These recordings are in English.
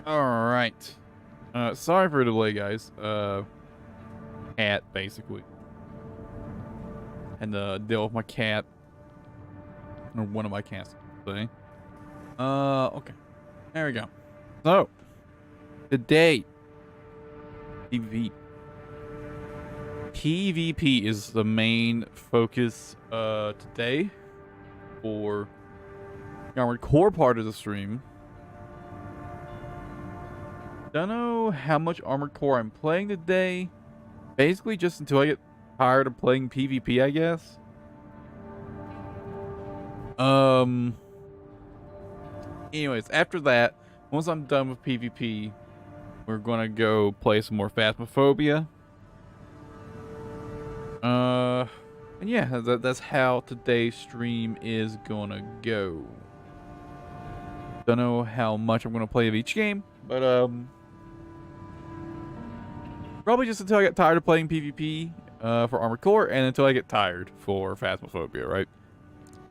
All right. Sorry for the delay, guys. Cat basically, and deal with my cat or one of my cats. Today. Okay. There we go. So today, PvP. PvP is the main focus today for the Armored Core part of the stream. Don't know how much Armored Core I'm playing today. Basically, just until I get tired of playing PvP, I guess. Anyways, after that, once I'm done with PvP, we're gonna go play some more Phasmophobia. And yeah, that's how today's stream is gonna go. Don't know how much I'm gonna play of each game, but probably just until I get tired of playing PvP for Armored Core, and until I get tired for Phasmophobia, right?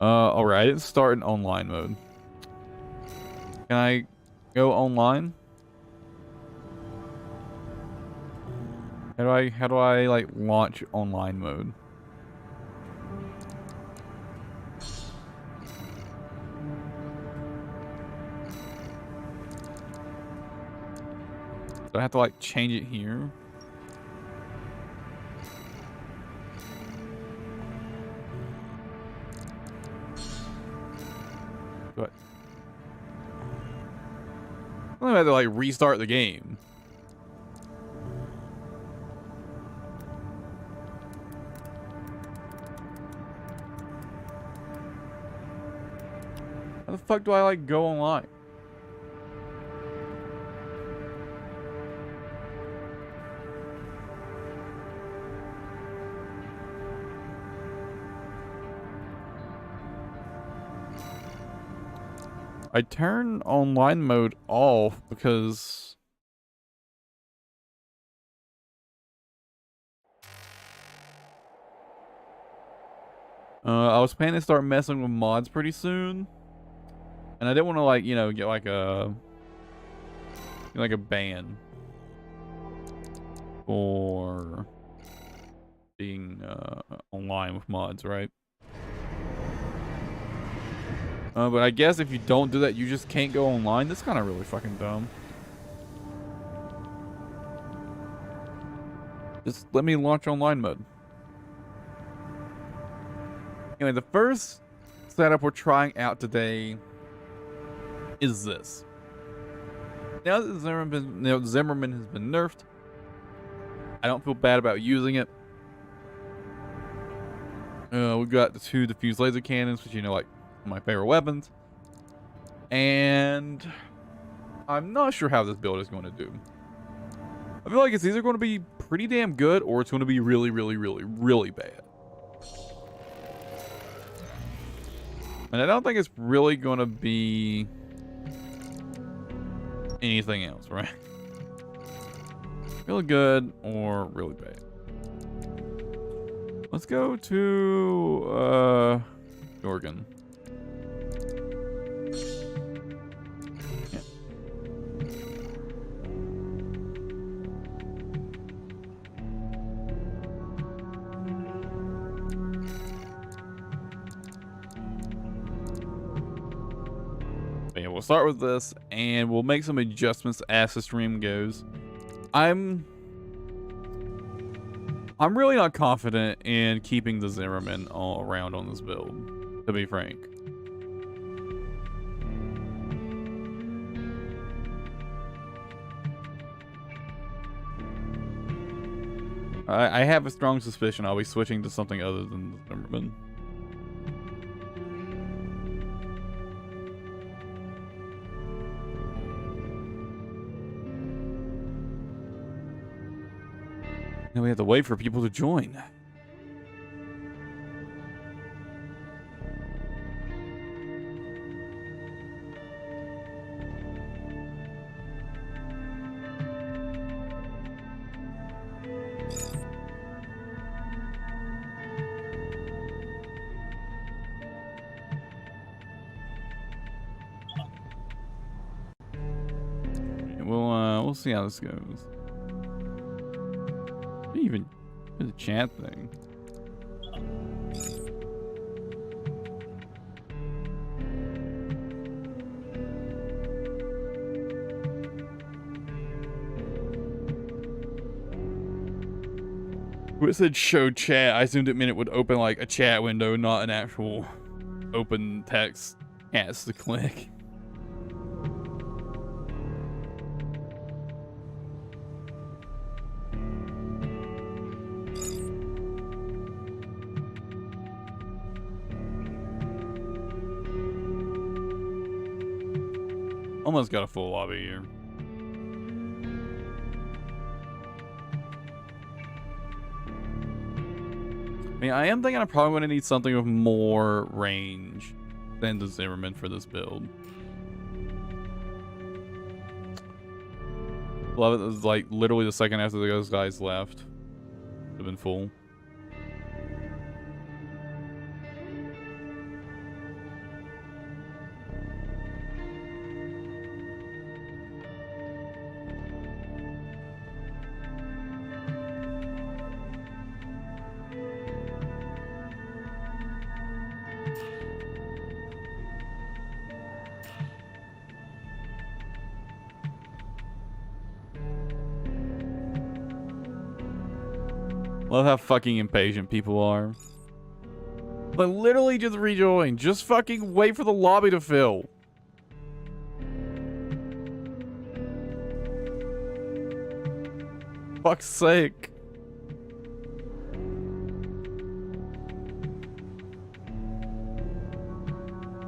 Alright, I didn't start in online mode. Can I go online? How do I like launch online mode? Do I have to like change it here? But I have to like restart the game. How the fuck do I like go online? I turn online mode off because I was planning to start messing with mods pretty soon, and I didn't want to like get like a ban for being online with mods, right? But I guess if you don't do that, you just can't go online. That's kind of really fucking dumb. Just let me launch online mode. Anyway, the first setup we're trying out today is this. Now that Zimmerman has been nerfed, I don't feel bad about using it. We've got the 2 diffuse laser cannons, which like my favorite weapons, and I'm not sure how this build is going to do. I feel like it's either going to be pretty damn good or it's going to be really, really, really, really bad. And I don't think it's really going to be anything else, right? Really good or really bad. Let's go to Jorgen. Yeah, we'll start with this, and we'll make some adjustments as the stream goes. I'm really not confident in keeping the Zimmerman all around on this build, to be frank. I have a strong suspicion I'll be switching to something other than the Zimmerman. Now we have to wait for people to join. We'll see how this goes. Even the chat thing. When it said show chat, I assumed it meant it would open like a chat window, not an actual open text has to click. Almost got a full lobby here. I mean, I am thinking I'm probably going to need something with more range than the Zimmerman for this build. Love it. It was like literally the second after those guys left. Would have been full. Love how fucking impatient people are. Like, literally just rejoin. Just fucking wait for the lobby to fill. Fuck's sake.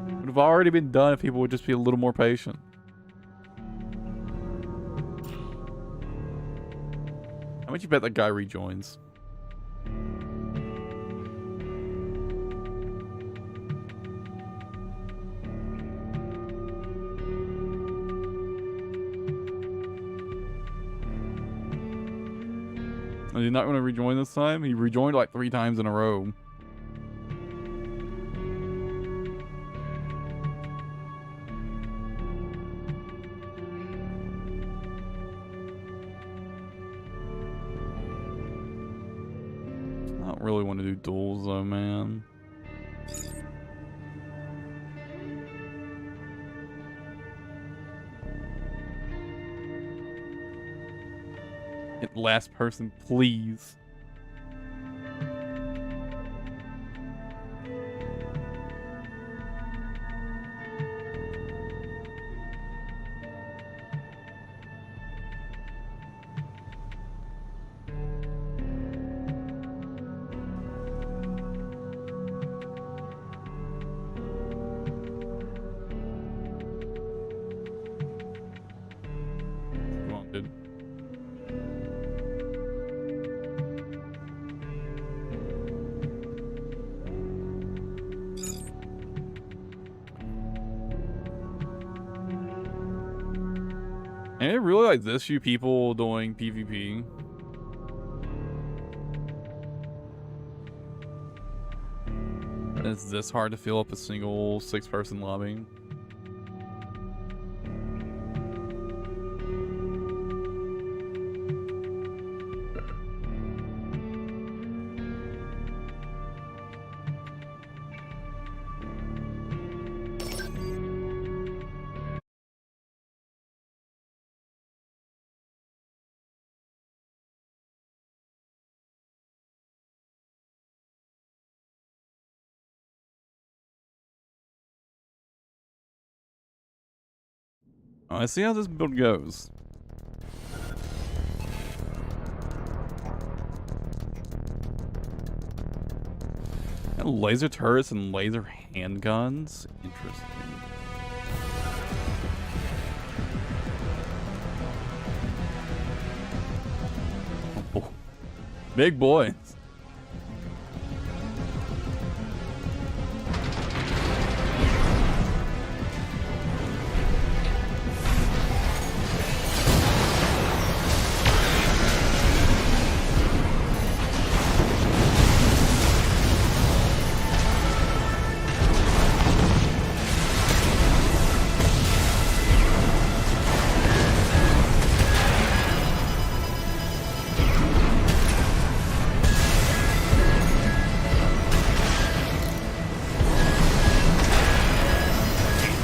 Would have already been done if people would just be a little more patient. How much you bet that guy rejoins? Is he not going to rejoin this time? He rejoined like 3 times in a row. I don't really want to do duels though, man. Last person, please. Come on, dude. And it really like this few people doing PvP. And it's this hard to fill up a single 6-person lobby. Let's see how this build goes. And laser turrets and laser handguns. Interesting. Oh, big boys.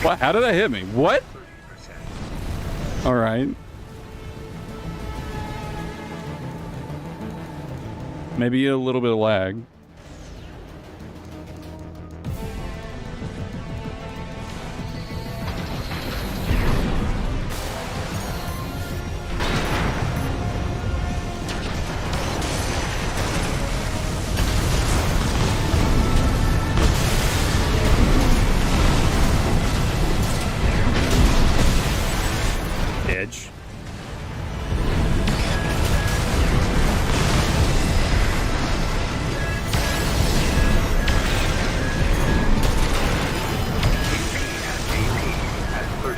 What? How did that hit me? What? All right. Maybe a little bit of lag. Edge.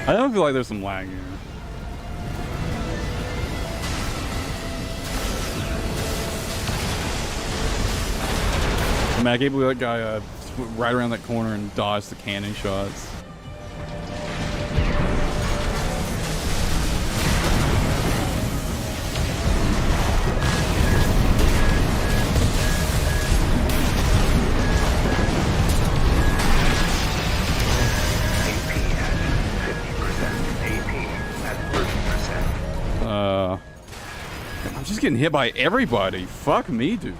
I don't feel like there's some lag here. Man, I can't believe that guy right around that corner and dodged the cannon shots. I'm just getting hit by everybody. Fuck me, dude.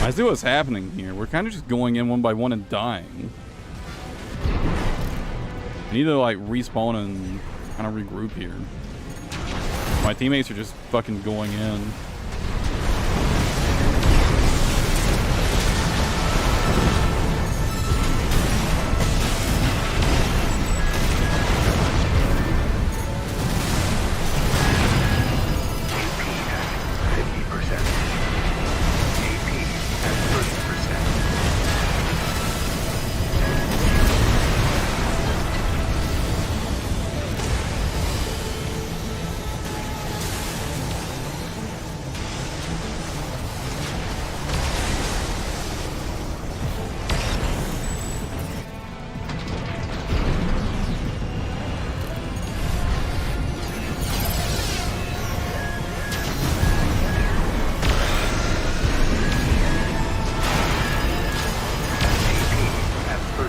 I see what's happening here. We're kind of just going in one by one and dying. I need to like respawn and kind of regroup here. My teammates are just fucking going in.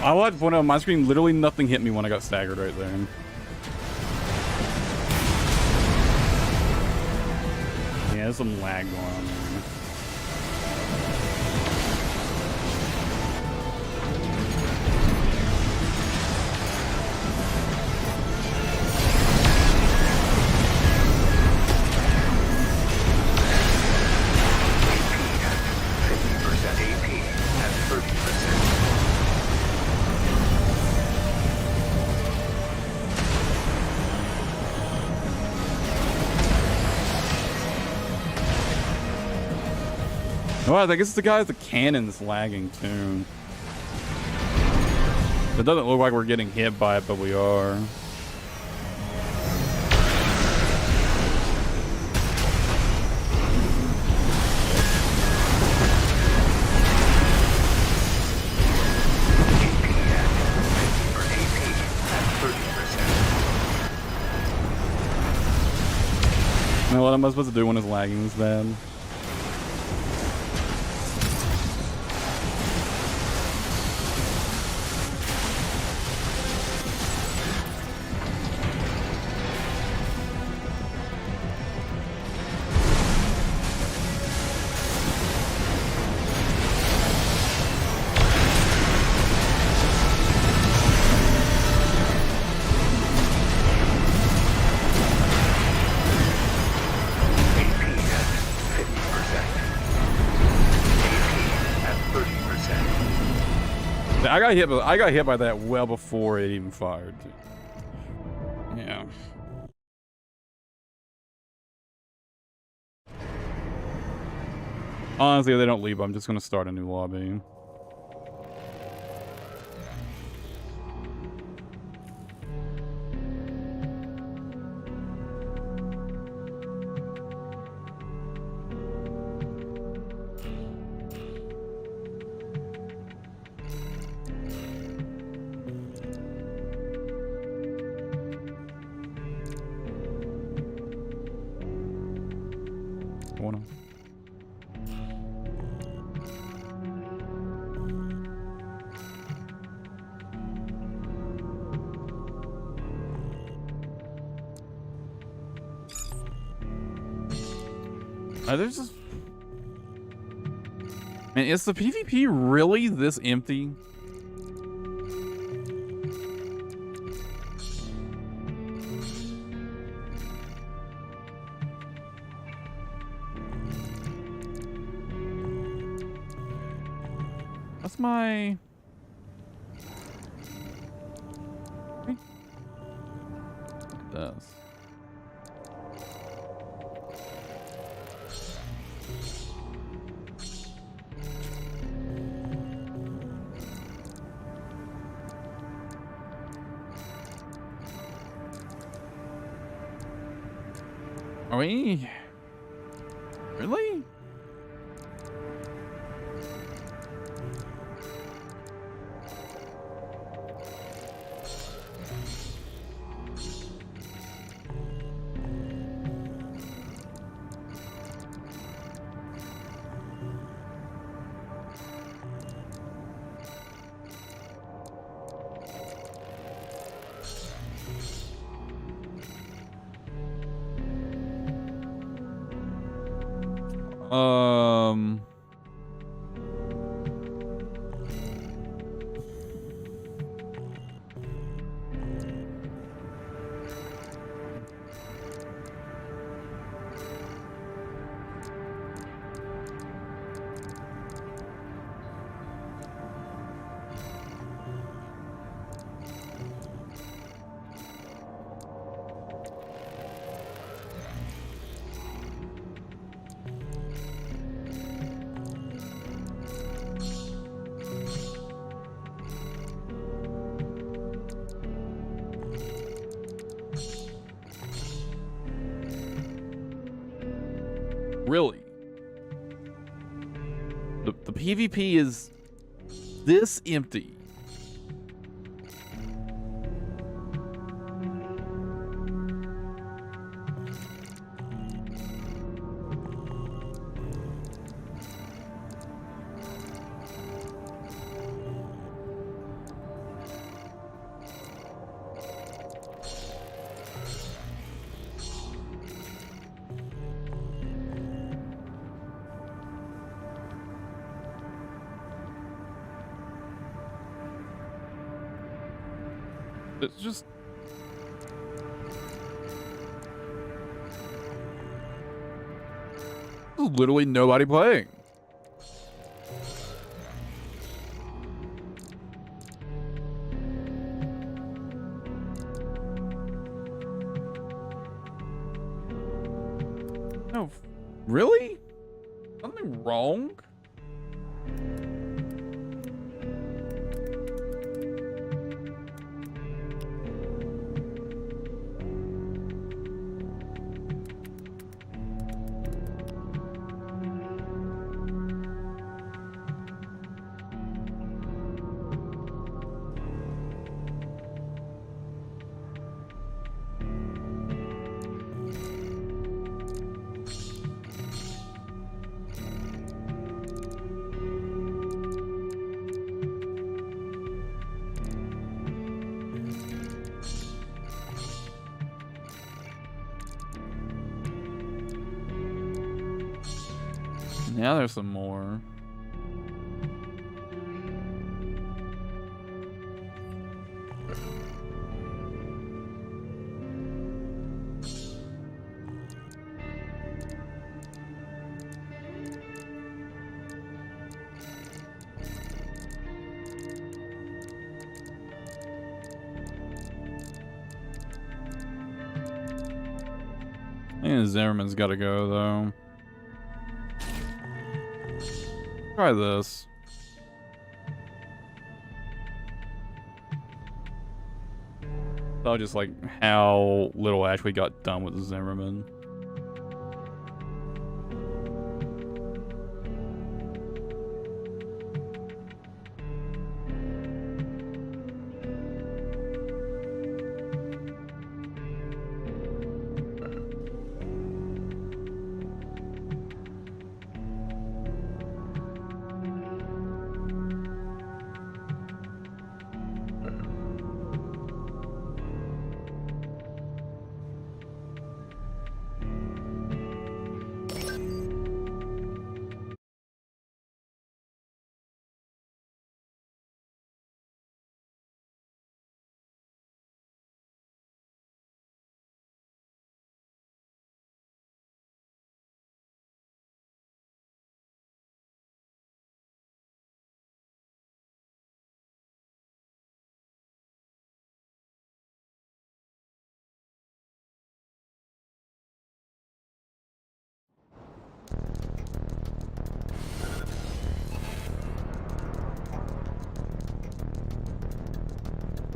I want to point out on my screen, literally nothing hit me when I got staggered right there. Yeah, there's some lag going on there. Oh, I guess it's the guy with the cannon that's lagging too. It doesn't look like we're getting hit by it, but we are. You know what am I supposed to do when it's lagging this bad? I got hit by that well before it even fired. Yeah. Honestly, if they don't leave, I'm just gonna start a new lobby. going on? There's just... Man, is the PvP really this empty? That's my... Look at this. Are we... Really? Really? The PvP is this empty. It's just... There's literally nobody playing. No, really? Something wrong? Now there's some more. I think Zimmerman's got to go though. Try this. So just like how little actually got done with Zimmerman.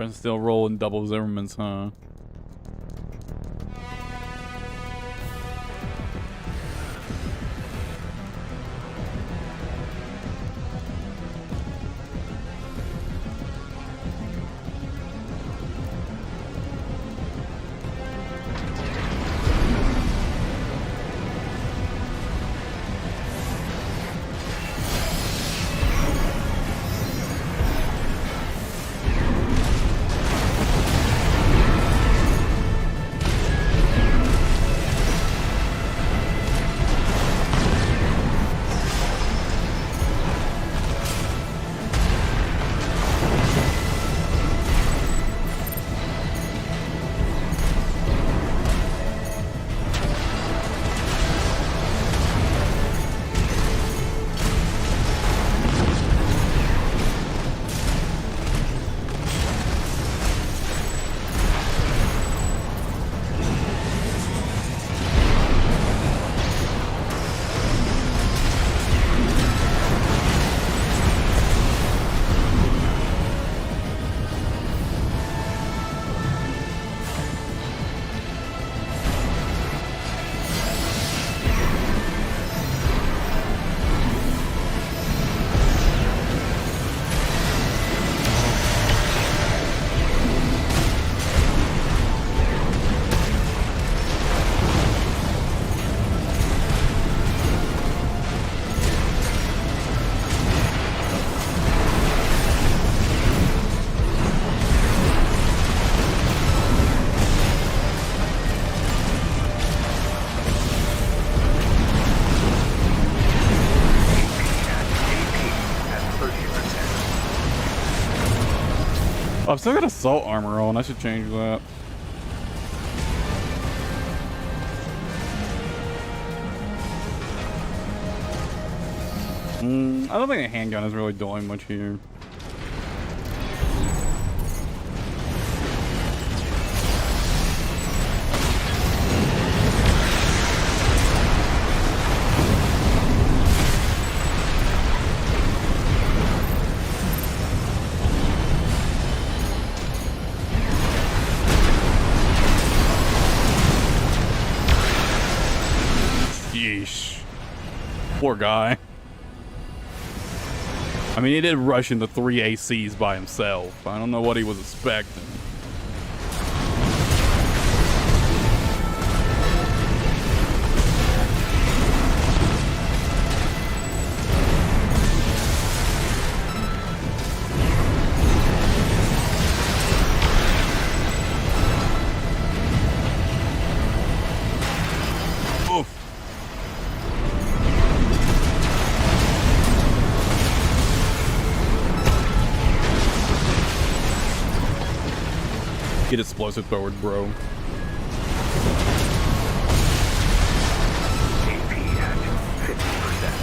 and still rolling double Zimmermans, huh? I've still got assault armor on. I should change that. I don't think a handgun is really doing much here. Yeesh. Poor guy. I mean, he did rush into 3 ACs by himself. I don't know what he was expecting. Get explosive forward, bro. AP at 50%.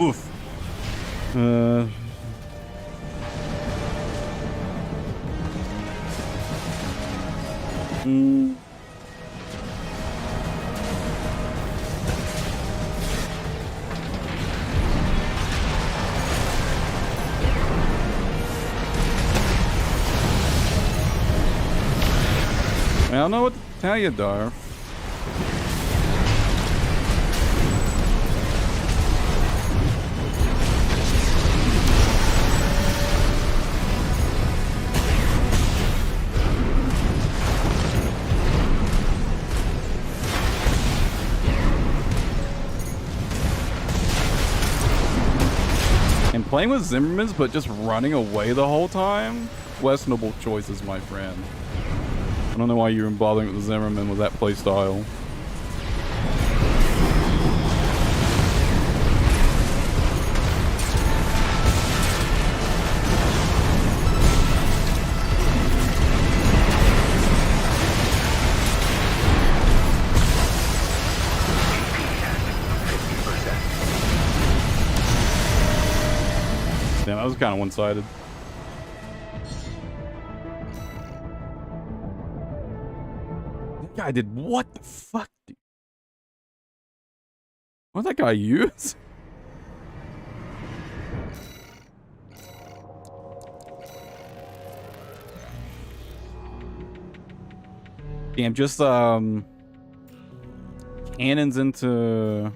Oof. I don't know what to tell you, Darth. And playing with Zimmermans, but just running away the whole time? Questionable choices, my friend. I don't know why you're bothering with the Zimmerman with that playstyle. Yeah, that was kind of one-sided. That guy did what the fuck, dude? What did that guy use? Damn, just cannons into.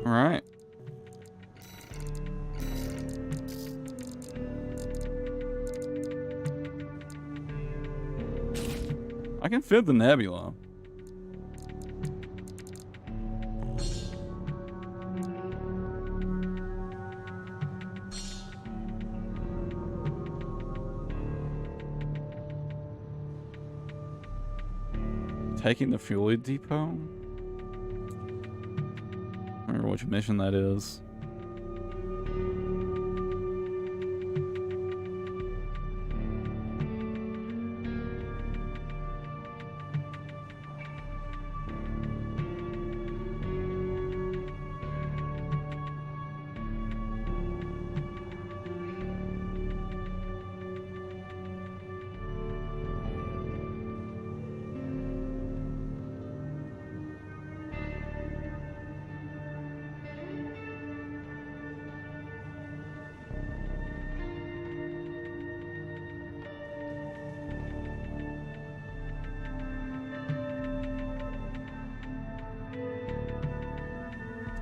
All right. I can fit the nebula. Taking the fuel depot? I don't remember which mission that is.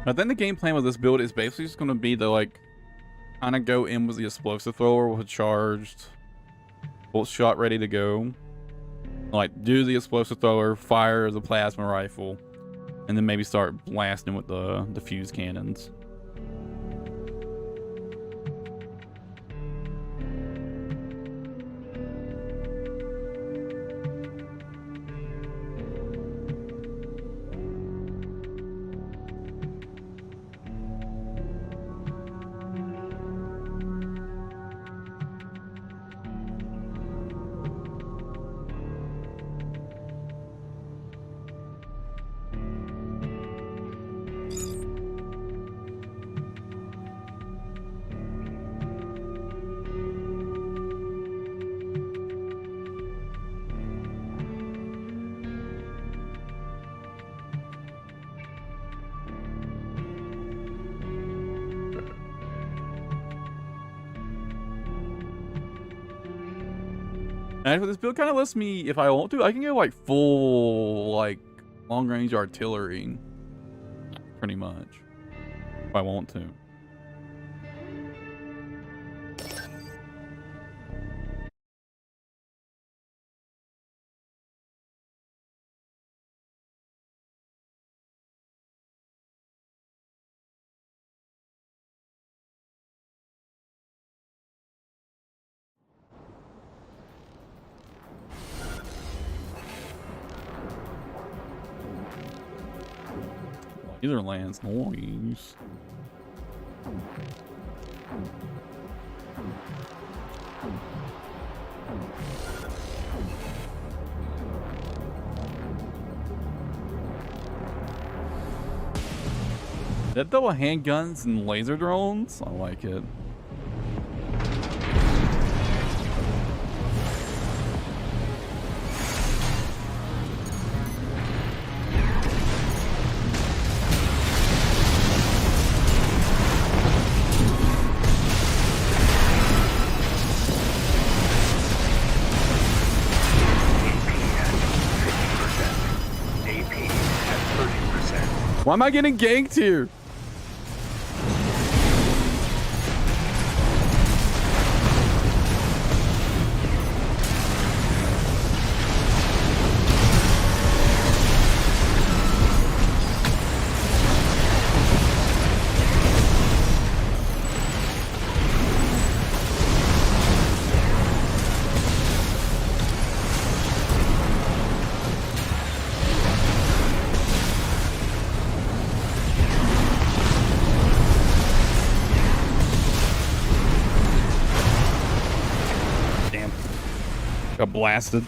I think the game plan with this build is basically just going to be to like kind of go in with the explosive thrower with a charged bolt shot ready to go. Like do the explosive thrower, fire the plasma rifle, and then maybe start blasting with the fuse cannons. And this build kind of lets me, if I want to, I can go like full, like long range artillery, pretty much, if I want to. Either lands noise. That double handguns and laser drones? I like it. Why am I getting ganked here? Got blasted.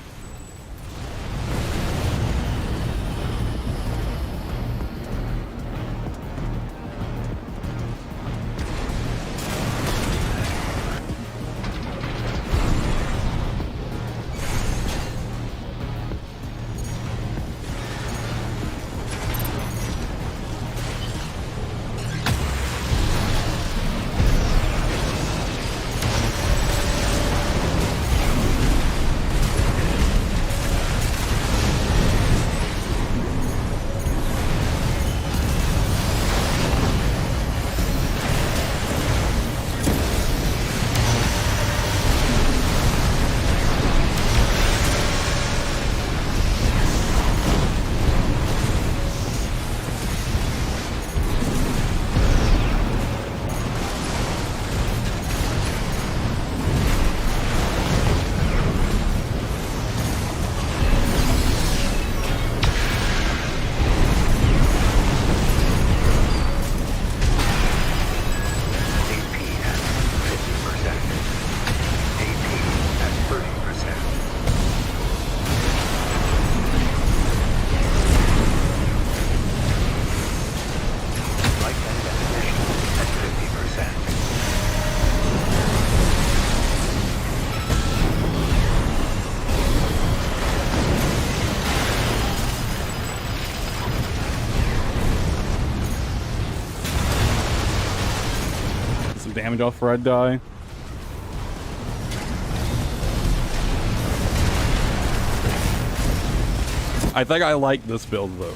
some damage off before I die. I think I like this build though.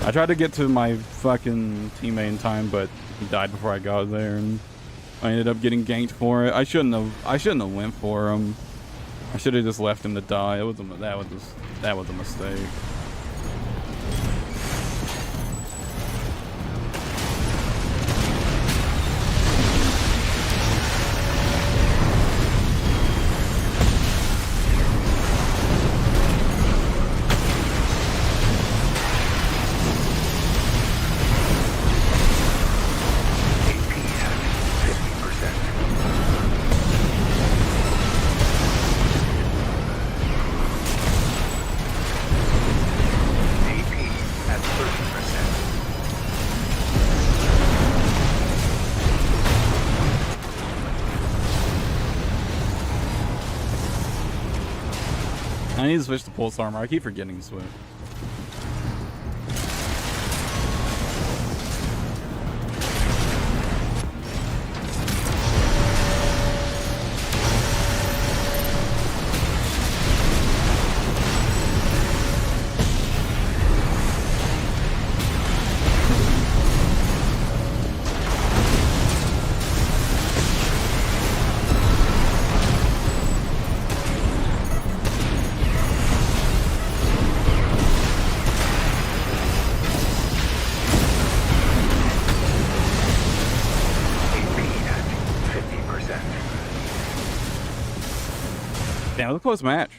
I tried to get to my fucking teammate in time, but he died before I got there, and I ended up getting ganked for it. I shouldn't have went for him. I should have just left him to die. That was a mistake. I need to switch to pulse armor. I keep forgetting to switch. Damn, it was a close match.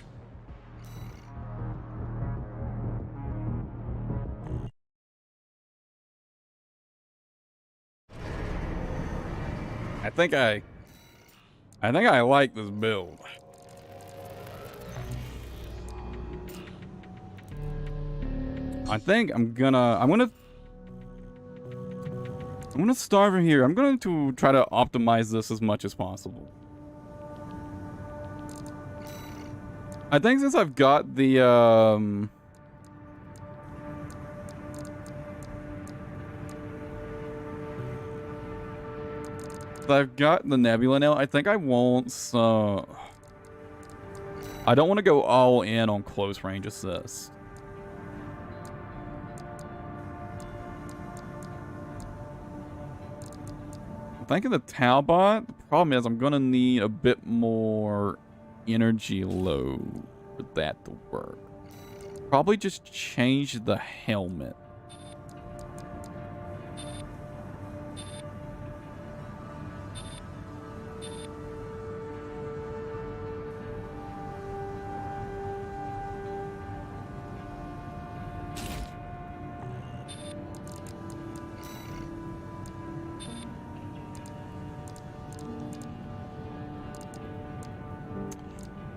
I think I like this build. I think I'm gonna start from here. I'm going to try to optimize this as much as possible. I think since I've got the nebula now, I think I won't I don't want to go all in on close range assist. I'm thinking the Talbot. The problem is I'm gonna need a bit more energy load for that to work. Probably just change the helmet.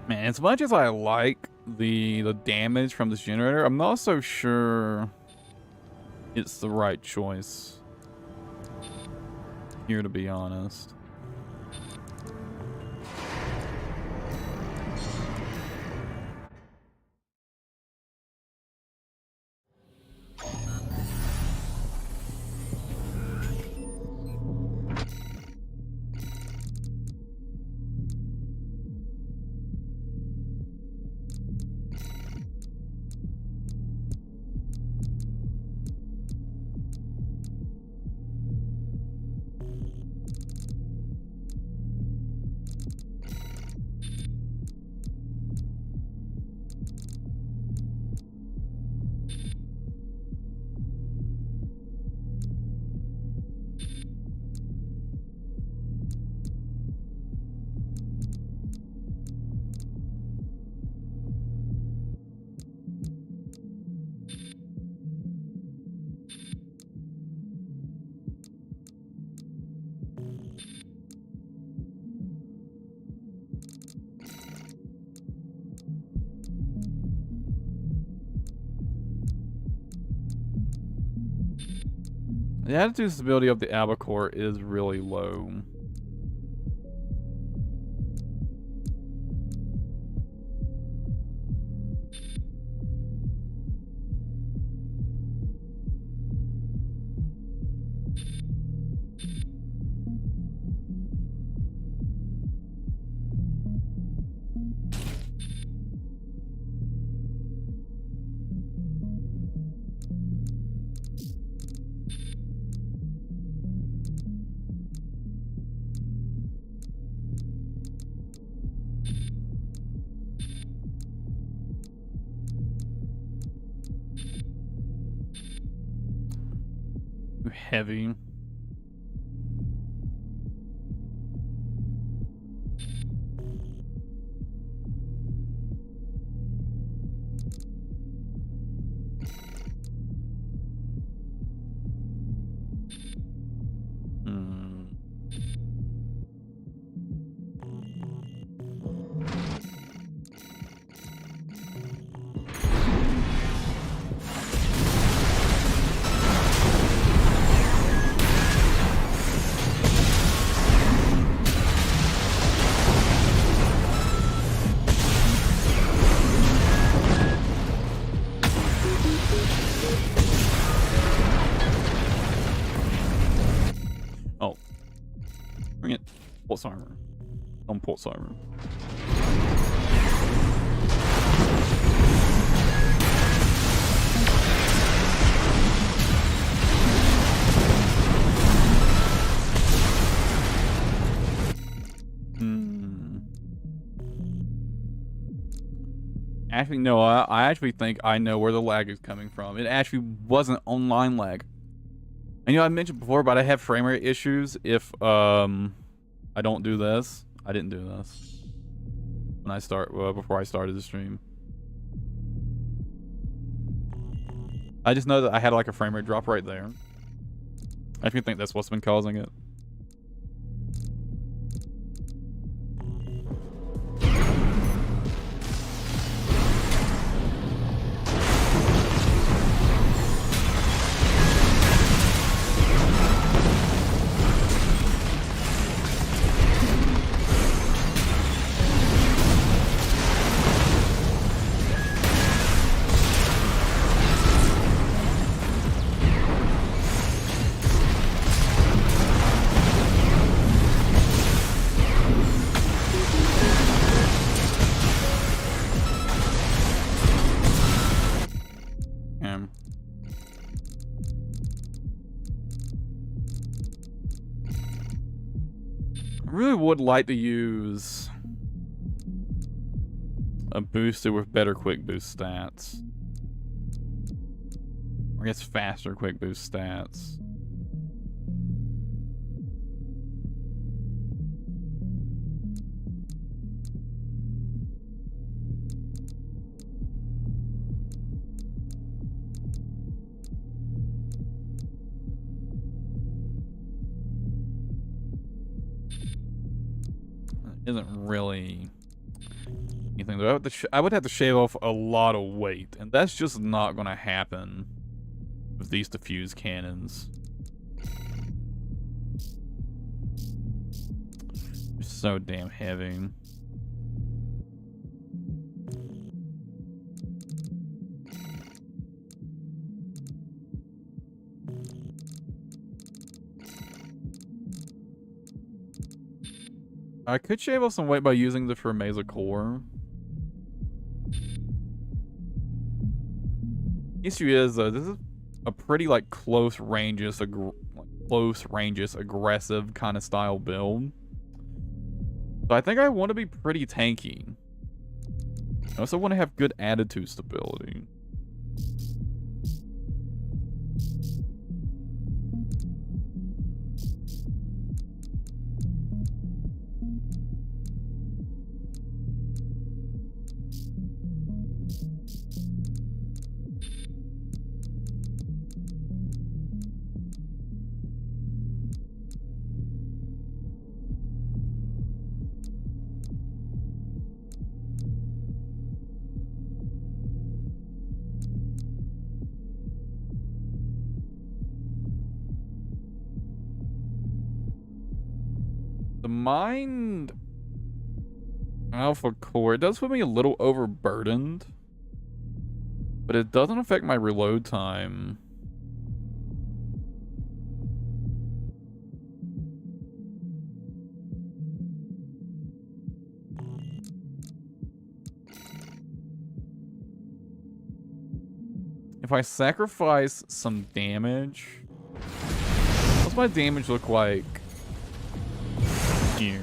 Man, as much as I like the damage from this generator, I'm not so sure it's the right choice here, to be honest. The attitude stability of the albacore is really low. Too heavy. Oh. Bring it. Pulse armor. On pulse armor. Actually, no, I actually think I know where the lag is coming from. It actually wasn't online lag. And you know, I mentioned before, but I have frame rate issues if I don't do this. I didn't do this when I before I started the stream. I just know that I had like a frame rate drop right there. I actually think that's what's been causing it. Would like to use a booster with better quick boost stats. Or I guess faster quick boost stats. Isn't really anything. I would have to shave off a lot of weight, and that's just not going to happen with these diffuse cannons. They're so damn heavy. I could shave off some weight by using the Fermeza core. The issue is, though, this is a pretty like close ranges aggressive kind of style build. So I think I want to be pretty tanky. I also want to have good attitude stability. The Mind Alpha Core, it does put me a little overburdened, but it doesn't affect my reload time. If I sacrifice some damage, what's my damage look like here?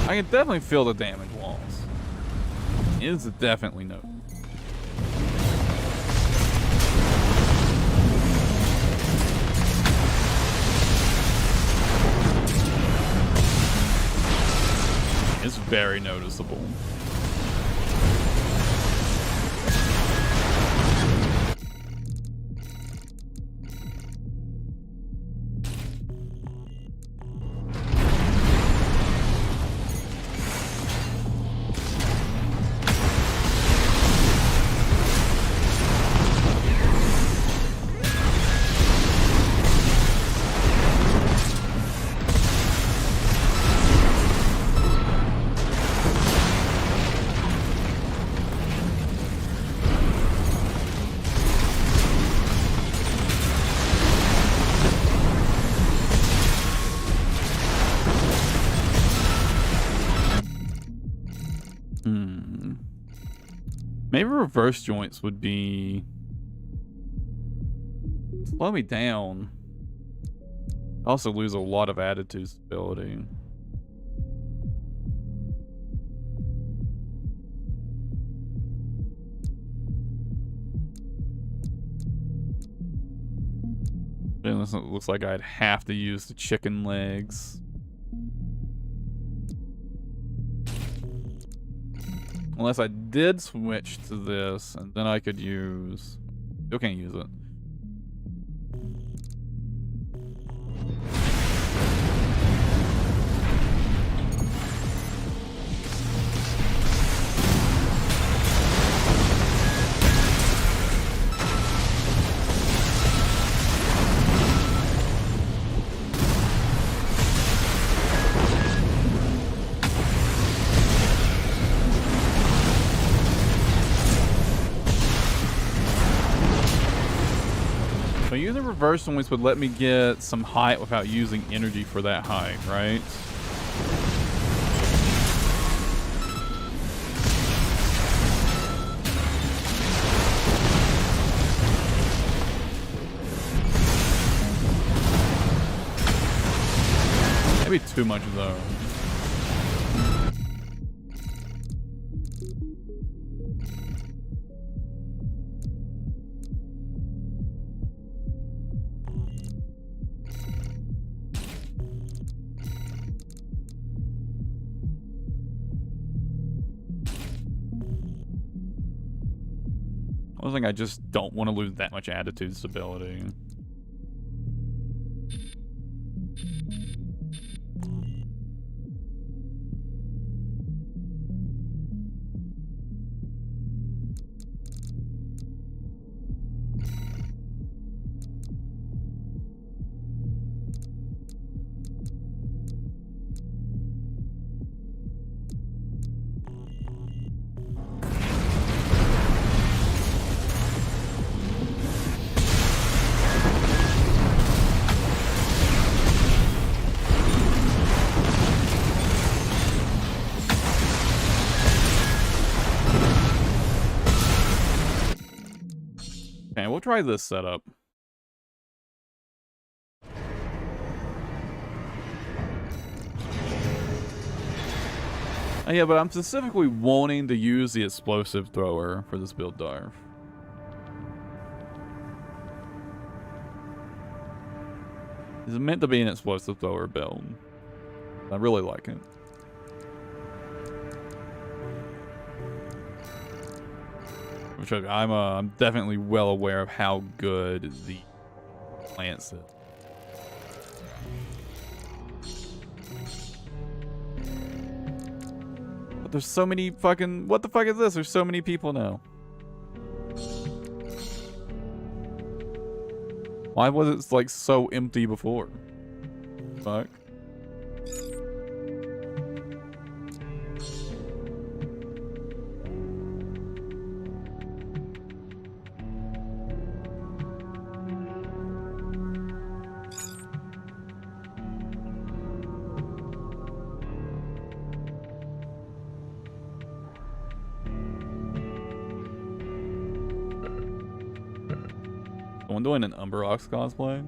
I can definitely feel the damage walls. It is definitely no. It's very noticeable. Maybe reverse joints would be... slow me down. I also lose a lot of attitude stability. And it looks like I'd have to use the chicken legs. Unless I did switch to this, and then I could use... still can't use it. Using reverse joints would let me get some height without using energy for that height, right? Maybe too much though. I think I just don't want to lose that much attitude stability. We'll try this setup. Yeah, but I'm specifically wanting to use the explosive thrower for this build, Darv. It's meant to be an explosive thrower build. I really like it. Which I'm definitely well aware of how good the plants it. But there's so many fucking... What the fuck is this? There's so many people now. Why was it like so empty before? Fuck. Someone doing an Umbrox cosplay?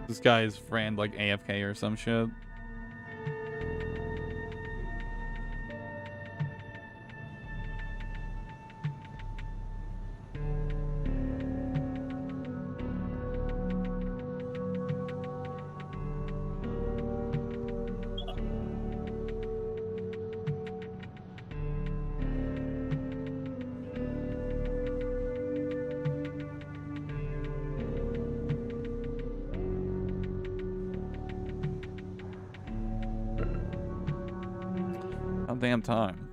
This guy's friend like AFK or some shit. Damn time.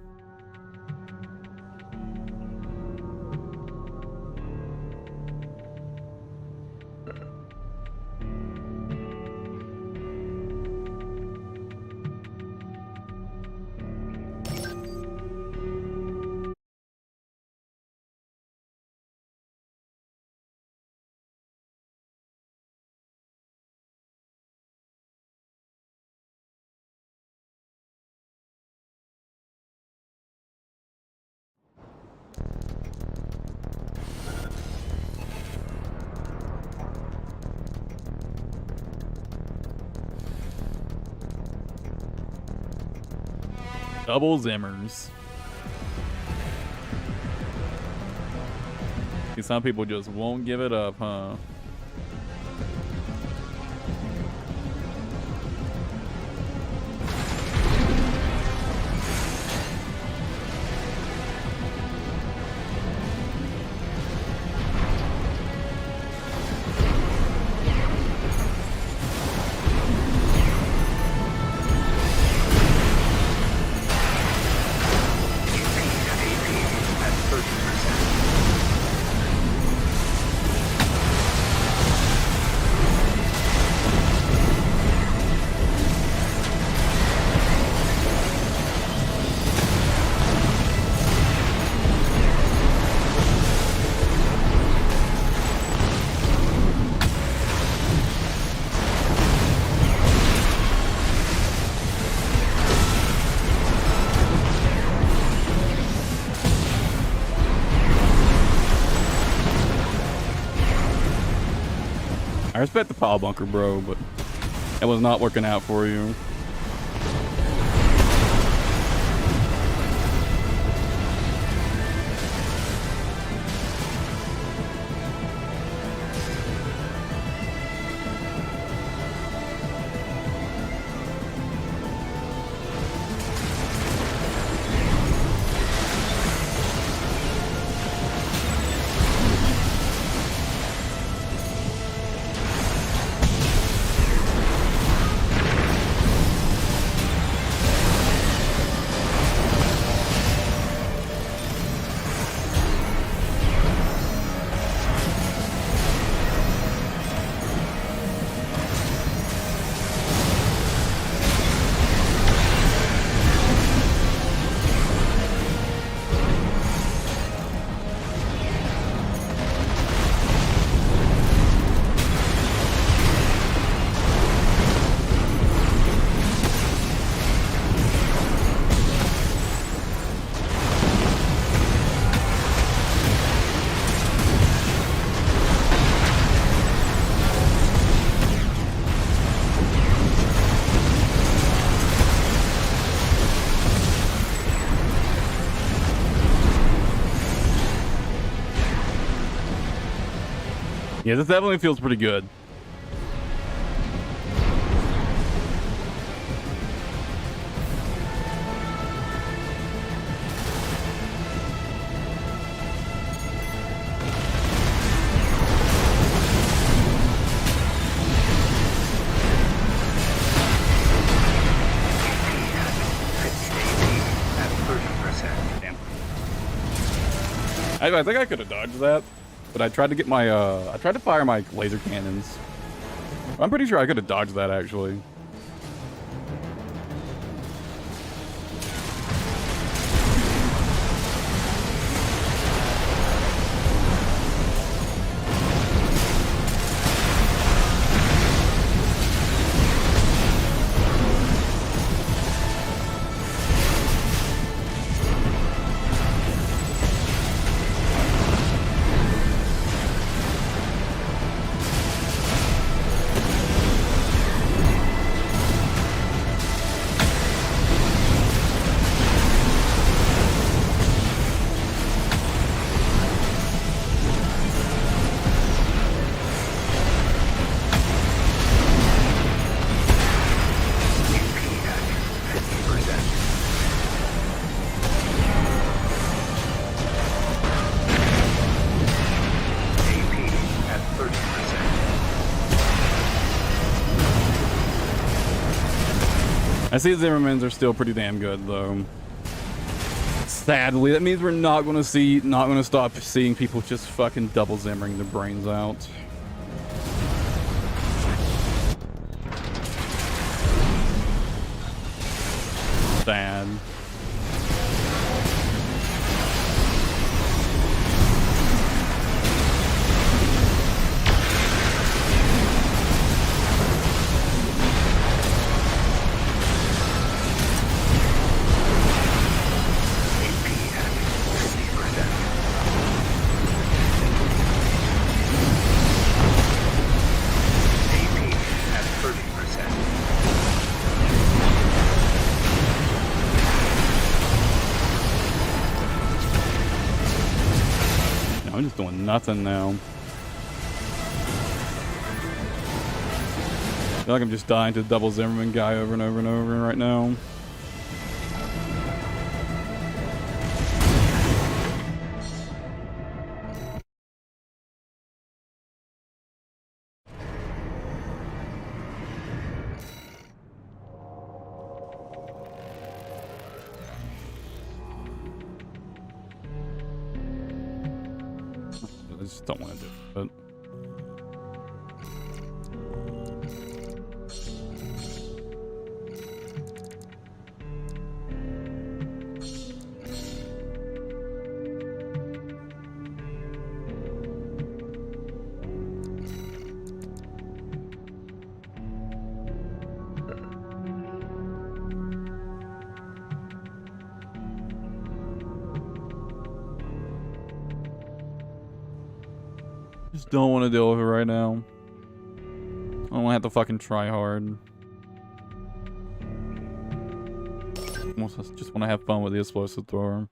Double Zimmers. See, some people just won't give it up, huh? I respect the power bunker, bro, but it was not working out for you. Yeah, this definitely feels pretty good. I think I could have dodged that, but I tried to get my, I tried to fire my laser cannons. I'm pretty sure I could have dodged that, actually. I see Zimmermans are still pretty damn good, though. Sadly, that means we're not going to stop seeing people just fucking double Zimmering their brains out. Sad. I'm just doing nothing now. I feel like I'm just dying to the double Zimmerman guy over and over and over right now. I just don't want to do it. Just don't want to deal with it right now. I don't want to have to fucking try hard. Just want to have fun with the explosive thrower.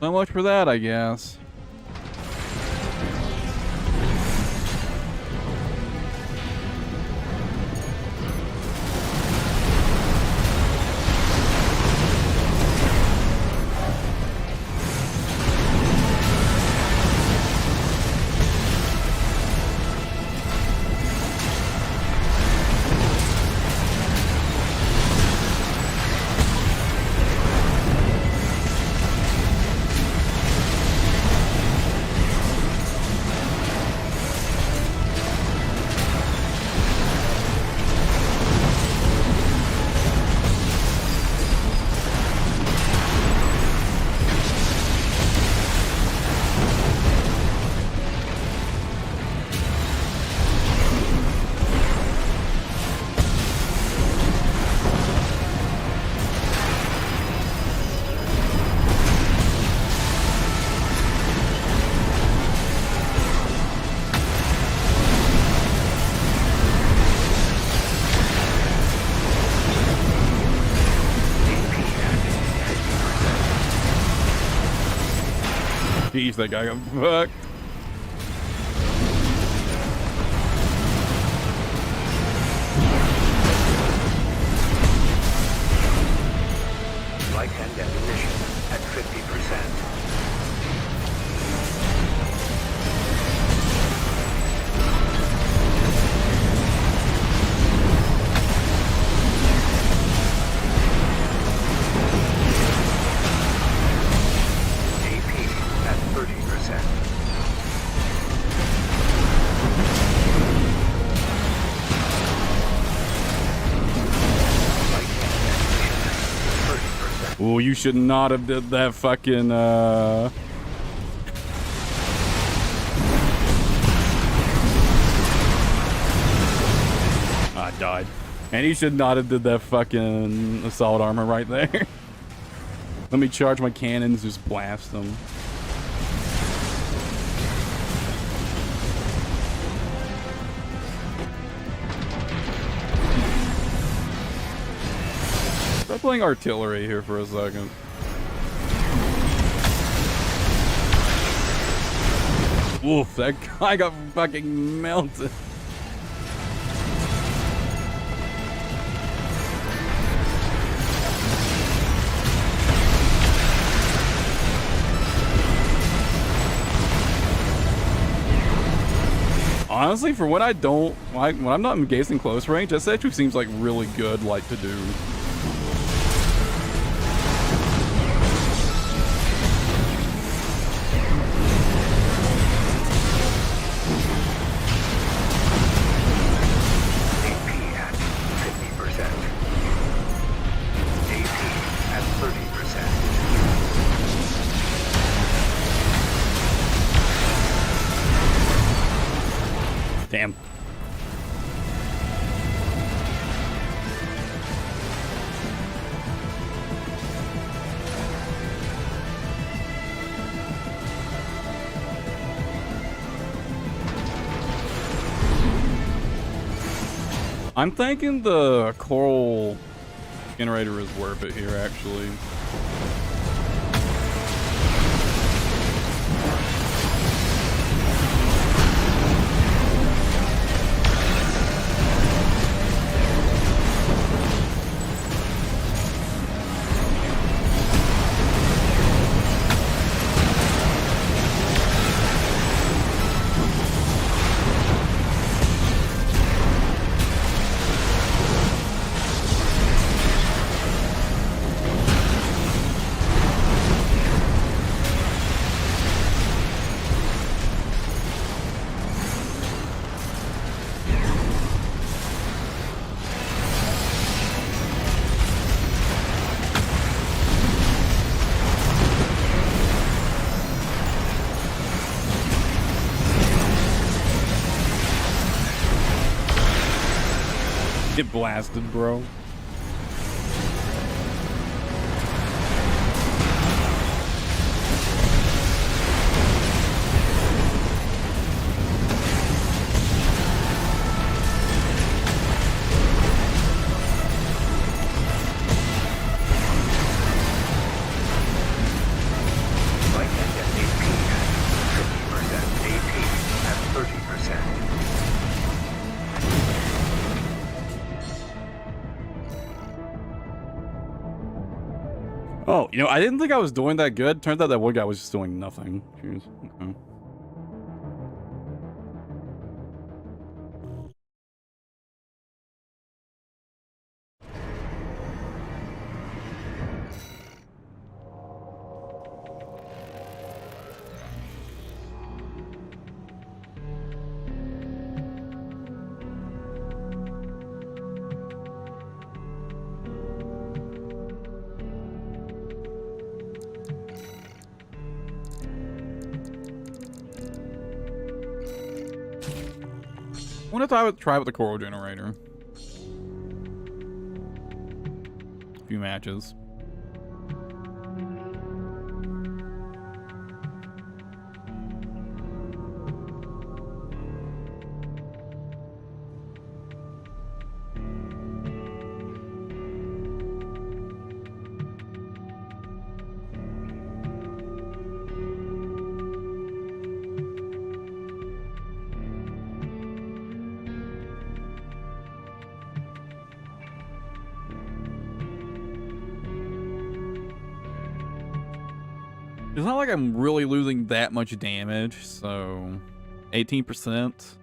So much for that, I guess. Jeez, that guy got fucked. Light and ammunition at 50%. Oh, you should not have did that fucking, I died. And you should not have did that fucking assault armor right there. Let me charge my cannons, just blast them. Start playing artillery here for a second. Oof, that guy got fucking melted. Honestly, for what I don't like, when I'm not engaged in close range, this actually seems like really good, like, to do. Damn. I'm thinking the coral generator is worth it here, actually. Get blasted, bro. Oh, you know, I didn't think I was doing that good. Turns out that one guy was just doing nothing. Jeez. Okay. I want to try with the coral generator. A few matches. It's not like I'm really losing that much damage, so 18%.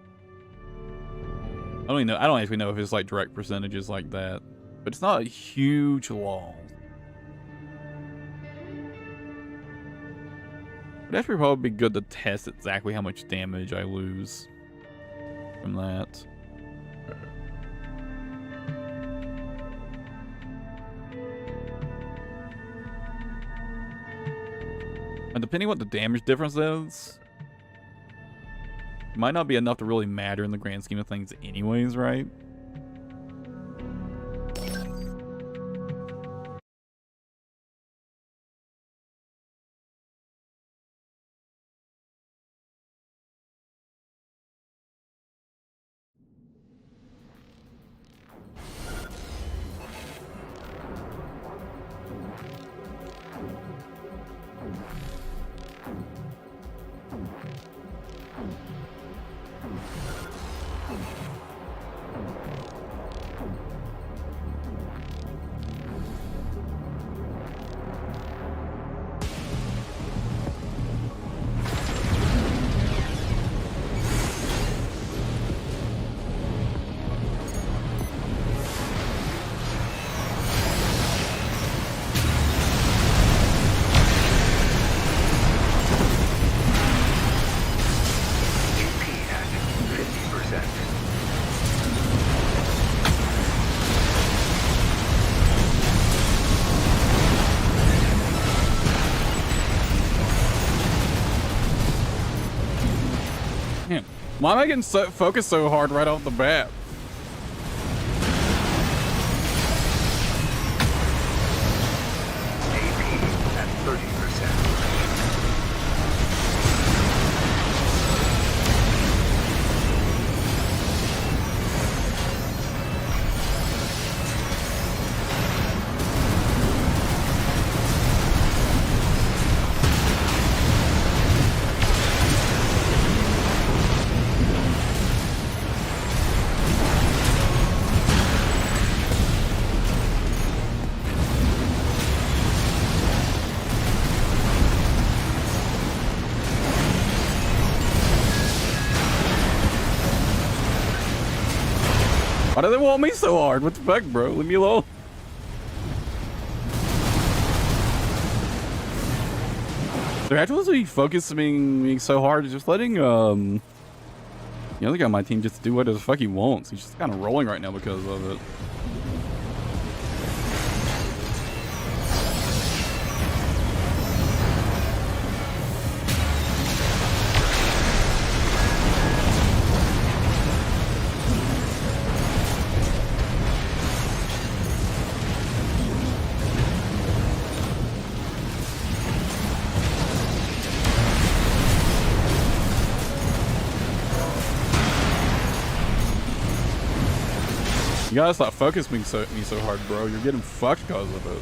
I don't even know. I don't actually know if it's like direct percentages like that, but it's not a huge loss. It'd actually probably be good to test exactly how much damage I lose from that. And depending what the damage difference is, it might not be enough to really matter in the grand scheme of things anyways, right? AP at 50%. Man, why am I getting focused so hard right off the bat? AP at 30%. Why do they want me so hard? What the fuck, bro? Leave me alone. They're actually focusing me so hard, just letting the other guy on my team just do whatever the fuck he wants. He's just kind of rolling right now because of it. You gotta stop focusing me so hard, bro. You're getting fucked because of it.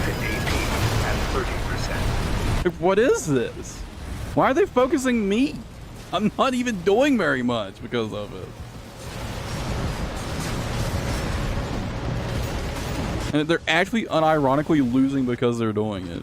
AP at 30%. Like, what is this? Why are they focusing me? I'm not even doing very much because of it. And they're actually unironically losing because they're doing it.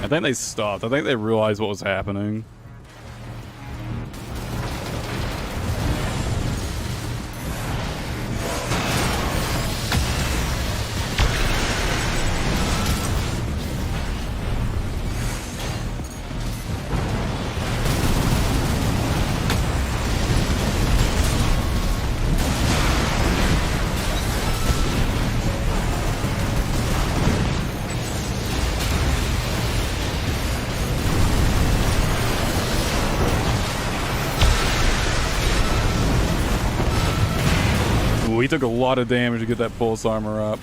think they stopped. I think they realized what was happening. He took a lot of damage to get that pulse armor up.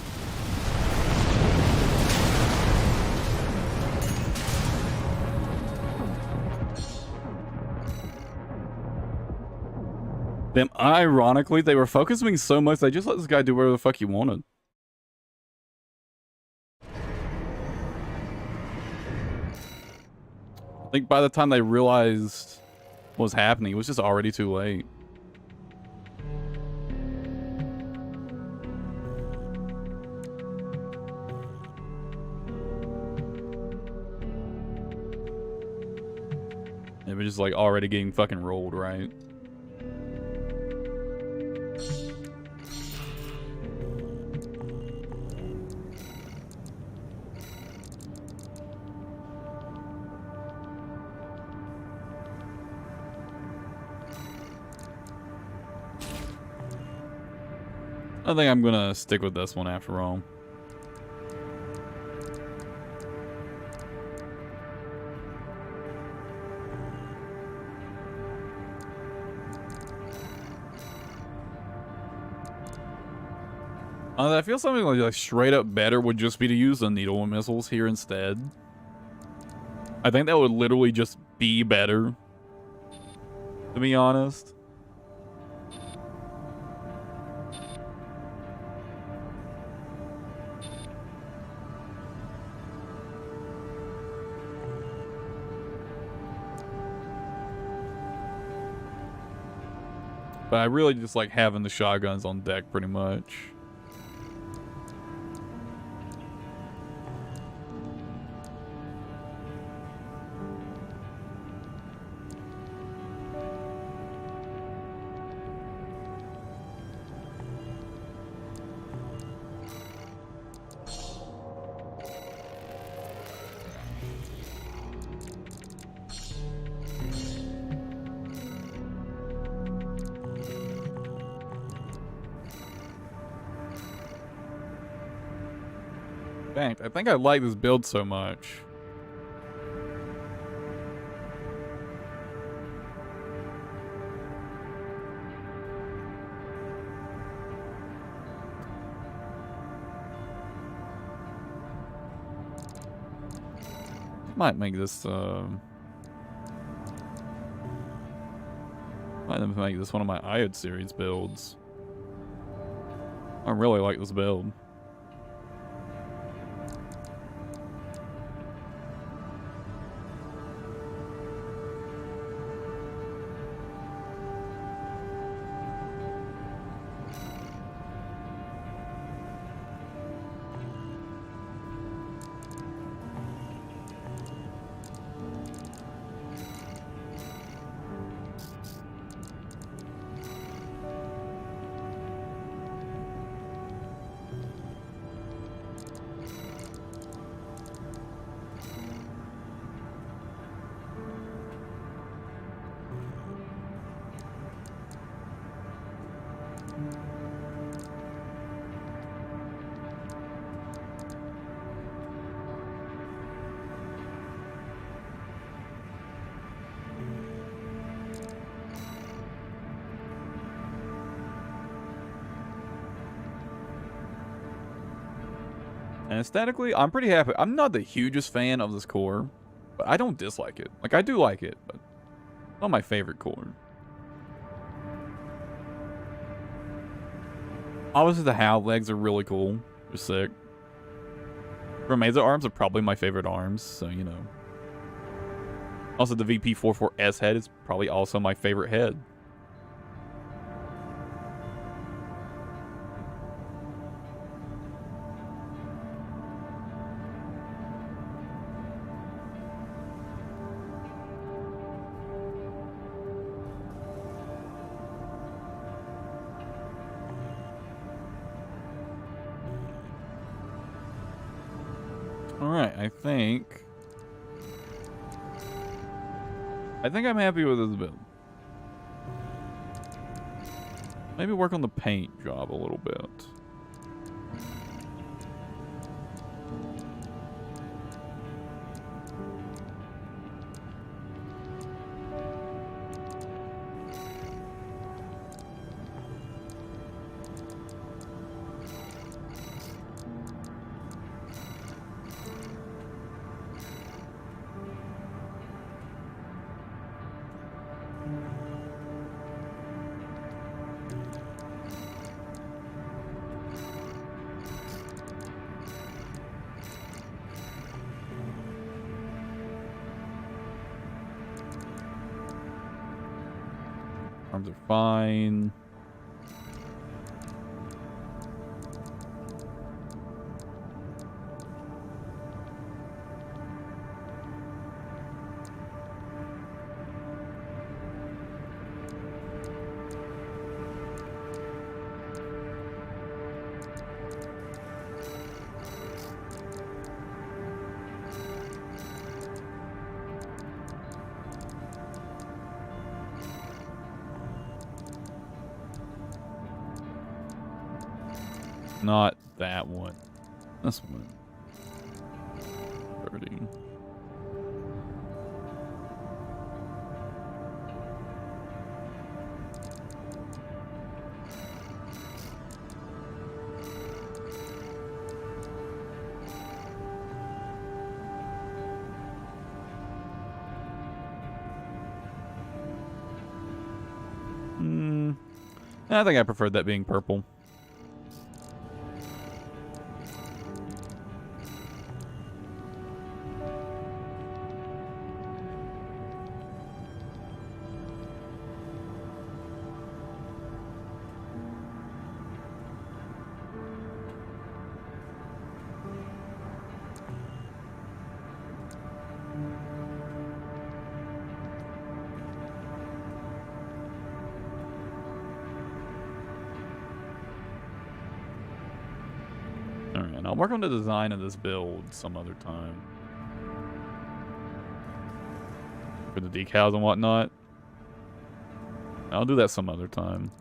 Them, ironically, they were focusing so much they just let this guy do whatever the fuck he wanted. I think by the time they realized what was happening, it was just already too late. It was just like already getting fucking rolled, right? I think I'm gonna stick with this one after all. I feel something like straight up better would just be to use the needle missiles here instead. I think that would literally just be better, to be honest. But I really just like having the shotguns on deck pretty much. I think I like this build so much. Might make this might make this one of my Iod series builds. I really like this build. And aesthetically, I'm pretty happy. I'm not the hugest fan of this core, but I don't dislike it. Like, I do like it, but it's not my favorite core. Obviously, the HAL legs are really cool. They're sick. Remaza arms are probably my favorite arms, so, you know. Also, the VP44S head is probably also my favorite head. Alright, I think I'm happy with this build. Maybe work on the paint job a little bit. Arms are fine. Not that one. This one. 30. I think I preferred that being purple. I'll work on the design of this build some other time. For the decals and whatnot. I'll do that some other time.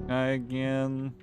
Again.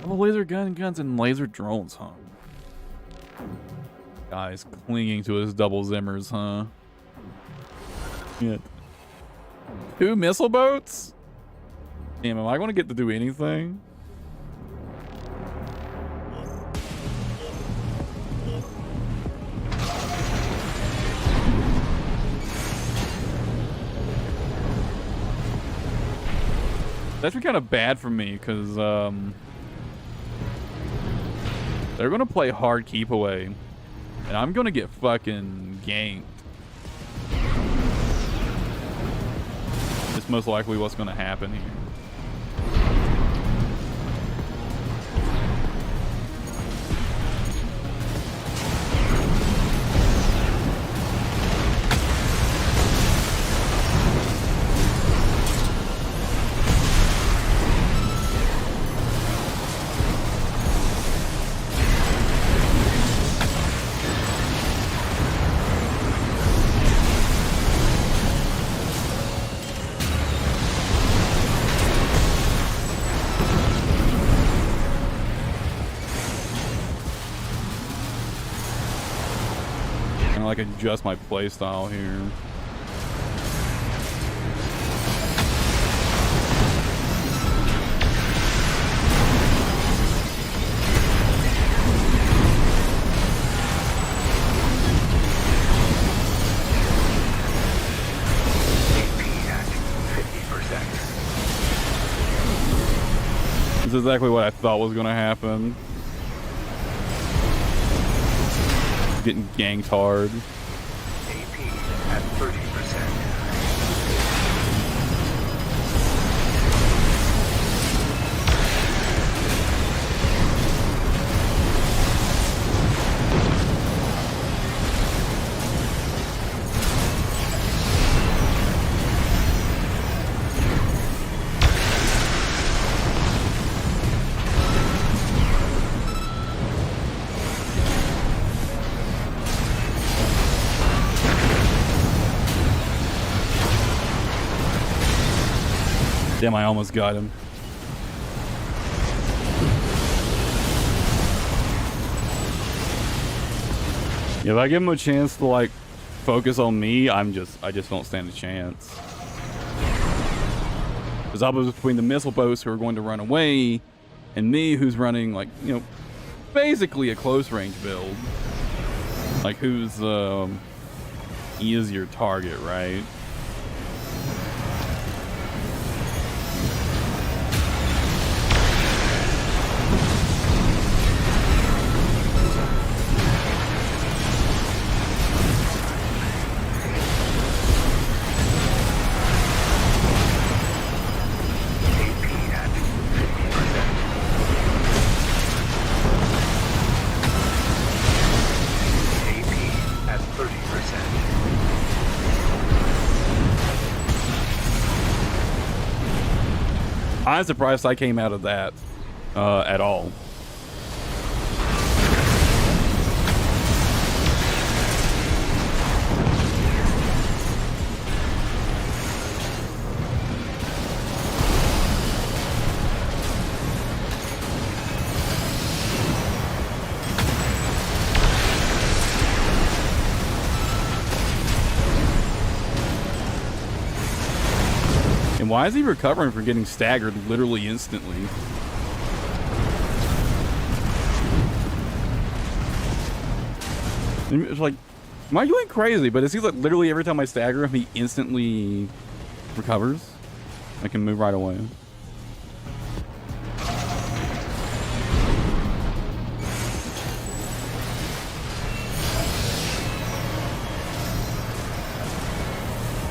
Oh, laser guns and laser drones, huh? Guy's clinging to his double zimmers, huh? Yeah. 2 missile boats? Damn, am I going to get to do anything? It's actually kind of bad for me, because, they're going to play hard keep away, and I'm going to get fucking ganked. It's most likely what's going to happen here. like adjust my playstyle here. This is exactly what I thought was gonna happen. Getting ganked hard. AP at 30%. Damn, I almost got him. If I give him a chance to like focus on me, I just don't stand a chance. Because I was between the missile boats who are going to run away and me who's running like, you know, basically a close range build. Like who's easier target, right? I'm surprised I came out of that at all. And why is he recovering from getting staggered literally instantly? It's like, am I going crazy? But it seems like literally every time I stagger him, he instantly recovers. I can move right away.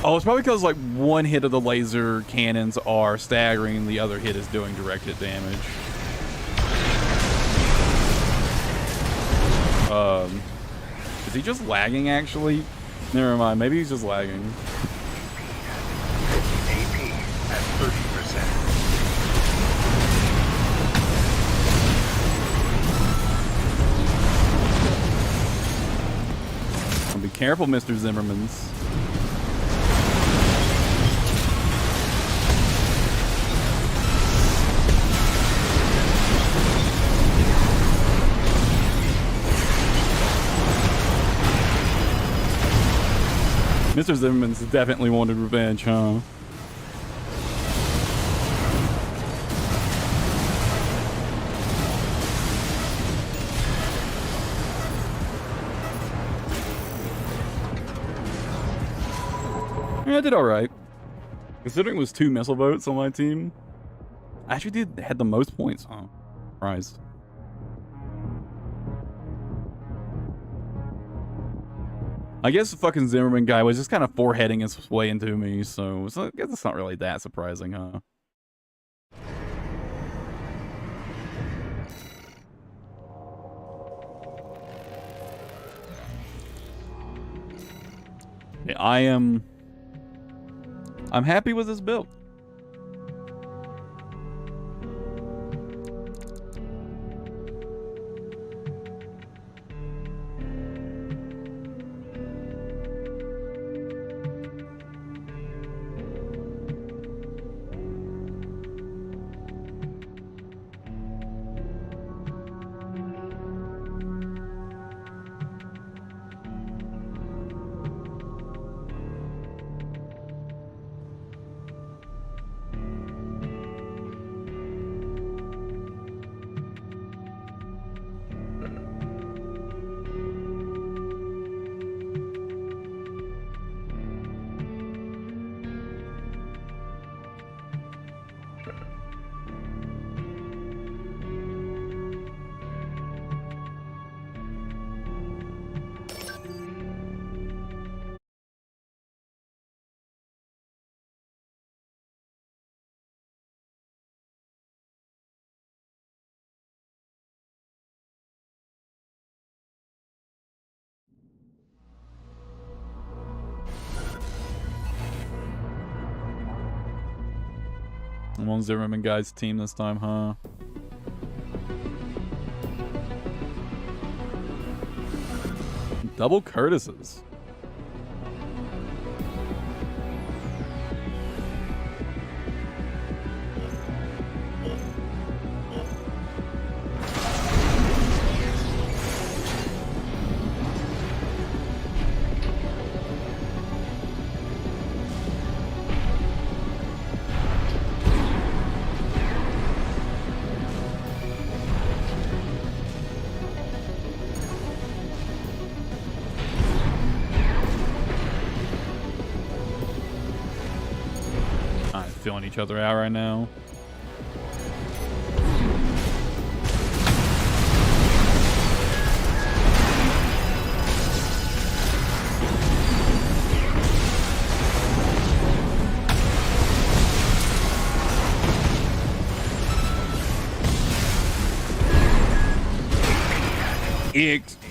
Oh, it's probably because like one hit of the laser cannons are staggering, the other hit is doing direct hit damage. Is he just lagging actually? Never mind, maybe he's just lagging. AP at 30%. Be careful, Mr. Zimmermans. Mr. Zimmerman's definitely wanted revenge, huh? Yeah, I did alright. Considering it was 2 missile boats on my team, I actually had the most points, huh? Surprised. I guess the fucking Zimmerman guy was just kind of foreheading his way into me, so I guess it's not really that surprising, huh? Yeah, I'm happy with this build. I'm on Zimmerman guy's team this time, huh? Double Curtises. Feeling each other out right now.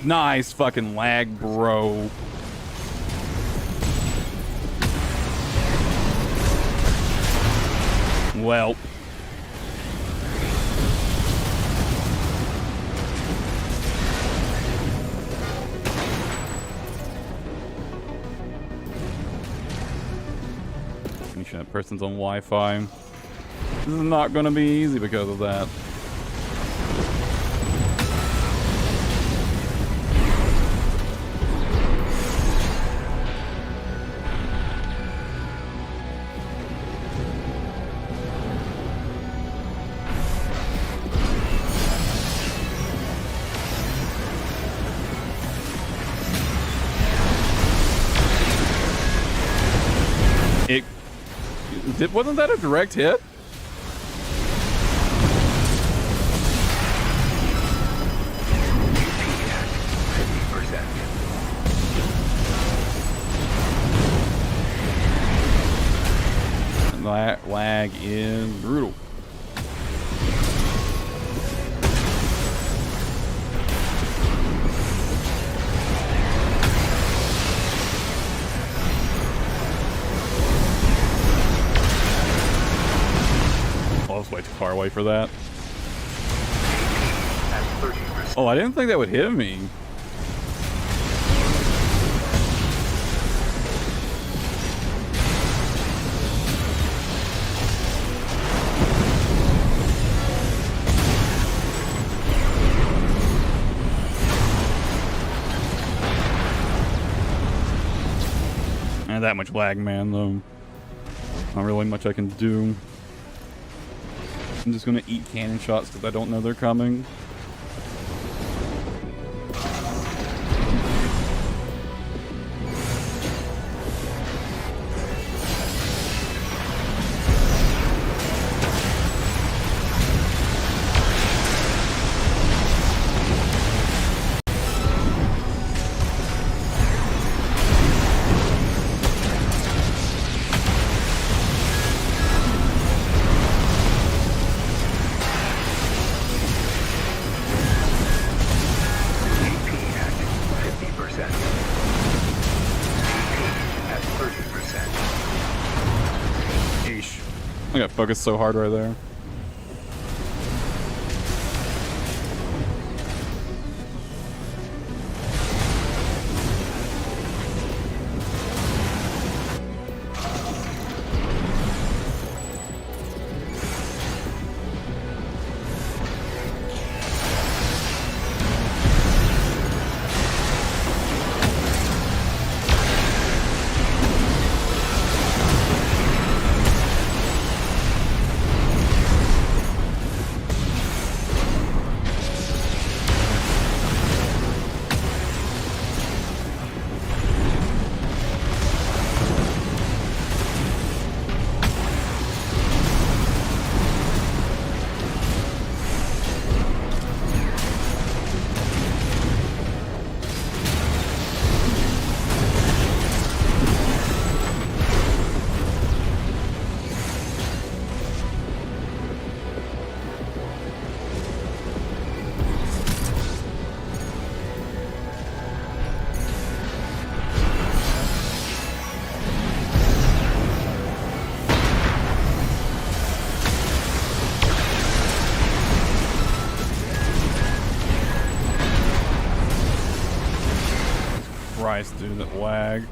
Nice fucking lag, bro. Well. Make sure that person's on Wi-Fi. This is not going to be easy because of that. Wasn't that a direct hit? That lag is brutal. Way too far away for that. Oh, I didn't think that would hit me. Not that much lag, man, though. Not really much I can do. I'm just gonna eat cannon shots because I don't know they're coming. I got focused so hard right there. Christ, dude, that lag.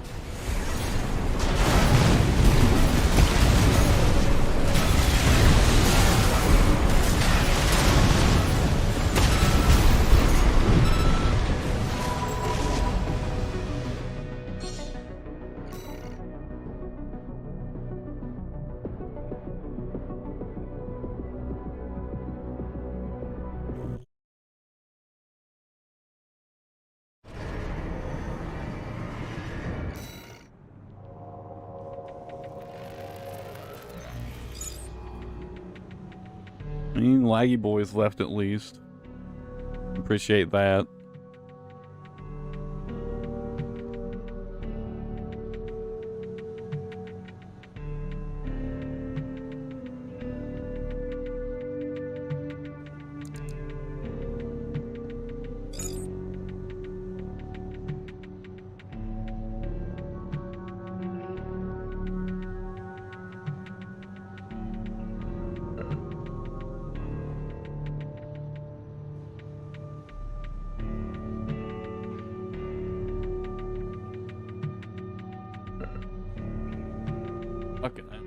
I mean, laggy boys left at least. Appreciate that. Fucking hell.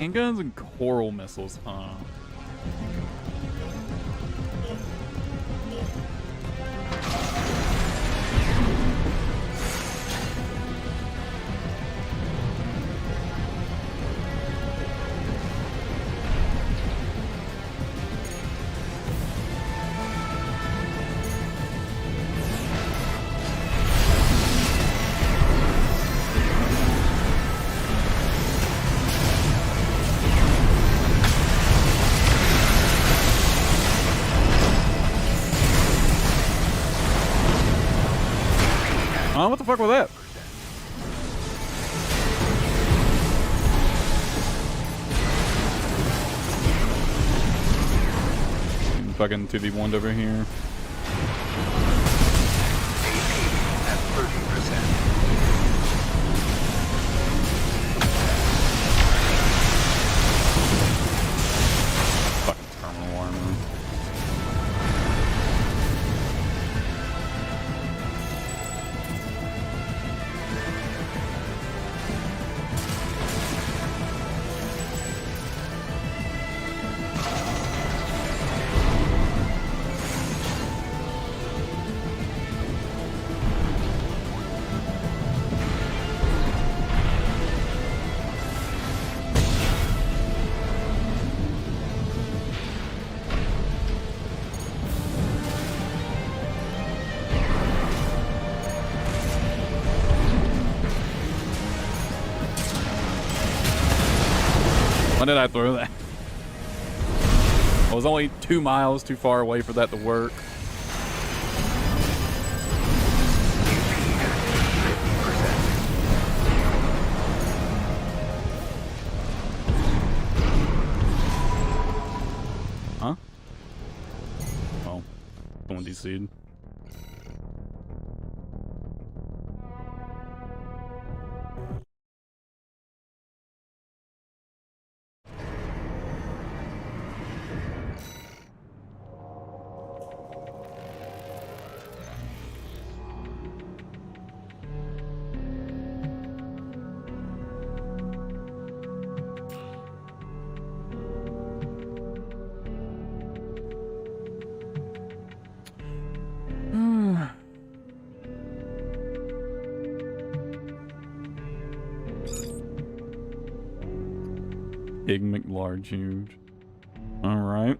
Handguns and coral missiles, huh? What the fuck was that? Fucking 2v1 over here. At 30%. Fucking terminal armor. When did I throw that? I was only 2 miles too far away for that to work. Huh? Oh, someone DC'd. Big McLarge huge. All right.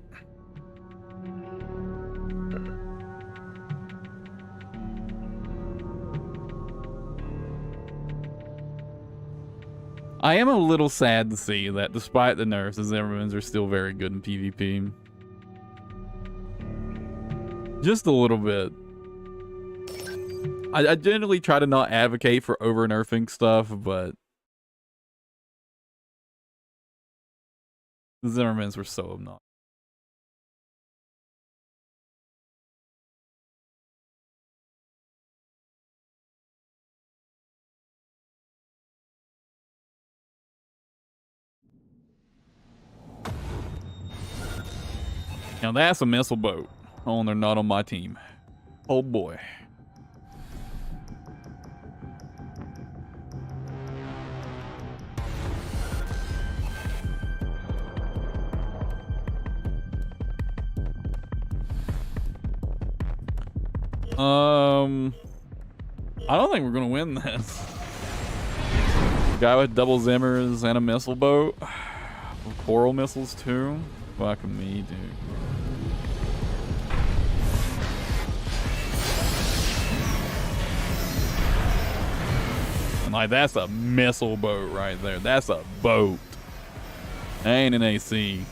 I am a little sad to see that despite the nerfs, the Zimmermans are still very good in PvP. Just a little bit. I generally try to not advocate for over-nerfing stuff, but the Zimmermans were so obnoxious. Now that's a missile boat. Oh, and they're not on my team. Oh boy. I don't think we're gonna win this. Guy with double Zimmers and a missile boat. Coral missiles too. Fucking me, dude. And like, that's a missile boat right there. That's a boat. Ain't an AC.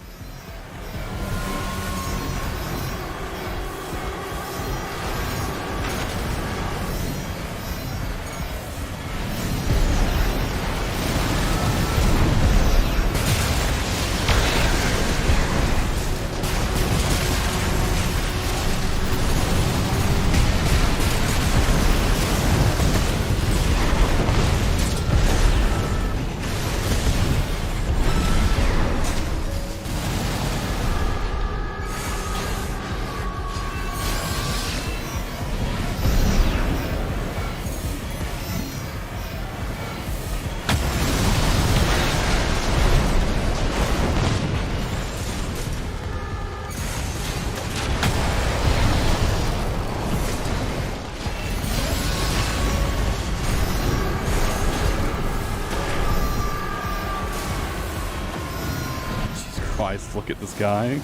Look at this guy.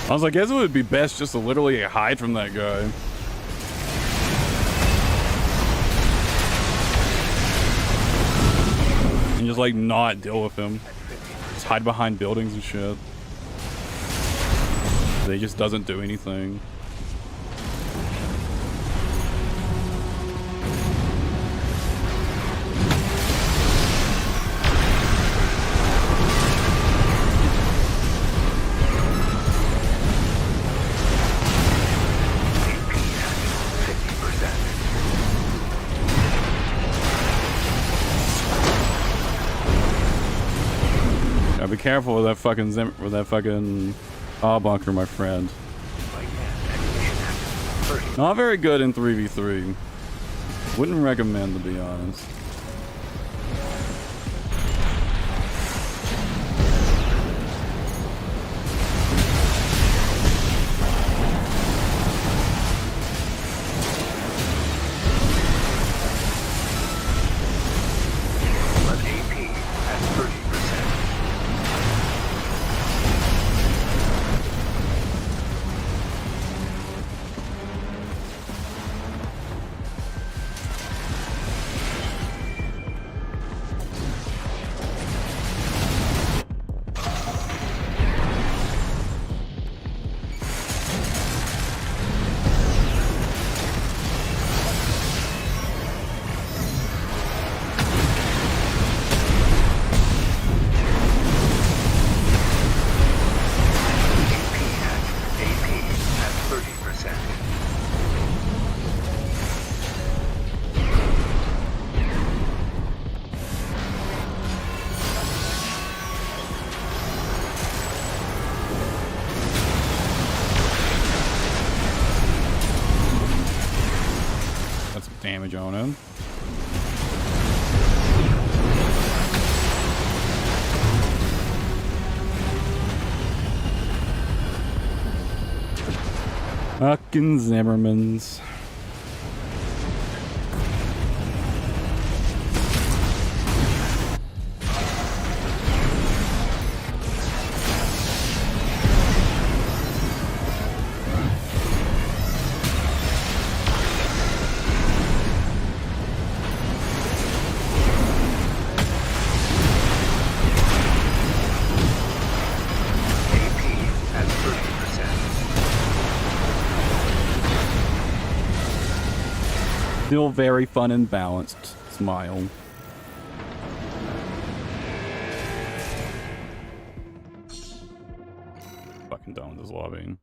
I was like, I guess it would be best just to literally hide from that guy. And just like not deal with him. Just hide behind buildings and shit. He just doesn't do anything. Be careful with that fucking bunker, my friend. Not very good in 3v3. Wouldn't recommend, to be honest. Jonah. Fucking Zimmermans. AP at 30%. Still very fun and balanced. Smile. Fucking done with this lobby.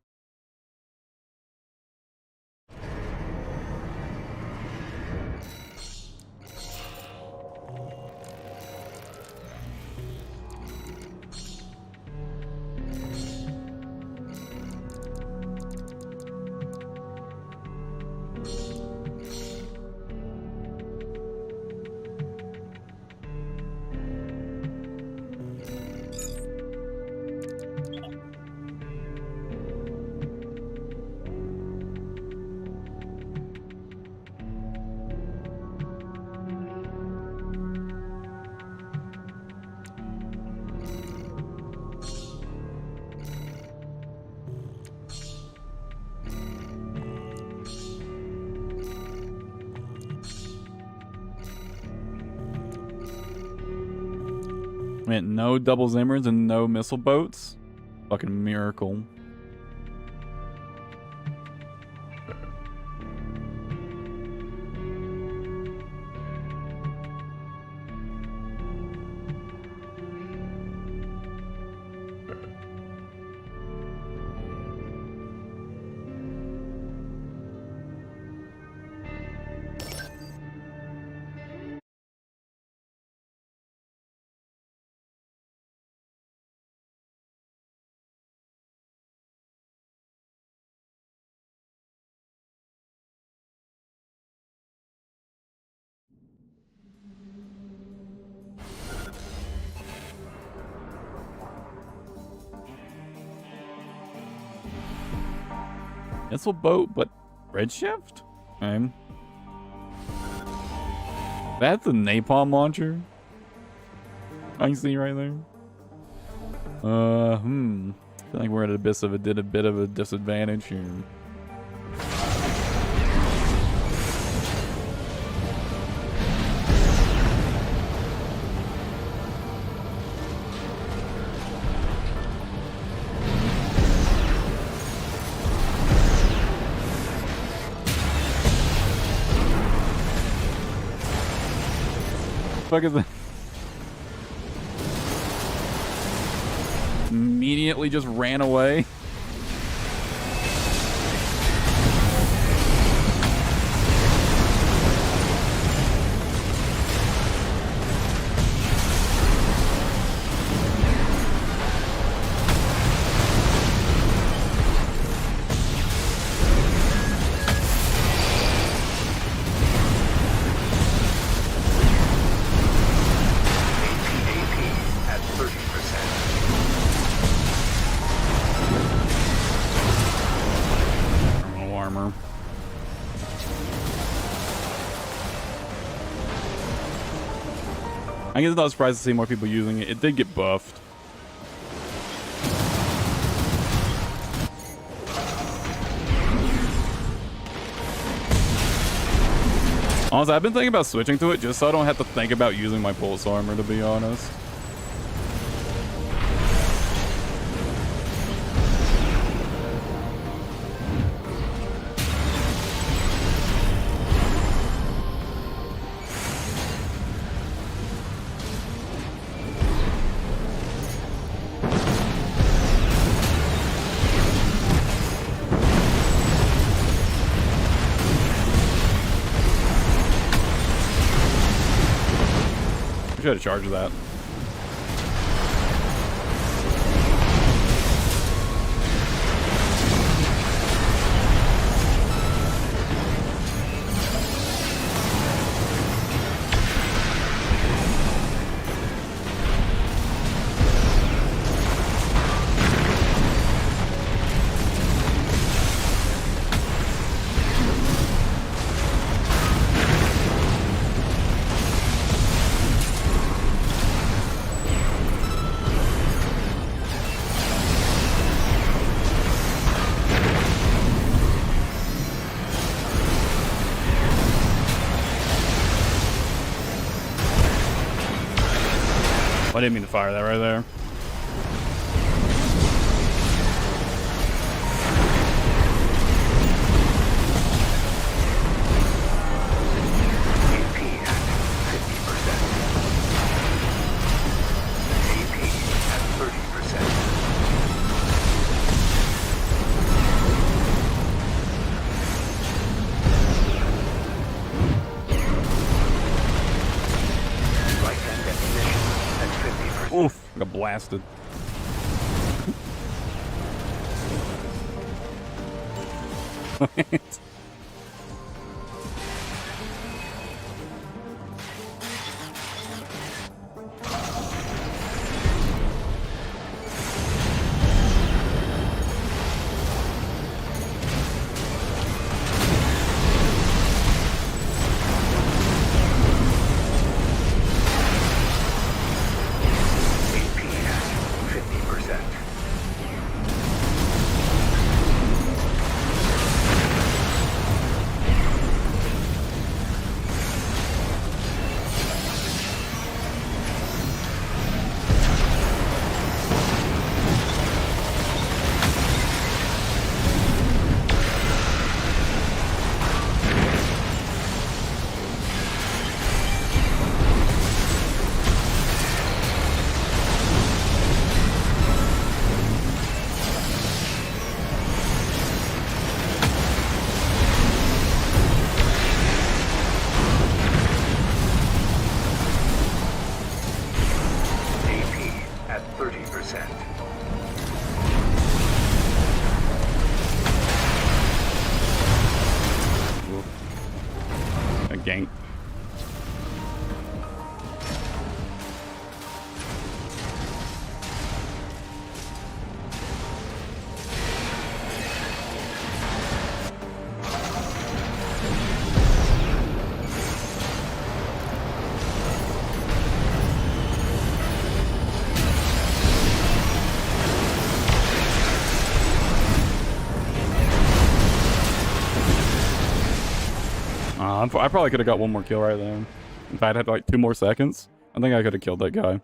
Meant no double Zimmers and no missile boats. Fucking miracle. Missile boat, but redshift? Okay. That's a napalm launcher. I can see right there. I feel like we're at a bit of a disadvantage here. Fuck is that? Immediately just ran away. I guess I'm not surprised to see more people using it. It did get buffed. Honestly, I've been thinking about switching to it just so I don't have to think about using my pulse armor, to be honest. I should have charged that. I didn't mean to fire that right there. AP at 50%. AP at 30%. Light and ammunition at 50%. Oof, I got blasted. AP at 50%. AP at 30%. A gank. I probably could have got one more kill right there. If I'd had like 2 more seconds, I think I could have killed that guy.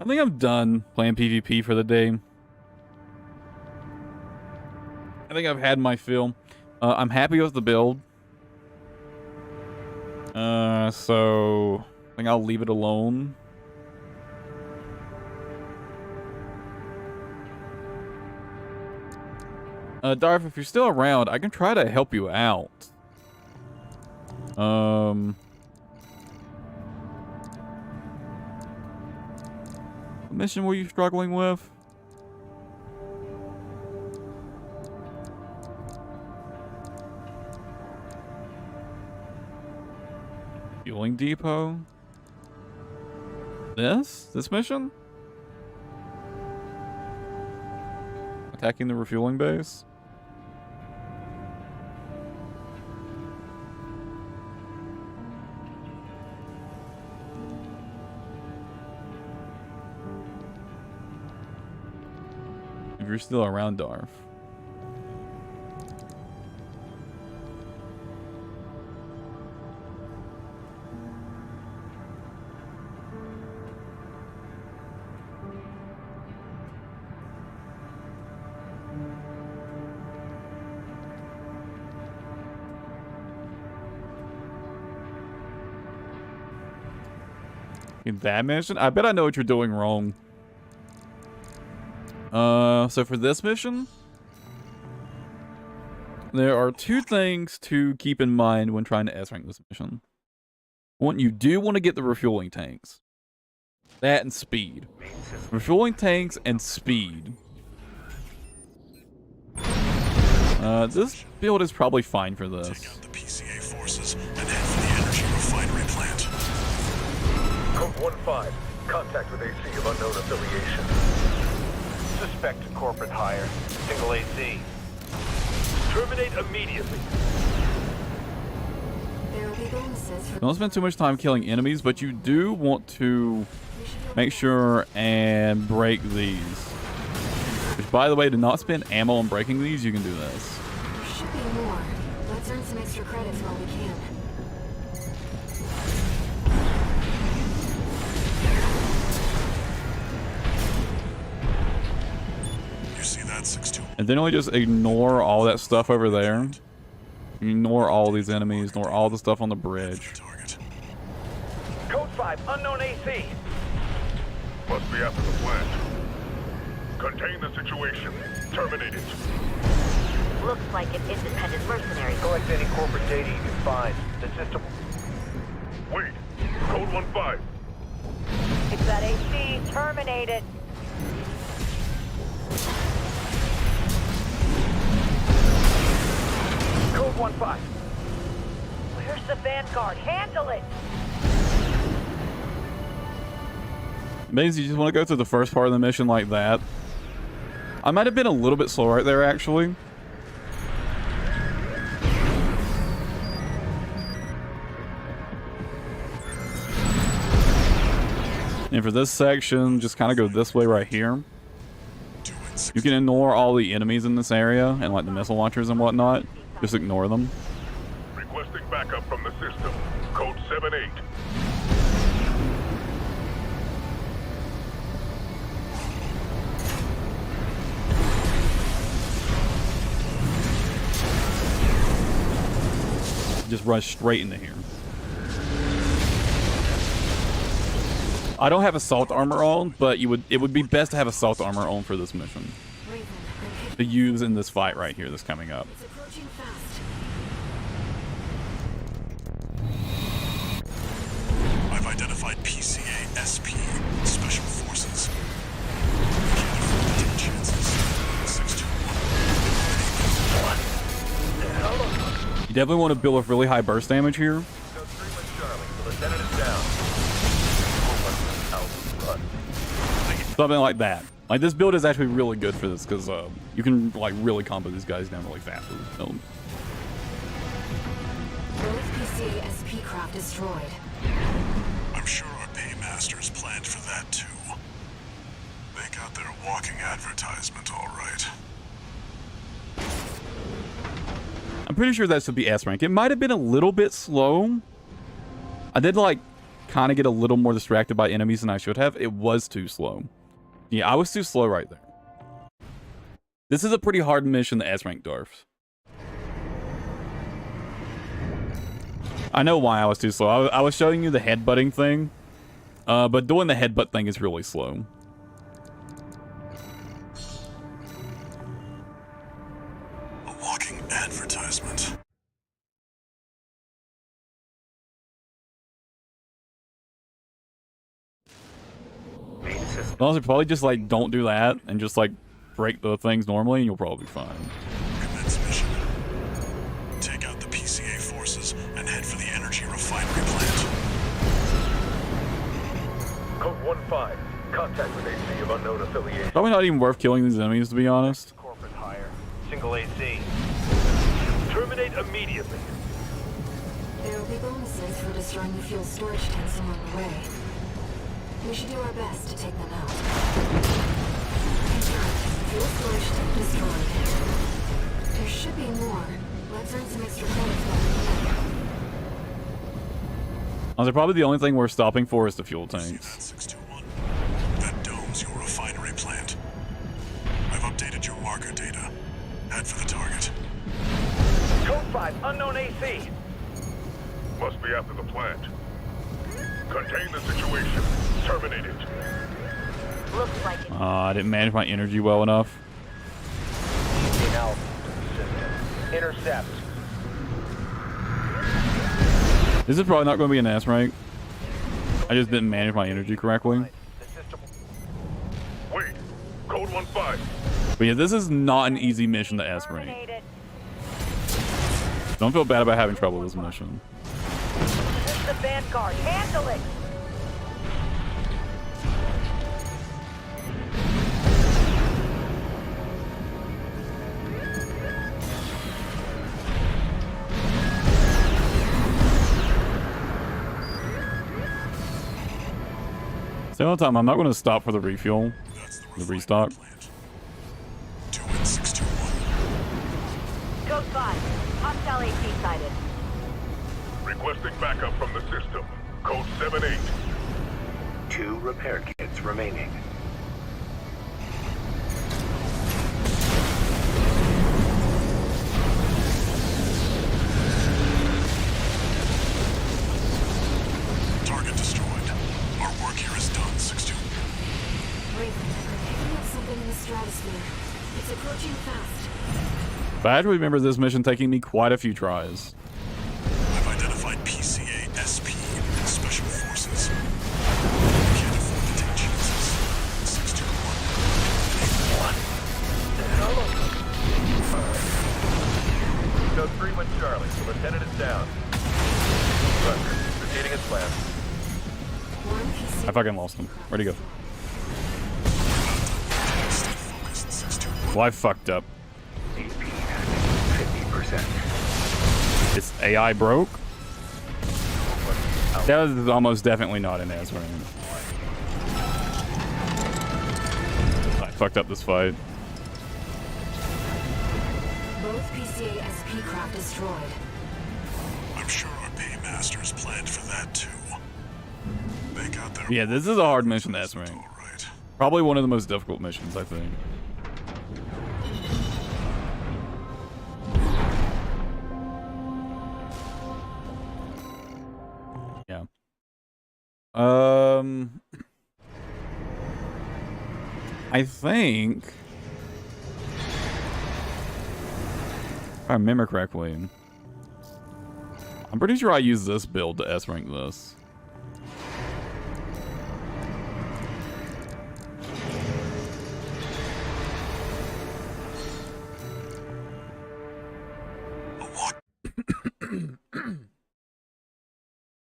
I think I'm done playing PvP for the day. I think I've had my fill. I'm happy with the build. So I think I'll leave it alone. Darth, if you're still around, I can try to help you out. What mission were you struggling with? Fueling depot? This mission? Attacking the refueling base? If you're still around, Darth. In that mission? I bet I know what you're doing wrong. So for this mission, there are 2 things to keep in mind when trying to S-rank this mission. One, you do want to get the refueling tanks. That and speed. Refueling tanks and speed. This build is probably fine for this. Take out the PCA forces and head for the energy refinery plant. Code 1-5. Contact with AC of unknown affiliation. Suspect corporate hire. Single AC. Terminate immediately. There will be bonuses for Don't spend too much time killing enemies, but you do want to make sure and break these. Which, by the way, do not spend ammo on breaking these. You can do this. There should be more. Let's earn some extra credits while we can. You see that 6-2? And then only just ignore all that stuff over there. Ignore all these enemies. Ignore all the stuff on the bridge. Target. Code 5. Unknown AC. Must be after the plant. Contain the situation. Terminate it. Looks like an independent mercenary. Collect any corporate data you can find. The system. Wait. Code 1-5. It's that AC. Terminate it. Code 1-5. Where's the Vanguard? Handle it! Means you just want to go through the first part of the mission like that. I might have been a little bit slow right there, actually. And for this section, just kind of go this way right here. You can ignore all the enemies in this area and like the missile launchers and whatnot. Just ignore them. Requesting backup from the system. Code 7-8. Just rush straight into here. I don't have assault armor on, but it would be best to have assault armor on for this mission. Raven, I'm hit. To use in this fight right here that's coming up. It's approaching fast. I've identified PCA SP Special Forces. Chances. 621. You definitely want to build up really high burst damage here. Code 3 with Charlie. The lieutenant is down. Something like that. Like this build is actually really good for this because you can like really combo these guys down really fast with this build. Both PCA SP craft destroyed. I'm sure our paymasters planned for that too. They got their walking advertisement all right. I'm pretty sure that should be S rank. It might have been a little bit slow. I did like kind of get a little more distracted by enemies than I should have. It was too slow. Yeah, I was too slow right there. This is a pretty hard mission, the S rank dwarfs. I know why I was too slow. I was showing you the headbutting thing, but doing the headbutt thing is really slow. A walking advertisement. Honestly, probably just like don't do that and just like break the things normally and you'll probably be fine. Commence mission. Take out the PCA forces and head for the energy refinery plant. Code 1-5. Contact with AC of unknown affiliation. Probably not even worth killing these enemies, to be honest. Corporate hire. Single AC. Terminate immediately. There will be bonuses for destroying the fuel storage tanks along the way. We should do our best to take them out. Fuel storage tank destroyed. There should be more. Let's earn some extra credits while we can. Honestly, probably the only thing we're stopping for is the fuel See tanks. that 621? That dome's your refinery plant. I've updated your marker data. Head for the target. Code 5. Unknown AC. Must be after the plant. Contain the situation. Terminate it. Looks like it. I didn't manage my energy well enough. Analysis of the system. Intercept. This is probably not going to be an S rank. I just didn't manage my energy correctly. Code 1-5. But yeah, this is not an easy mission to S rank. Terminate it. Don't feel bad about having trouble with this mission. Where's the Vanguard? Handle it! Same time, I'm not going to stop for the refuel, That's the restock. plant. 2-621. Code 5. Hostile AC sighted. Requesting backup from the system. Code 7-8. 2 repair kits remaining. Target destroyed. Our work here is done, 6-2. Raven, I'm picking up something in the stratosphere. It's approaching fast. But I actually remember this mission taking me quite a few tries. I've identified PCA, SP, and Special Forces. We can't afford to take chances. 621. Code 3 with Charlie. Lieutenant is down. Roger. Proceeding as planned. One PC. I fucking lost him. Where'd he go? Stay focused, 621. Well, I fucked up. AP active 50%. Its AI broke. That was almost definitely not an S rank. I fucked up this fight. Both PCA SP craft destroyed. I'm sure our paymasters planned for that too. They got their Yeah, this is a hard mission to S rank. all right. Probably one of the most difficult missions, I think. Yeah. I think, if I remember correctly, I'm pretty sure I used this build to S rank this.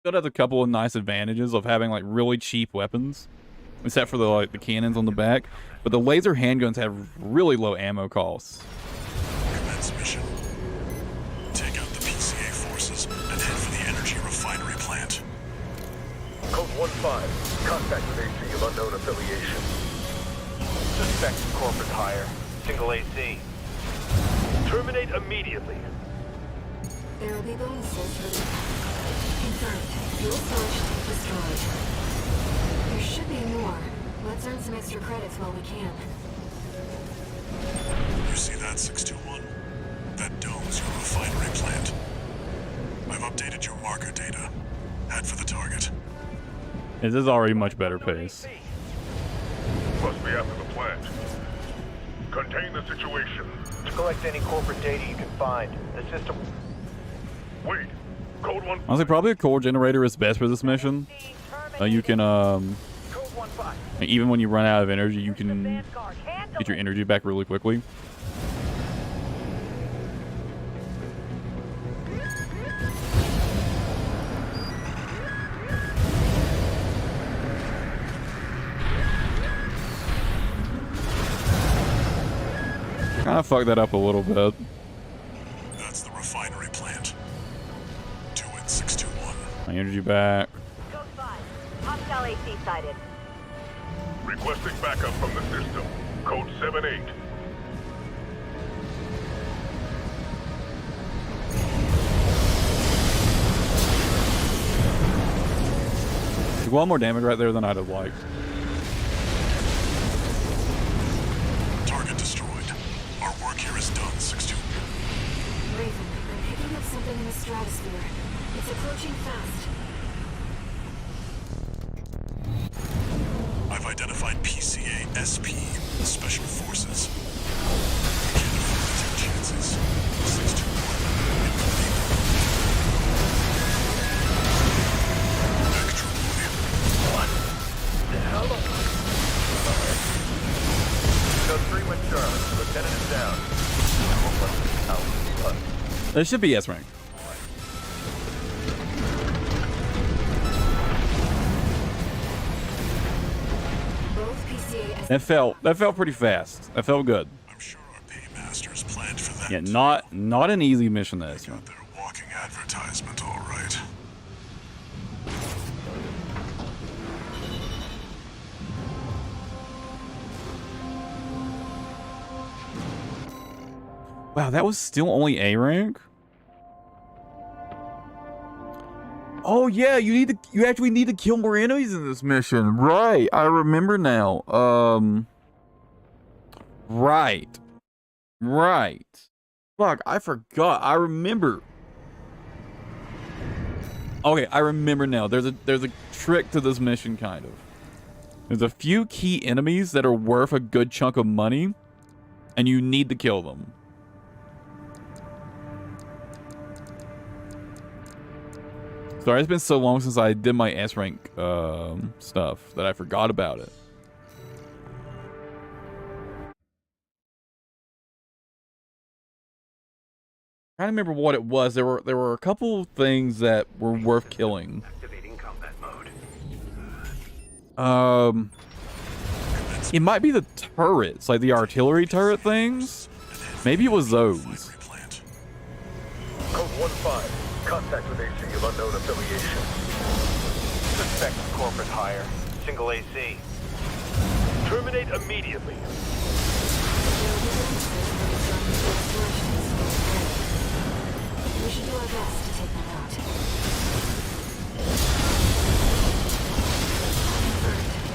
It has a couple of nice advantages of having like really cheap weapons, except for the the cannons on the back. But the laser handguns have really low ammo costs. Commence mission. Take out the PCA forces and head for the energy refinery plant. Code 1-5. Contact with AC of unknown affiliation. Suspect corporate hire. Single AC. Terminate immediately. There will be bonuses for the... Confirmed. Fuel storage tank destroyed. There should be more. Let's earn some extra credits while we can. You see that, 621? That dome's your refinery plant. I've updated your marker data. Head for the target. This is already much better pace. Must be after the plant. Contain the situation. Collect any corporate data you can find. The system... Wait. Code 1. Honestly, probably a core generator is best for this mission. You can Code 1-5. even when you run out of energy, you can Vanguard. Handle get your it. energy back really quickly. Kind of fucked that up a little bit. That's the refinery plant. Do it, 621. My energy back. Code 5. Hostile AC sighted. Requesting backup from the system. Code 7-8. Took one more damage right there than I'd have liked. Target destroyed. Our work here is done, 621. Raven, I'm picking up something in the stratosphere. It's approaching fast. I've identified PCA, SP, Special Forces. We can't afford to take chances. 621. Extra warning. What the hell? 3-1 Charlie. Lieutenant is down. Out. This should be S rank. Both PCA That felt pretty fast. That felt good. I'm sure our paymasters planned for that. Yeah, not an easy mission, that S rank. Their walking advertisement, all right. Wow, that was still only A rank? Oh yeah, you actually need to kill more enemies in this mission. Right, I remember now. Right. Fuck, I forgot. I remember. Okay, I remember now. There's a trick to this mission, kind of. There's a few key enemies that are worth a good chunk of money, and you need to kill them. Sorry, it's been so long since I did my S rank stuff that I forgot about it. I don't remember what it was. There were a couple things that were worth killing. Activating combat mode. It might be the turrets, like the artillery turret things. Maybe it was those. Code 1-5. Contact with AC of unknown affiliation. Suspect corporate hire. Single AC. Terminate immediately. We should do our best to take that out.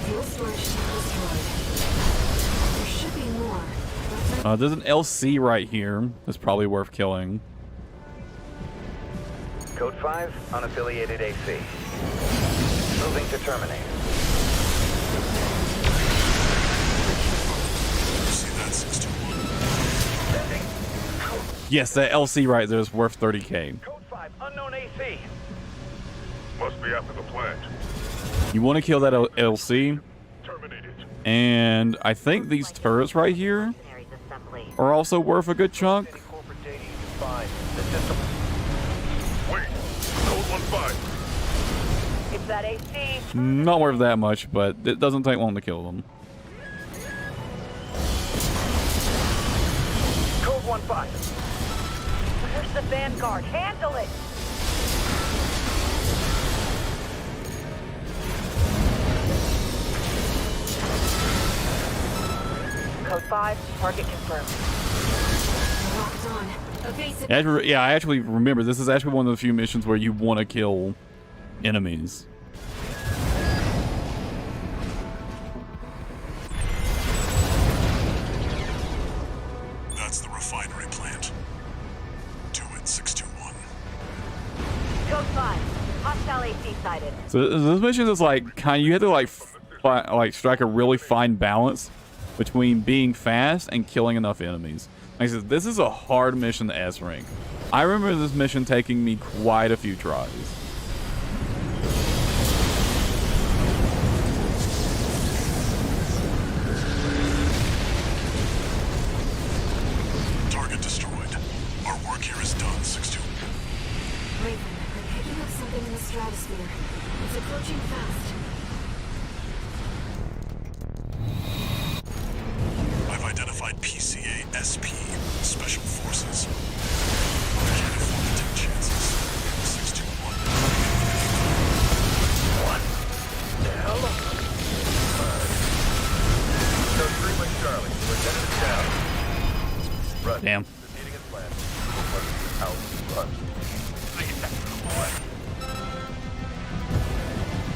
Fuel storage tank destroyed. There should be more. There's an LC right here. That's probably worth killing. Code 5, unaffiliated AC. Moving to terminate. See that 621? Yes, that LC right there is worth 30k. Code 5, unknown AC. Must be after the plant. You want to kill that LC, Terminate it. and I think these turrets right here are also worth a good chunk. Corporate data you can find. The system. Wait. Code 1-5. It's that AC. Not worth that much, but it doesn't take long to kill them. Code 1-5. Where's the Vanguard? Handle it! Code 5, target confirmed. Locked on. Evasive. Yeah, I actually remember this is actually one of the few missions where you want to kill enemies. That's the refinery plant. Do it, 621. Code 5, hostile AC sighted. So this mission is like you have to like strike a really fine balance between being fast and killing enough enemies. Like I said, this is a hard mission to S rank. I remember this mission taking me quite a few tries. Target destroyed. Our work here is done, 621. Raven, I'm picking up something in the stratosphere. It's approaching fast. I've identified PCA SP, Special Forces. Can't afford to take chances. 621. Code 3-1 Charlie. Lieutenant is down. Run. Damn. Proceeding as planned. Out. Run.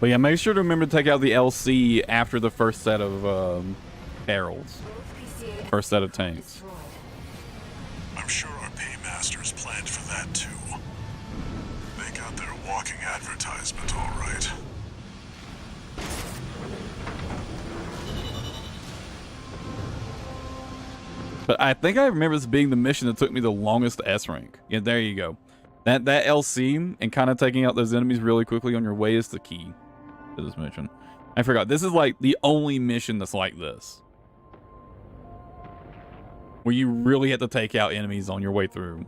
But yeah, make sure to remember to take out the LC after the first set of barrels. Both PCA First set of tanks. destroyed. I'm sure our paymasters planned for that too. They got their walking advertisement all right. But I think I remember this being the mission that took me the longest to S rank. Yeah, there you go. That LC and kind of taking out those enemies really quickly on your way is the key to this mission. I forgot. This is like the only mission that's like this. where you really have to take out enemies on your way through.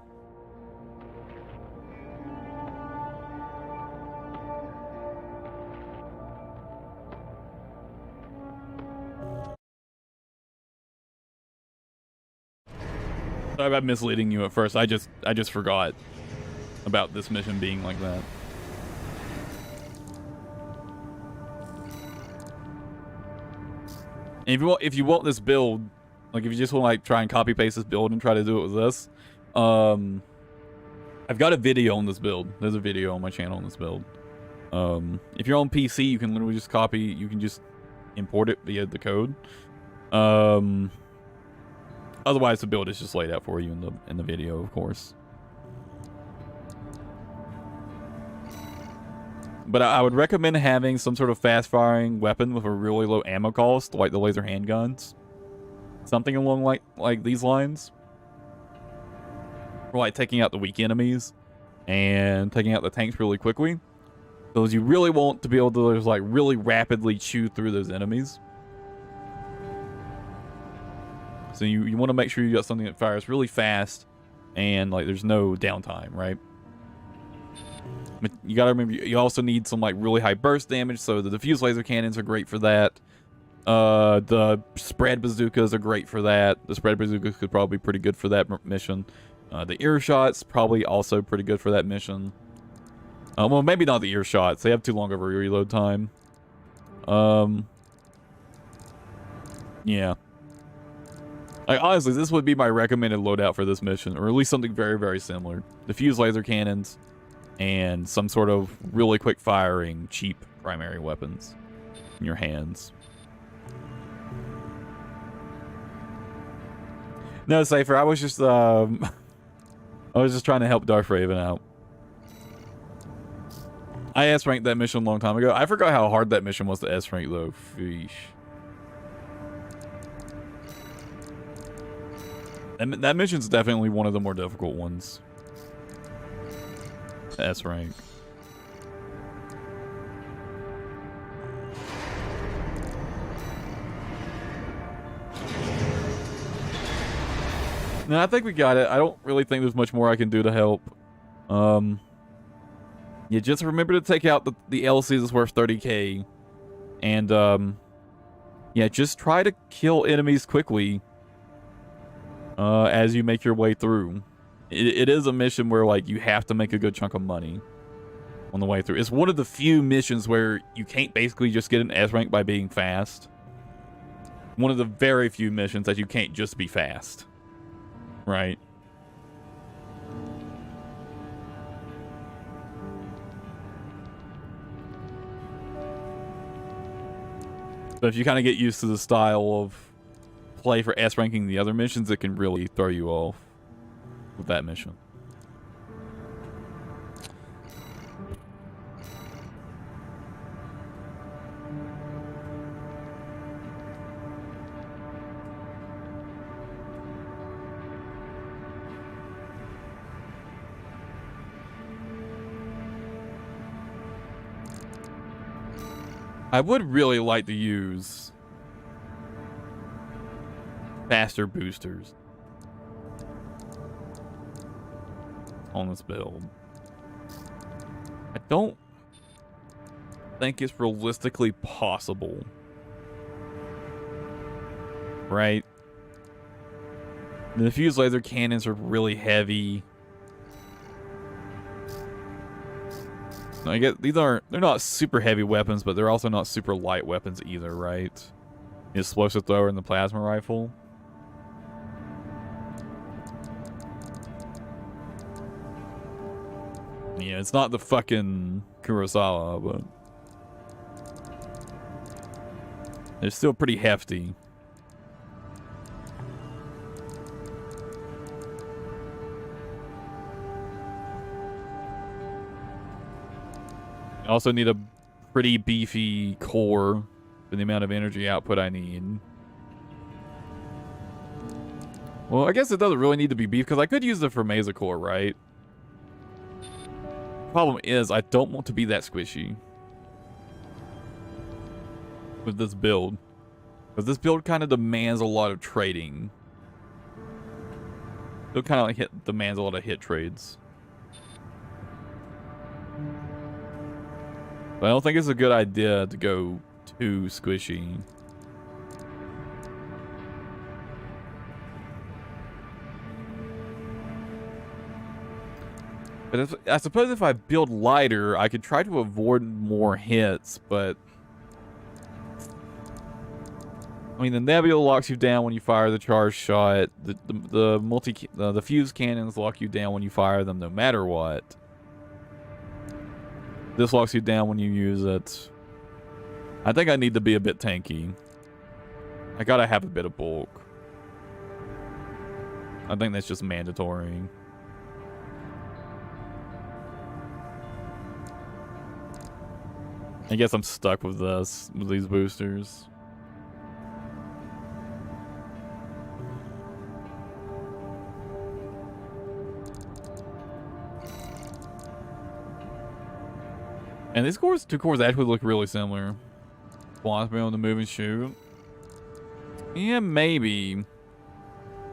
Sorry about misleading you at first. I just forgot about this mission being like that. And if you want this build, like if you just want to like try and copy paste this build and try to do it with this, I've got a video on this build. There's a video on my channel on this build. If you're on PC, you can literally just copy. You can just import it via the code. Otherwise, the build is just laid out for you in the video, of course. But I would recommend having some sort of fast-firing weapon with a really low ammo cost, like the laser handguns. Something along like these lines. For like taking out the weak enemies and taking out the tanks really quickly. Those you really want to be able to just like really rapidly chew through those enemies. So you want to make sure you got something that fires really fast and like there's no downtime, right? But you gotta remember, you also need some like really high burst damage, so the diffuse laser cannons are great for that. The spread bazookas are great for that. The spread bazookas could probably be pretty good for that mission. The earshots probably also pretty good for that mission. Well, maybe not the earshots. They have too long of a reload time. Yeah. Like, honestly, this would be my recommended loadout for this mission, or at least something very, very similar. Diffuse laser cannons and some sort of really quick firing, cheap primary weapons in your hands. No, Cypher, I was just trying to help Darth Raven out. I S-ranked that mission a long time ago. I forgot how hard that mission was to S-rank, though. Sheesh. That mission's definitely one of the more difficult ones. S-rank. No, I think we got it. I don't really think there's much more I can do to help. Yeah, just remember to take out the LCs that's worth 30k. And, yeah, just try to kill enemies quickly. As you make your way through. It is a mission where, like, you have to make a good chunk of money on the way through. It's one of the few missions where you can't basically just get an S rank by being fast. One of the very few missions that you can't just be fast. Right? So if you kind of get used to the style of play for S ranking the other missions, it can really throw you off with that mission. I would really like to use faster boosters on this build. I don't think it's realistically possible. Right? The diffuse laser cannons are really heavy. I guess they're not super heavy weapons, but they're also not super light weapons either, right? The explosive thrower and the plasma rifle. Yeah, it's not the fucking Kurosawa, but they're still pretty hefty. I also need a pretty beefy core for the amount of energy output I need. Well, I guess it doesn't really need to be beef, because I could use the Fermeza core, right? Problem is, I don't want to be that squishy with this build. Because this build kind of demands a lot of trading. It'll kind of like demands a lot of hit trades. But I don't think it's a good idea to go too squishy. But I suppose if I build lighter, I could try to avoid more hits, but... I mean, the nebula locks you down when you fire the charge shot. The fuse cannons lock you down when you fire them no matter what. This locks you down when you use it. I think I need to be a bit tanky. I gotta have a bit of bulk. I think that's just mandatory. I guess I'm stuck with this, with these boosters. And these two cores actually look really similar. Philosophy on the move and shoot. Yeah, maybe.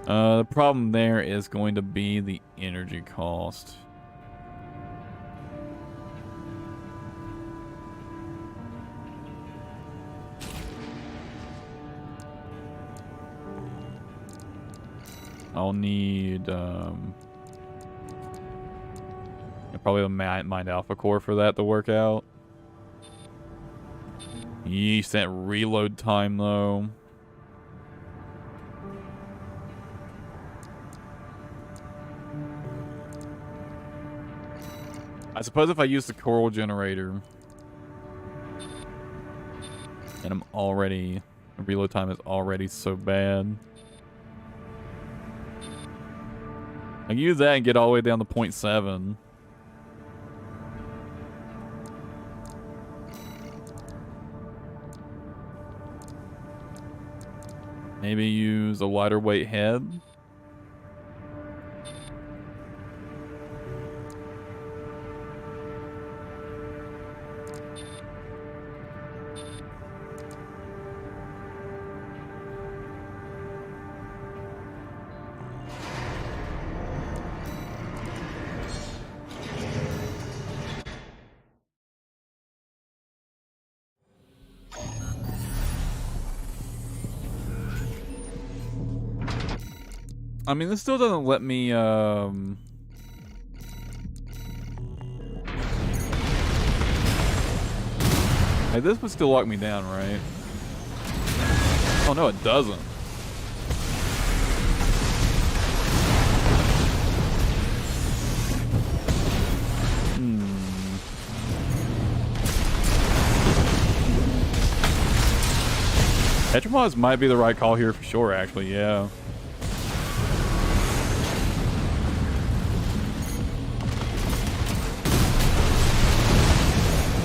The problem there is going to be the energy cost. I'll need probably a Mind Alpha core for that to work out. Yeesh, that reload time though. I suppose if I use the coral generator, and I'm already, reload time is already so bad. I can use that and get all the way down to 0.7. Maybe use a lighter weight head. I mean, this still doesn't let me, Hey, this would still lock me down, right? Oh, no, it doesn't. Petromaz might be the right call here for sure, actually, yeah.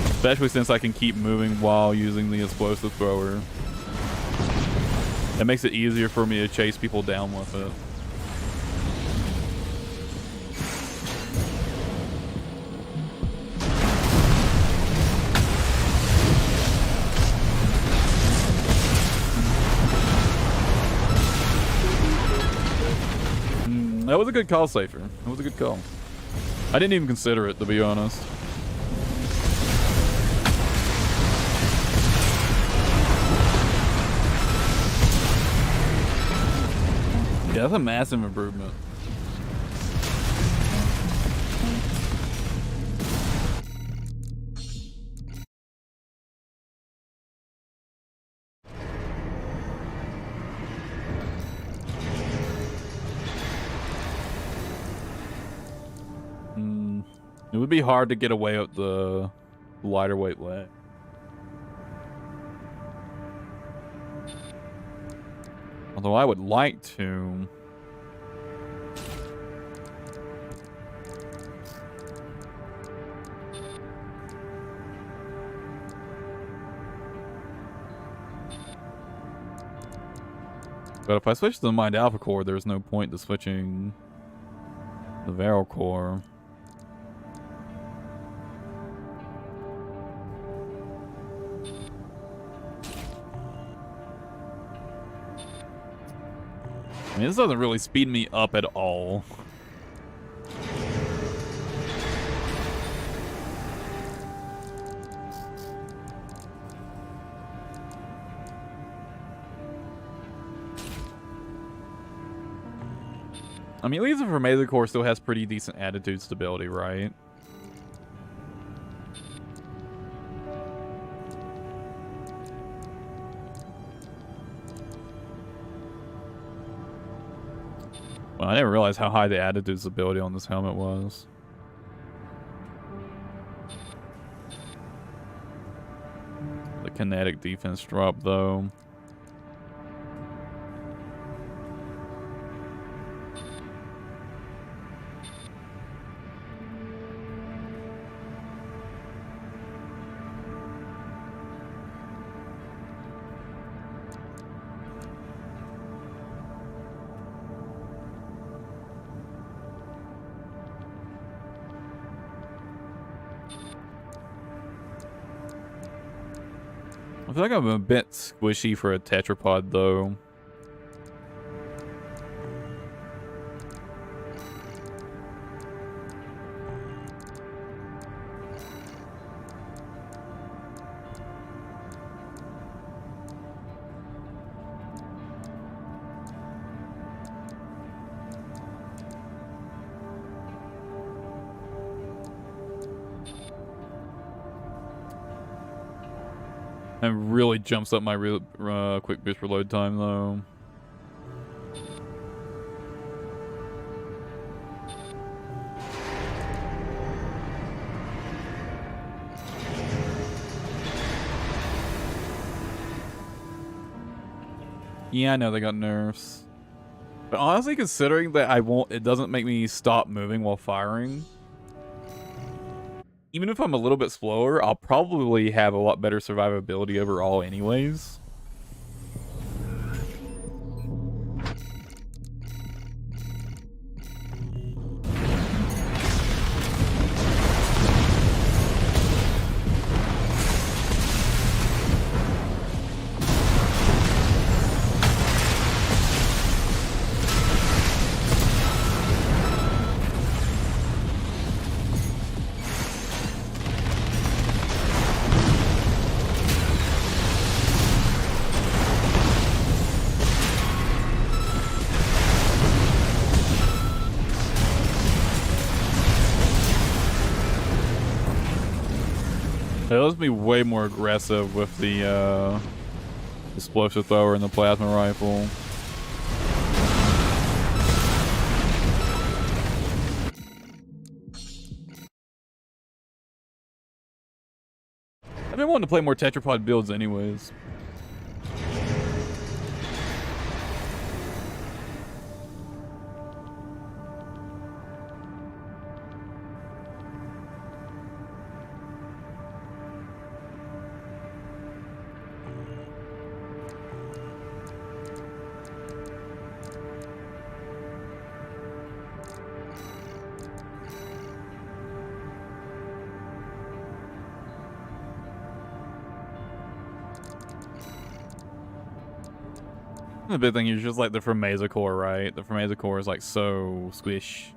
Especially since I can keep moving while using the explosive thrower. It makes it easier for me to chase people down with it. That was a good call, Safer. That was a good call. I didn't even consider it, to be honest. Yeah, that's a massive improvement. It would be hard to get away with the lighter weight leg. Although I would like to. But if I switch to the Mind Alpha core, there's no point to switching the Varel core. I mean, this doesn't really speed me up at all. I mean, at least the Phasmophobia core still has pretty decent attitude stability, right? Well, I didn't realize how high the attitude stability on this helmet was. The kinetic defense drop, though. I feel like I'm a bit squishy for a tetrapod, though. It really jumps up my quick boost reload time, though. Yeah, I know they got nerfs. But honestly, considering that it doesn't make me stop moving while firing. Even if I'm a little bit slower, I'll probably have a lot better survivability overall anyways. Let's be way more aggressive with the explosive thrower and the plasma rifle. I've been wanting to play more tetrapod builds anyways. The big thing is just like the Phasmophobia core, right? The Phasmophobia core is like so squish.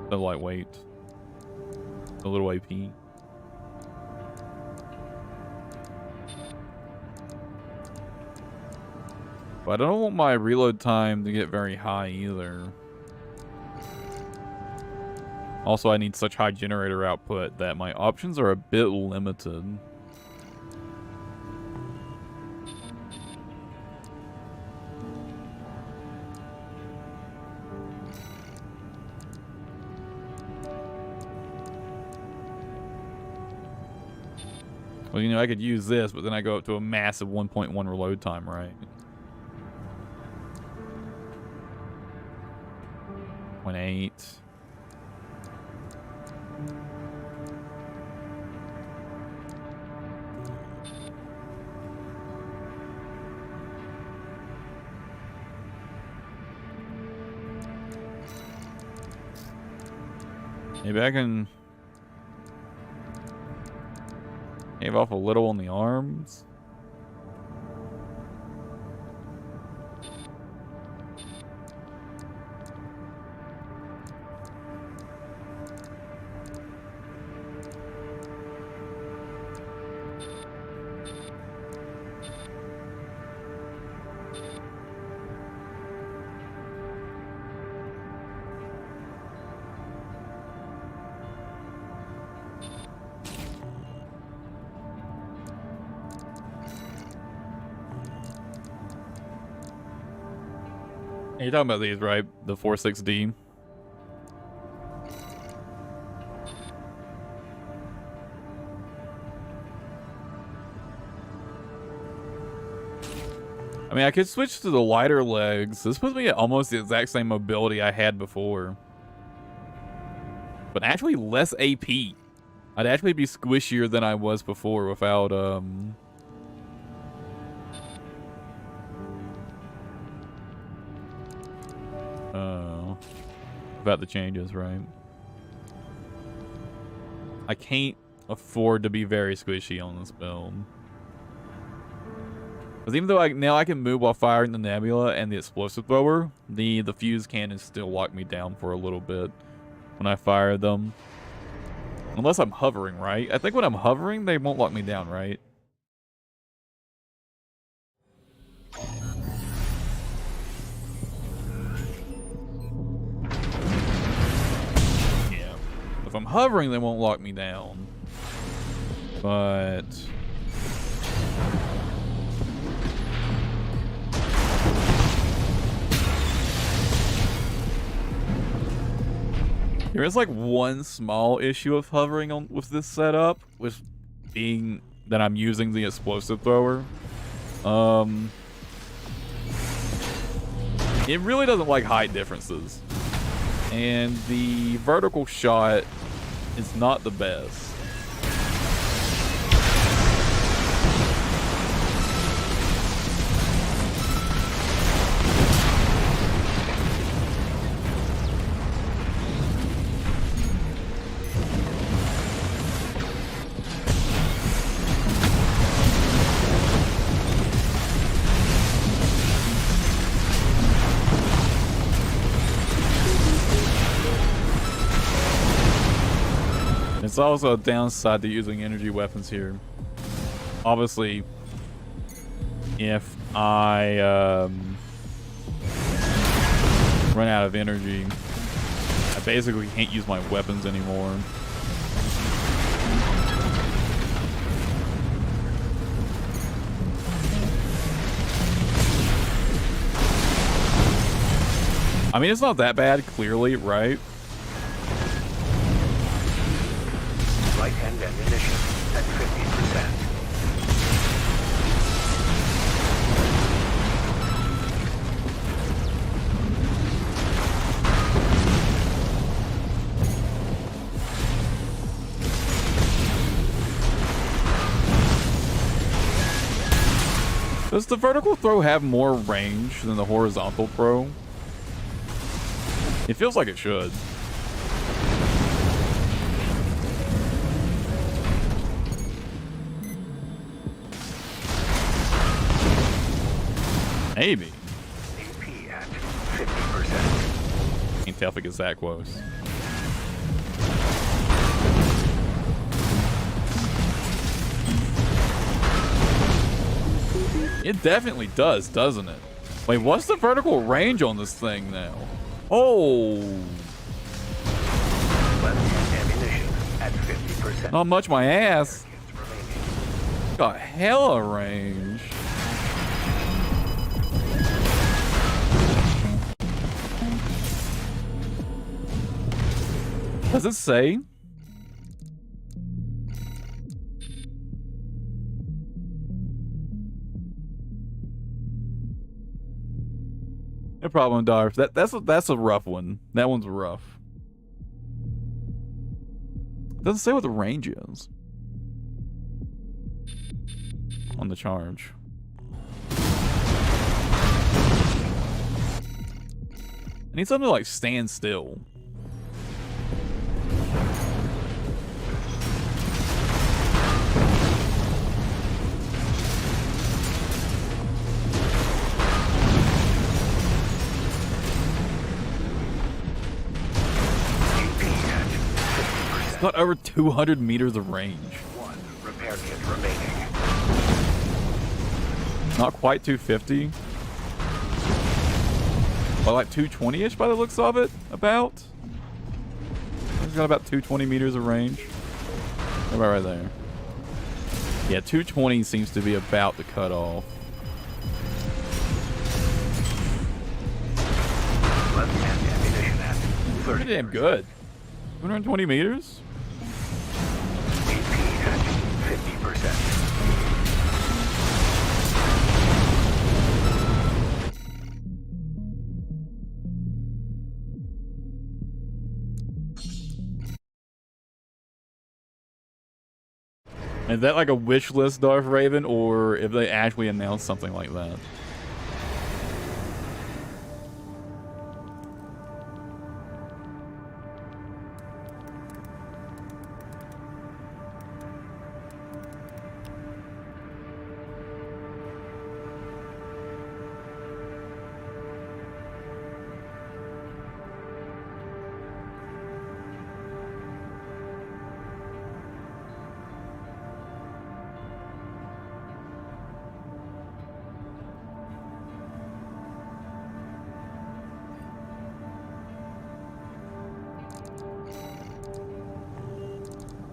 So lightweight. A little AP. But I don't want my reload time to get very high either. Also, I need such high generator output that my options are a bit limited. Well, you know, I could use this, but then I go up to a massive 1.1 reload time, right? 0.8. Maybe I can shave off a little on the arms. You're talking about these, right? The 46D. I mean, I could switch to the lighter legs. This puts me at almost the exact same mobility I had before. But actually less AP. I'd actually be squishier than I was before without, about the changes, right? I can't afford to be very squishy on this build. Because even though now I can move while firing the Nebula and the explosive thrower, the fuse cannons still lock me down for a little bit when I fire them. Unless I'm hovering, right? I think when I'm hovering, they won't lock me down, right? Yeah. If I'm hovering, they won't lock me down. But... there is like one small issue of hovering on with this setup, with being that I'm using the explosive thrower. It really doesn't like height differences, and the vertical shot is not the best. It's also a downside to using energy weapons here. Obviously, if I run out of energy, I basically can't use my weapons anymore. I mean, it's not that bad, clearly, right? Light-hand ammunition at 50%. Does the vertical throw have more range than the horizontal throw? It feels like it should. Maybe. AP at 50%. Can't tell if it gets that close. It definitely does, doesn't it? Wait, what's the vertical range on this thing now? Oh! Left-hand ammunition at 50%. Not much my ass. Remaining. Got hella range. Does it say? No problem, Darf. That's a rough one. That one's rough. It doesn't say what the range is on the charge. I need something to like stand still. Got over 200 meters of range. One repair kit remaining. Not quite 250. But like 220-ish by the looks of it, about. It's got about 220 meters of range. About right there. Yeah, 220 seems to be about the cutoff. Pretty damn good. 220 meters? AP at 50%. Is that like a wish list, Darth Raven, or if they actually announce something like that?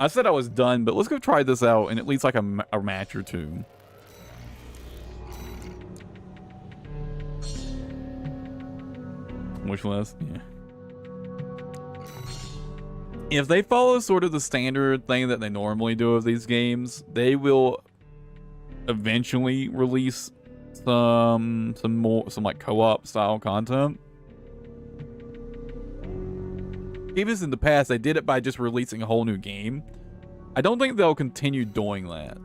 I said I was done, but let's go try this out in at least like a match or two. Wish list? Yeah. If they follow sort of the standard thing that they normally do of these games, they will eventually release some like co-op style content. Even in the past, they did it by just releasing a whole new game. I don't think they'll continue doing that.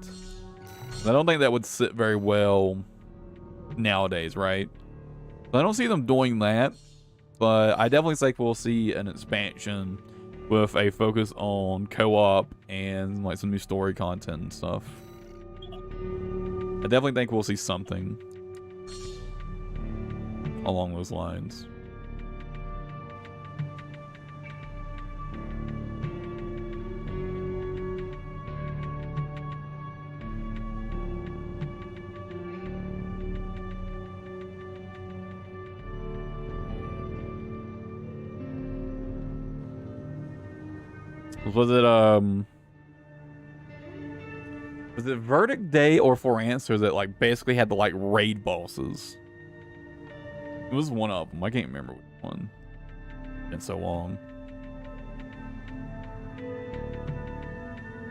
I don't think that would sit very well nowadays, right? So I don't see them doing that, but I definitely think we'll see an expansion with a focus on co-op and like some new story content and stuff. I definitely think we'll see something along those lines. Was it Verdict Day or For Answer that like basically had the like raid bosses? It was one of them. I can't remember which one. It's been so long.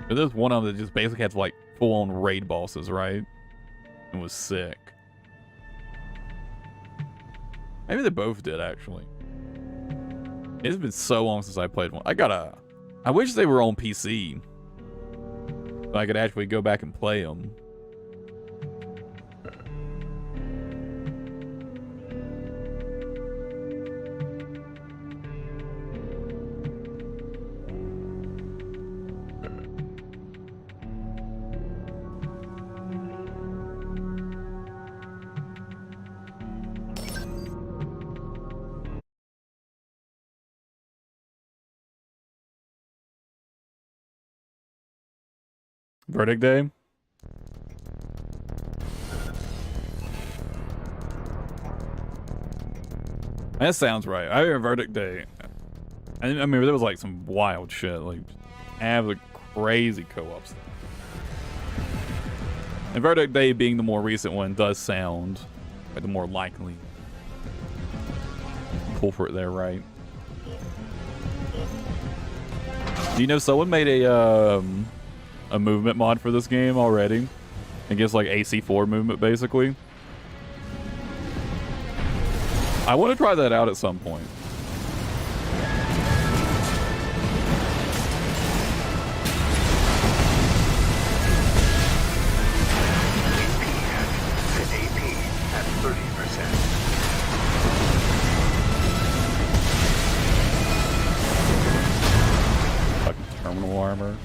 But there's one of them that just basically had like full-on raid bosses, right? It was sick. Maybe they both did actually. It's been so long since I played one. I wish they were on PC, so I could actually go back and play them. Verdict Day? That sounds right. I hear Verdict Day. I mean, there was like some wild shit, like absolute crazy co-ops. And Verdict Day being the more recent one does sound like the more likely culprit there, right? Do you know someone made a movement mod for this game already? It gives like AC4 movement basically. I want to try that out at some point. AP at 30%. Fucking terminal armor.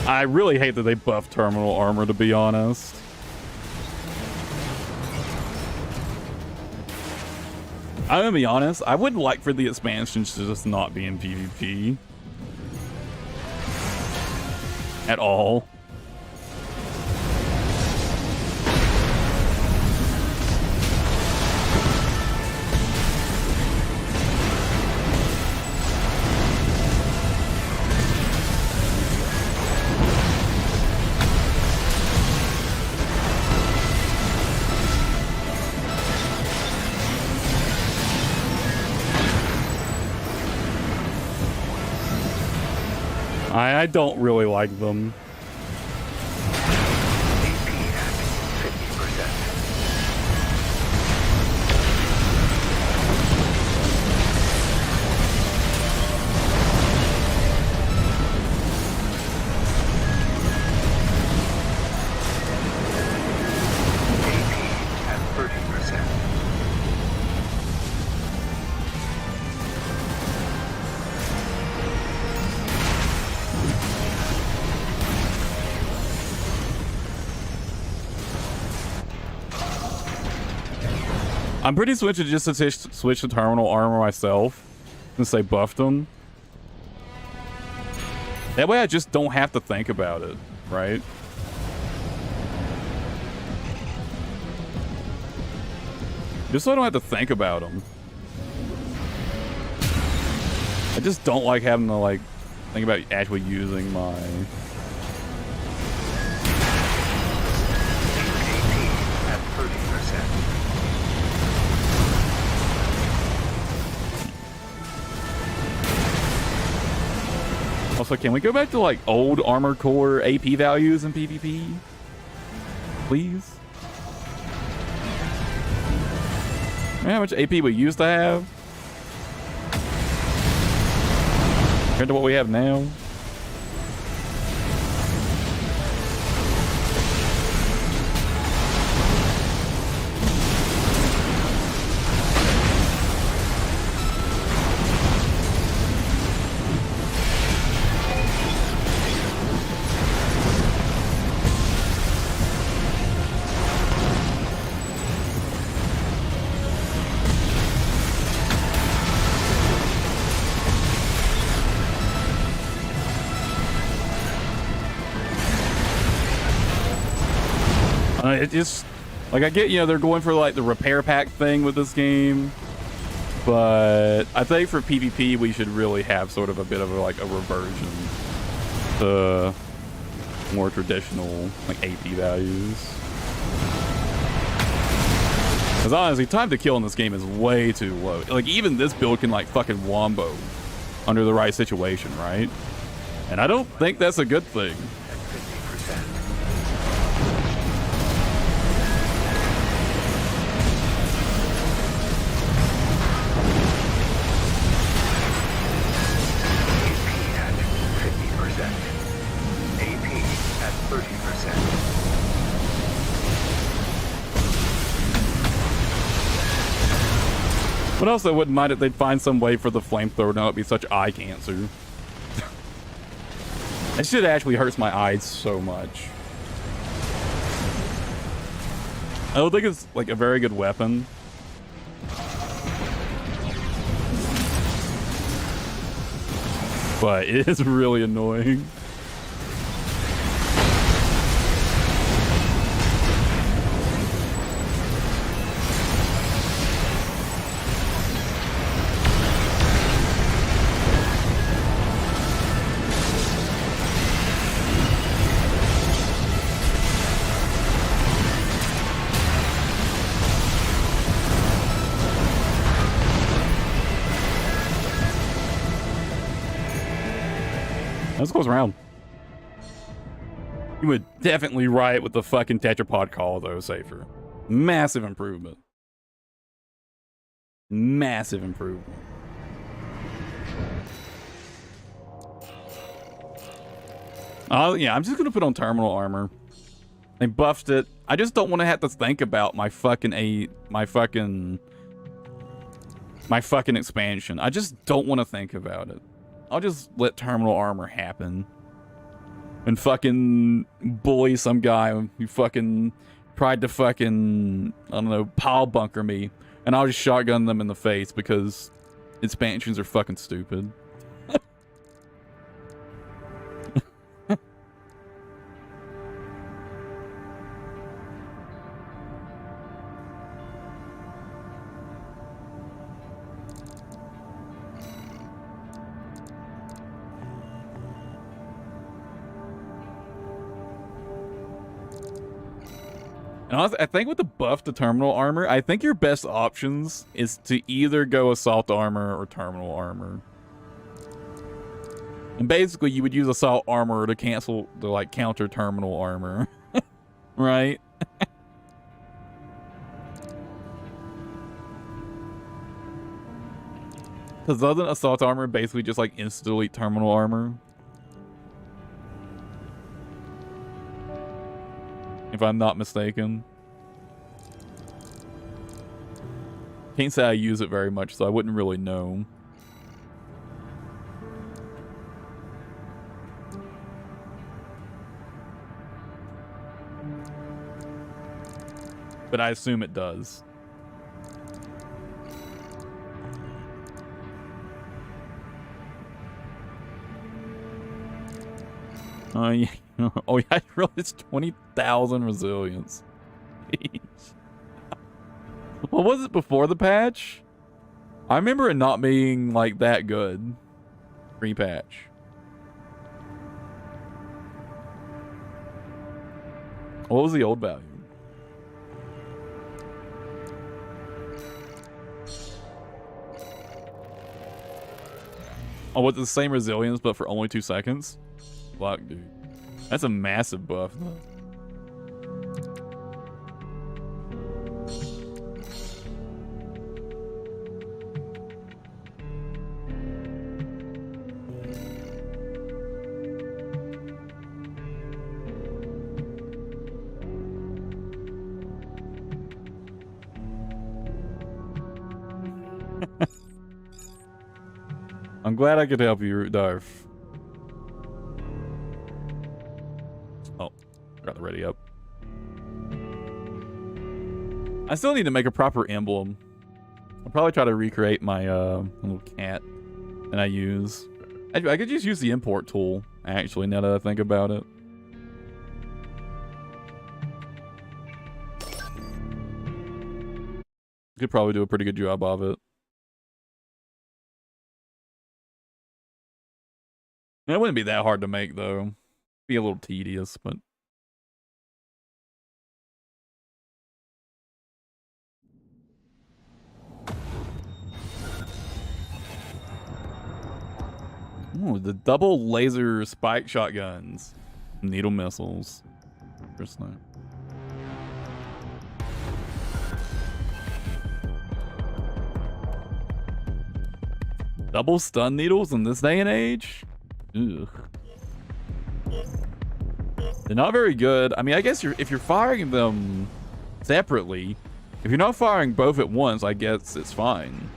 I really hate that they buffed terminal armor, to be honest. I'm gonna be honest, I would like for the expansions to just not be in PvP at all. I don't really like them. AP at 50%. AP at 30%. I'm pretty switched just to switch to terminal armor myself since they buffed them. That way I just don't have to think about it, right? Just so I don't have to think about them. I just don't like having to like think about actually using my... At 30%. Also, can we go back to like old Armored Core AP values in PvP? Please? Remember how much AP we used to have? Compared to what we have now? It just, like, I get, you know, they're going for like the repair pack thing with this game, but I think for PvP we should really have sort of a bit of a, like a reversion to more traditional like AP values. Because honestly, time to kill in this game is way too low. Like even this build can like fucking wombo under the right situation, right? And I don't think that's a good thing. But also, I wouldn't mind if they'd find some way for the flamethrower not to be such eye cancer. That shit actually hurts my eyes so much. I don't think it's like a very good weapon. But it is really annoying. Let's close around. You would definitely riot with the fucking tetrapod call though, Safer. Massive improvement. Massive improvement. Yeah, I'm just gonna put on terminal armor. They buffed it. I just don't want to have to think about my fucking expansion. I just don't want to think about it. I'll just let terminal armor happen. And fucking bully some guy who fucking tried to fucking, I don't know, pile bunker me. And I'll just shotgun them in the face because expansions are fucking stupid. And honestly, I think with the buff to terminal armor, I think your best options is to either go assault armor or terminal armor. And basically, you would use assault armor to cancel the like counter terminal armor, right? Because doesn't assault armor basically just like instantly terminal armor? If I'm not mistaken. Can't say I use it very much, so I wouldn't really know. But I assume it does. Oh yeah, oh yeah, I realized it's 20,000 resilience. What was it before the patch? I remember it not being like that good. Pre-patch. What was the old value? Oh, what's the same resilience but for only 2 seconds? Fuck, dude. That's a massive buff. I'm glad I could help you, Darf. Oh, got the ready up. I still need to make a proper emblem. I'll probably try to recreate my little cat that I use. I could just use the import tool, actually, now that I think about it. Could probably do a pretty good job of it. It wouldn't be that hard to make, though. Be a little tedious, but... Ooh, the double laser spike shotguns. Needle missiles. Interesting. Double stun needles in this day and age? Ugh. They're not very good. I mean, I guess if you're firing them separately, if you're not firing both at once, I guess it's fine.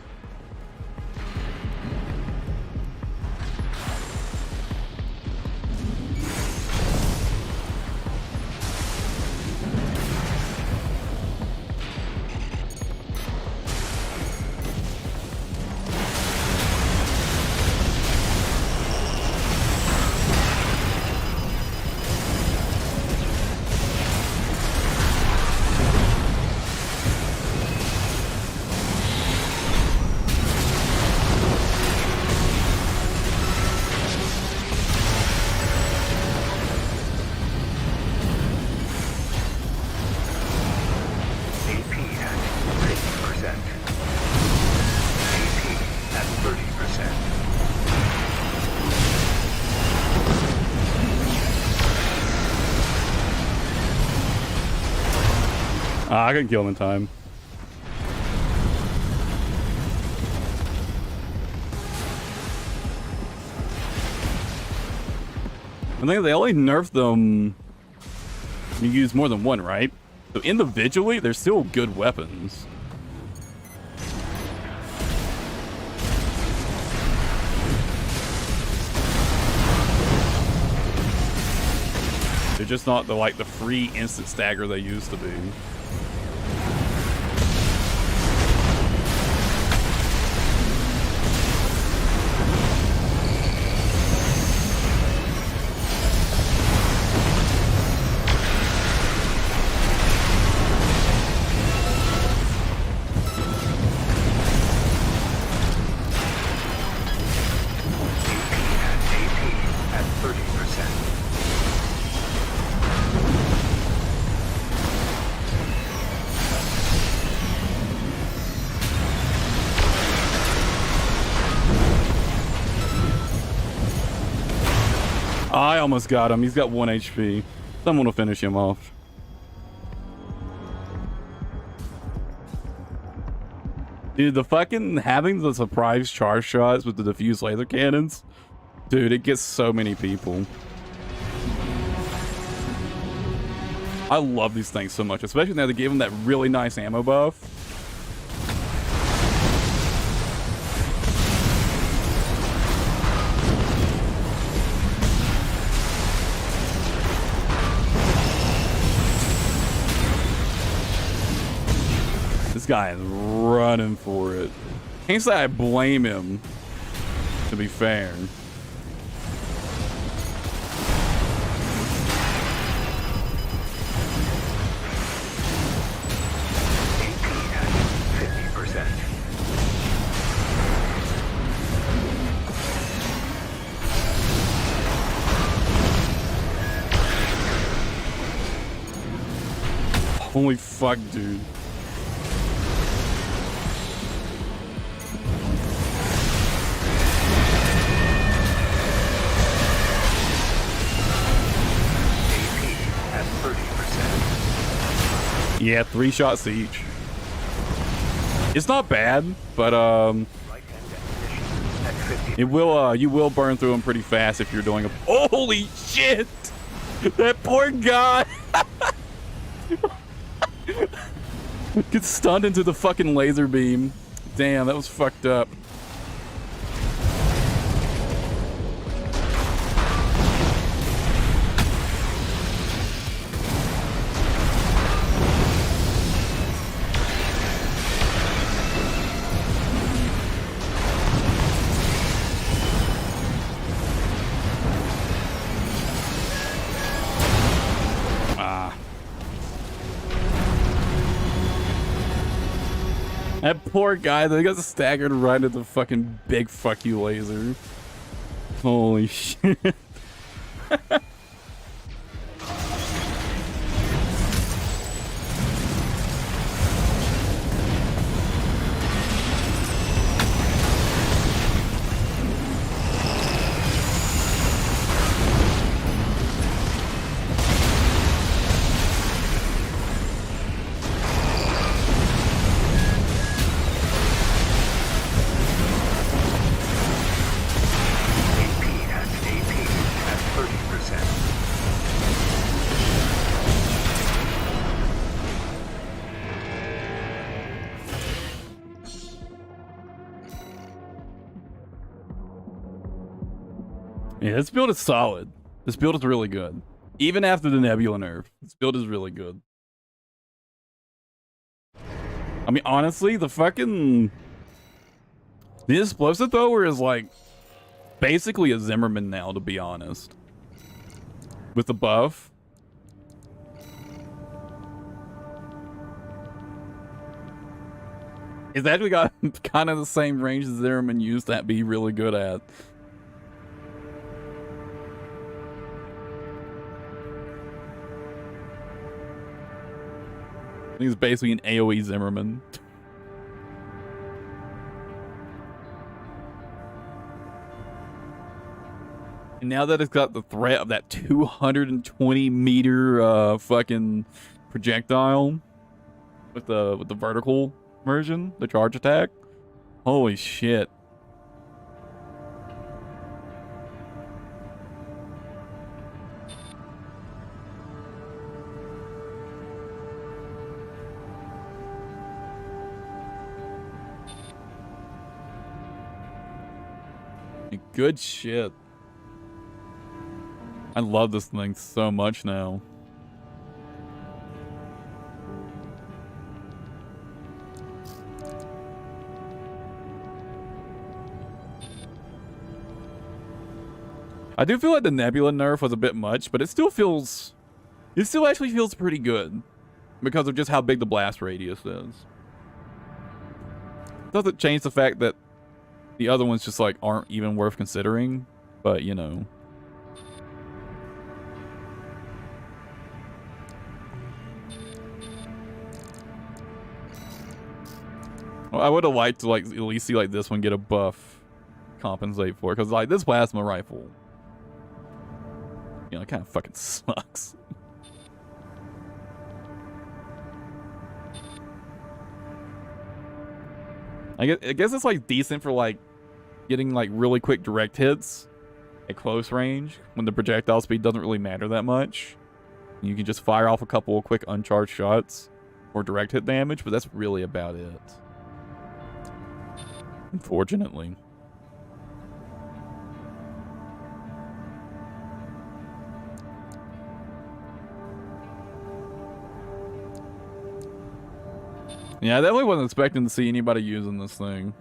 I couldn't kill him in time. I think they only nerfed them. You use more than one, right? So individually, they're still good weapons. They're just not the like the free instant stagger they used to be. almost got him. He's got 1 HP. Someone will finish him off. Dude, the fucking having the surprise charge shots with the diffused laser cannons, dude, it gets so many people. I love these things so much, especially now they gave him that really nice ammo buff. This guy is running for it. Can't say I blame him, to be fair. AP at 50%. Holy fuck, dude. At 30%. Yeah, 3 shots each. It's not bad, but Right-hand definition at 50%. it will you will burn through them pretty fast if you're doing a holy shit! That poor guy gets stunned into the fucking laser beam. Damn, that was fucked up. That poor guy, they got staggered right at the fucking big fuck you laser. Holy shit. AP at 30%. Yeah, this build is solid. This build is really good. Even after the Nebula nerf, this build is really good. I mean, honestly, the explosive thrower is like basically a Zimmerman now, to be honest. With the buff. It's actually got kind of the same range as Zimmerman used to be really good at. I think it's basically an AoE Zimmerman. And now that it's got the threat of that 220 meter fucking projectile with the vertical version, the charge attack. Holy shit. Good shit. I love this thing so much now. I do feel like the Nebula nerf was a bit much, but it still actually feels pretty good because of just how big the blast radius is. Doesn't change the fact that the other ones just like aren't even worth considering, but you know. Well, I would have liked to like at least see like this one get a buff compensate for it, because like this plasma rifle You know, it kind of fucking sucks. I guess it's like decent for like getting like really quick direct hits at close range when the projectile speed doesn't really matter that much. You can just fire off a couple of quick uncharged shots for direct hit damage, but that's really about it. Unfortunately. Yeah, I definitely wasn't expecting to see anybody using this thing.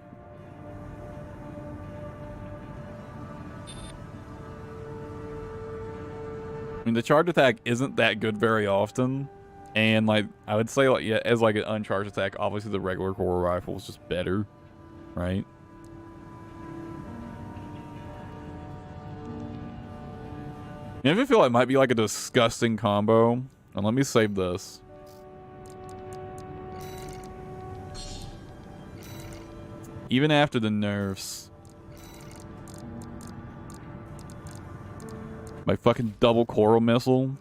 I mean, the charge attack isn't that good very often. And, like, I would say, like, yeah, as, like, an uncharged attack, obviously the regular core rifle is just better, right? I even feel like it might be, like, a disgusting combo. And let me save this. Even after the nerfs, my fucking double coral missile.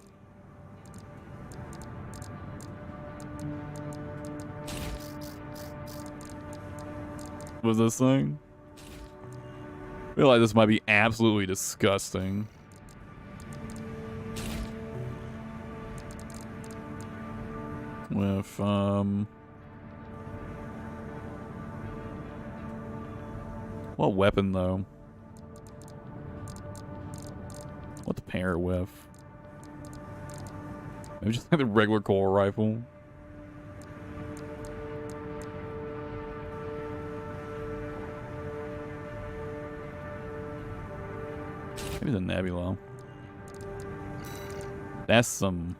Was this thing? I feel like this might be absolutely disgusting. With, what weapon, though? What to pair it with? Maybe just like the regular core rifle. Maybe the Nebula. That's some...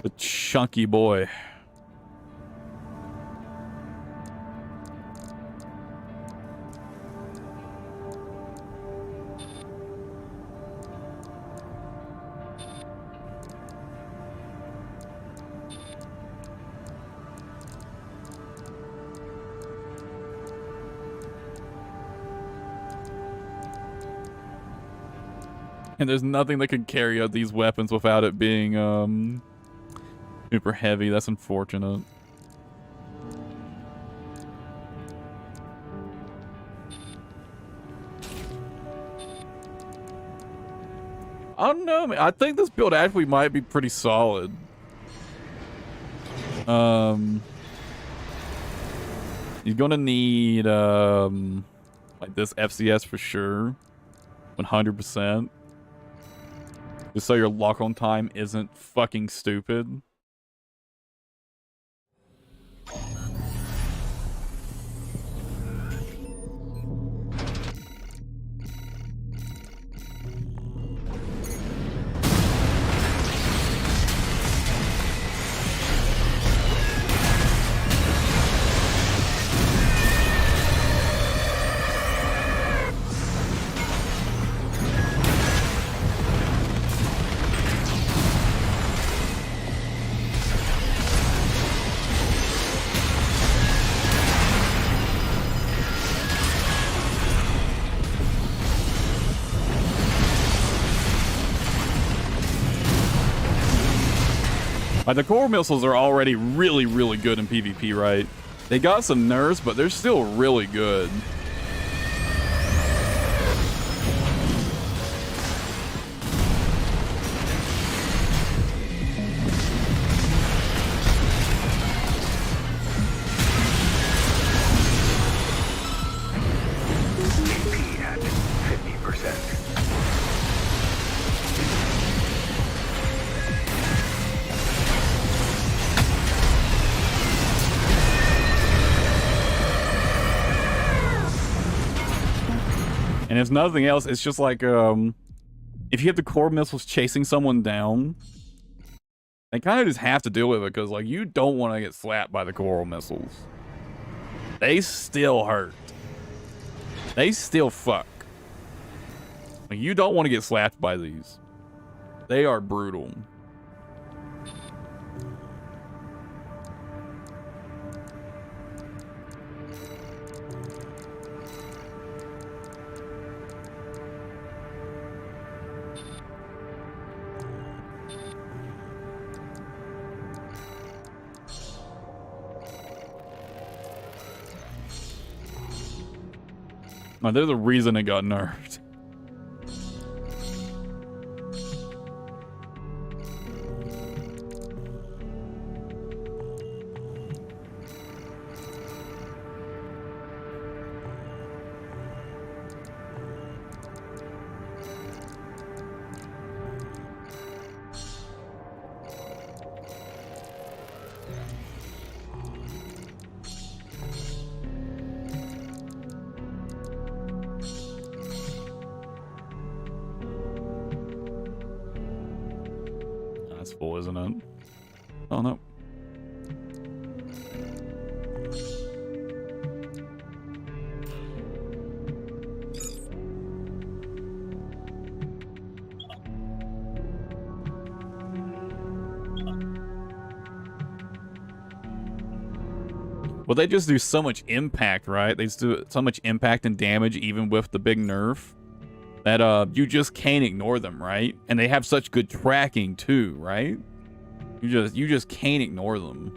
The chunky boy. And there's nothing that can carry out these weapons without it being, super heavy. That's unfortunate. I don't know, man. I think this build actually might be pretty solid. You're gonna need, like this FCS for sure. 100%. Just so your lock-on time isn't fucking stupid. Like, the core missiles are already really, really good in PvP, right? They got some nerfs, but they're still really good. AP at 50%. And if nothing else, it's just like, if you have the core missiles chasing someone down, they kind of just have to deal with it, because, like, you don't want to get slapped by the coral missiles. They still hurt. They still fuck. Like, you don't want to get slapped by these. They are brutal. Like, there's a reason it got nerfed. That's full, isn't it? Oh, no. Well, they just do so much impact, right? They just do so much impact and damage even with the big nerf that you just can't ignore them, right? And they have such good tracking too, right? You just can't ignore them.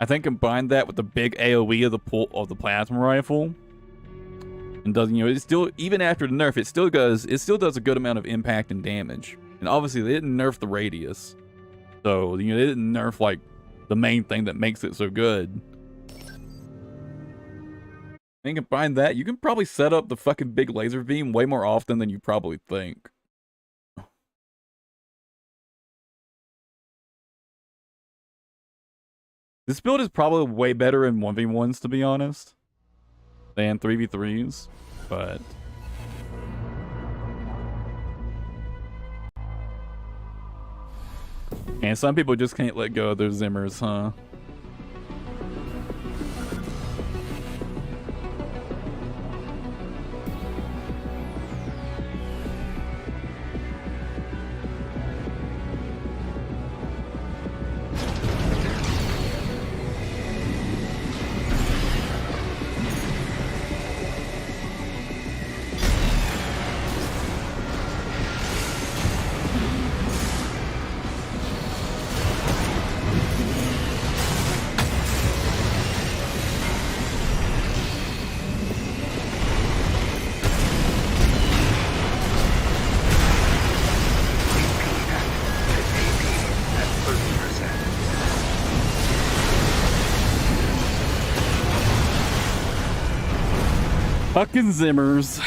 I think combine that with the big AoE of the plasma rifle, and doesn't, you know, it still, even after the nerf, it still does a good amount of impact and damage. And obviously they didn't nerf the radius, so you know they didn't nerf like the main thing that makes it so good. And combine that, you can probably set up the fucking big laser beam way more often than you probably think. This build is probably way better in 1v1s, to be honest, than 3v3s, but... And some people just can't let go of their Zimmers, huh? Fucking Zimmers.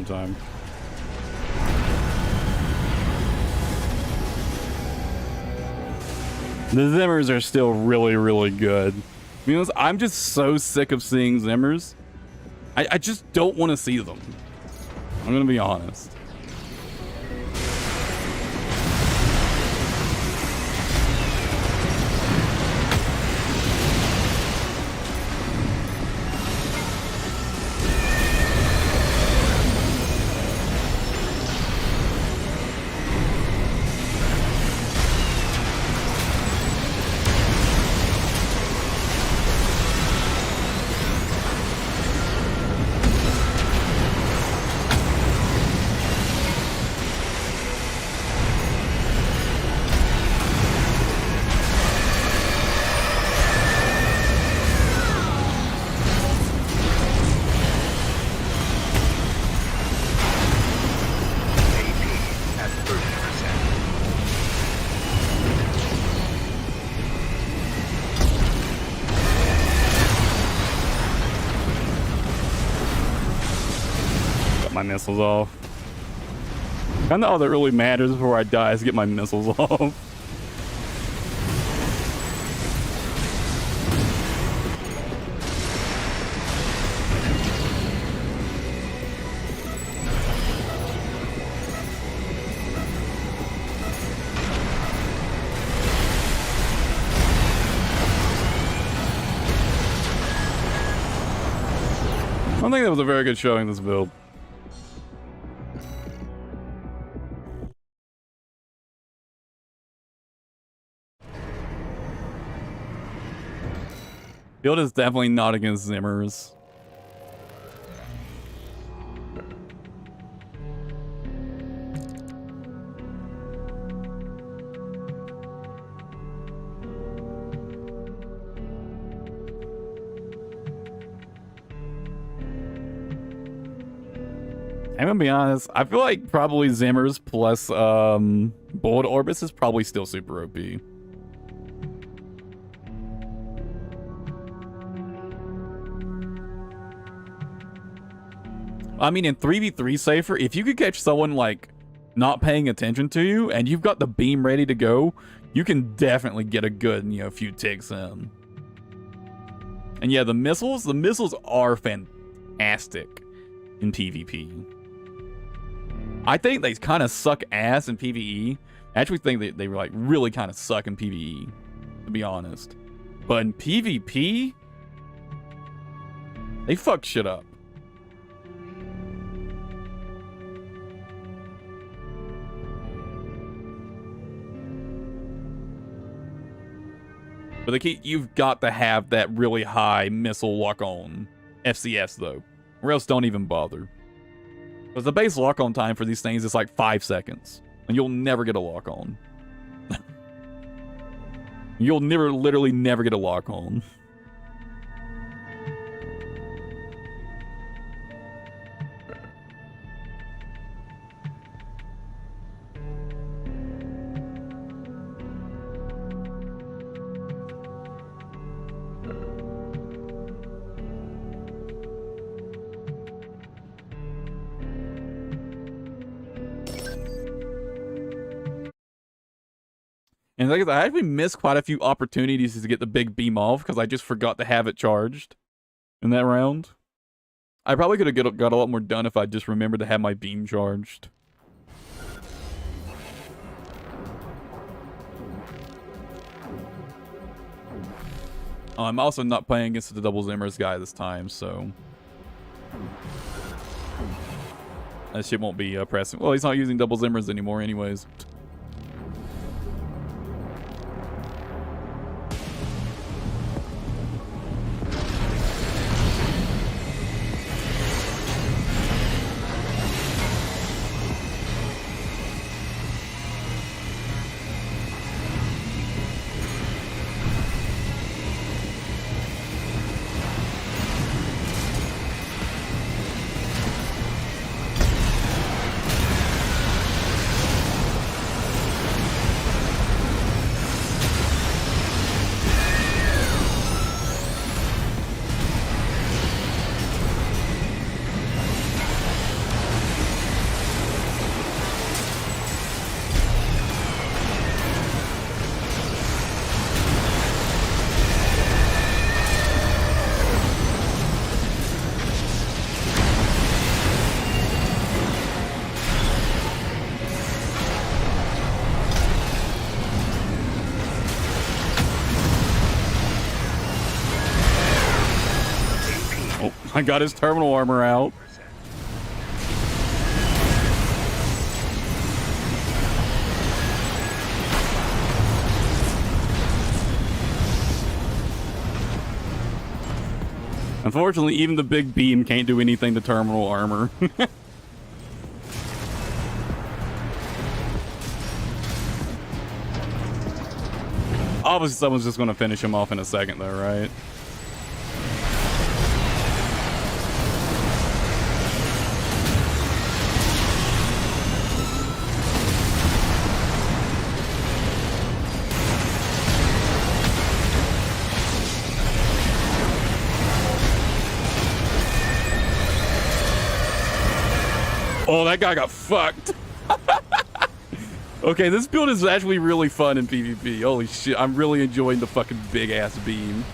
Time. The Zimmers are still really, really good. You know, I'm just so sick of seeing Zimmers. I just don't want to see them. I'm gonna be honest. My missiles off. Kinda all that really matters before I die is get my missiles off. I think that was a very good showing, this build. Build is definitely not against Zimmers. I'm gonna be honest, I feel like probably Zimmers plus Bullet Orbis is probably still super OP. I mean, in 3v3 safer, if you could catch someone like not paying attention to you and you've got the beam ready to go, you can definitely get a good, you know, few ticks in. And yeah, the missiles are fantastic in PvP. I think they kind of suck ass in PvE. I actually think they like really kind of suck in PvE, to be honest. But in PvP, they fuck shit up. But the key, you've got to have that really high missile lock-on FCS though, or else don't even bother. Because the base lock-on time for these things is like 5 seconds, and you'll never get a lock-on. You'll literally never get a lock-on. And like I actually missed quite a few opportunities to get the big beam off because I just forgot to have it charged in that round. I probably could have got a lot more done if I just remembered to have my beam charged. Oh, I'm also not playing against the double Zimmers guy this time, so that shit won't be pressing. Well, he's not using double Zimmers anymore anyways. I got his terminal armor out. Unfortunately, even the big beam can't do anything to terminal armor. Obviously, someone's just going to finish him off in a second, though, right? Oh, that guy got fucked. Okay, this build is actually really fun in PvP. Holy shit, I'm really enjoying the fucking big-ass beam.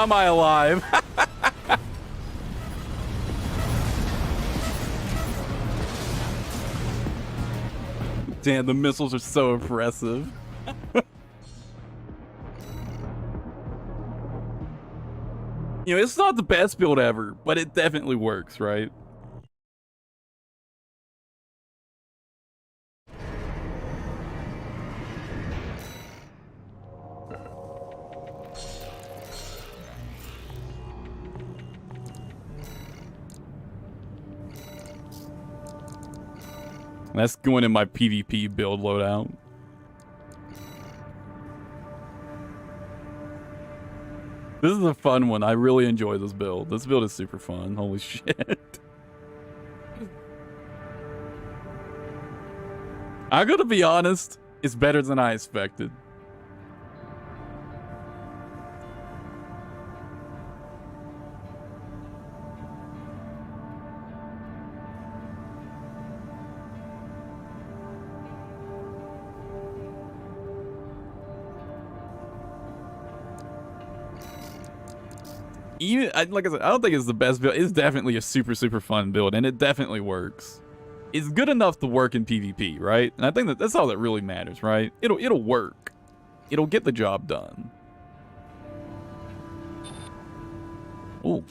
am I alive? Damn, the missiles are so impressive. You know, it's not the best build ever, but it definitely works, right? That's going in my PvP build loadout. This is a fun one. I really enjoy this build. This build is super fun. Holy shit. I'm gonna be honest, it's better than I expected. Like I said, I don't think it's the best build. It's definitely a super, super fun build, and it definitely works. It's good enough to work in PvP, right? And I think that's all that really matters, right? It'll work. It'll get the job done. Ooh.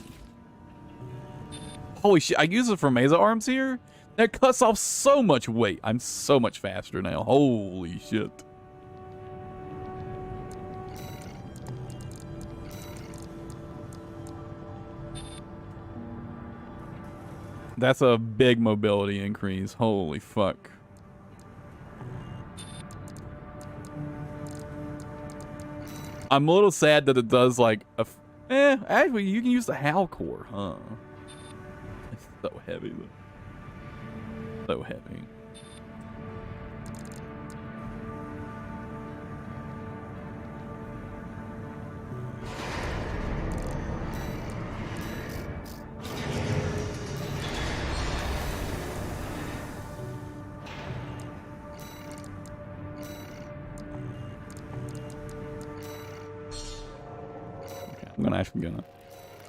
Holy shit, I use it for Mesa arms here? That cuts off so much weight. I'm so much faster now. Holy shit. That's a big mobility increase. Holy fuck. I'm a little sad that it does like a... actually, you can use the HAL core, huh? It's so heavy, though. So heavy.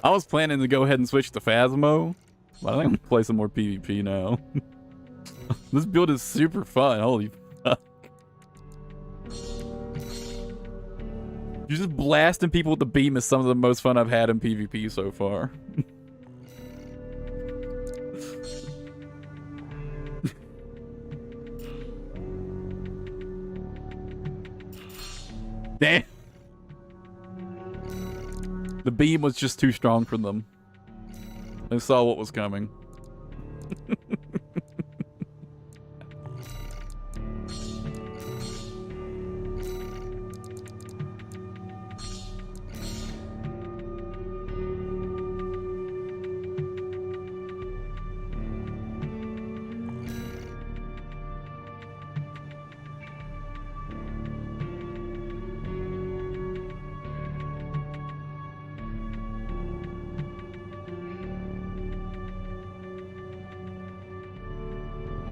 I was planning to go ahead and switch to Phasmo, but I think I'm gonna play some more PvP now. This build is super fun. Holy fuck. Just blasting people with the beam is some of the most fun I've had in PvP so far. Damn. The beam was just too strong for them. They saw what was coming.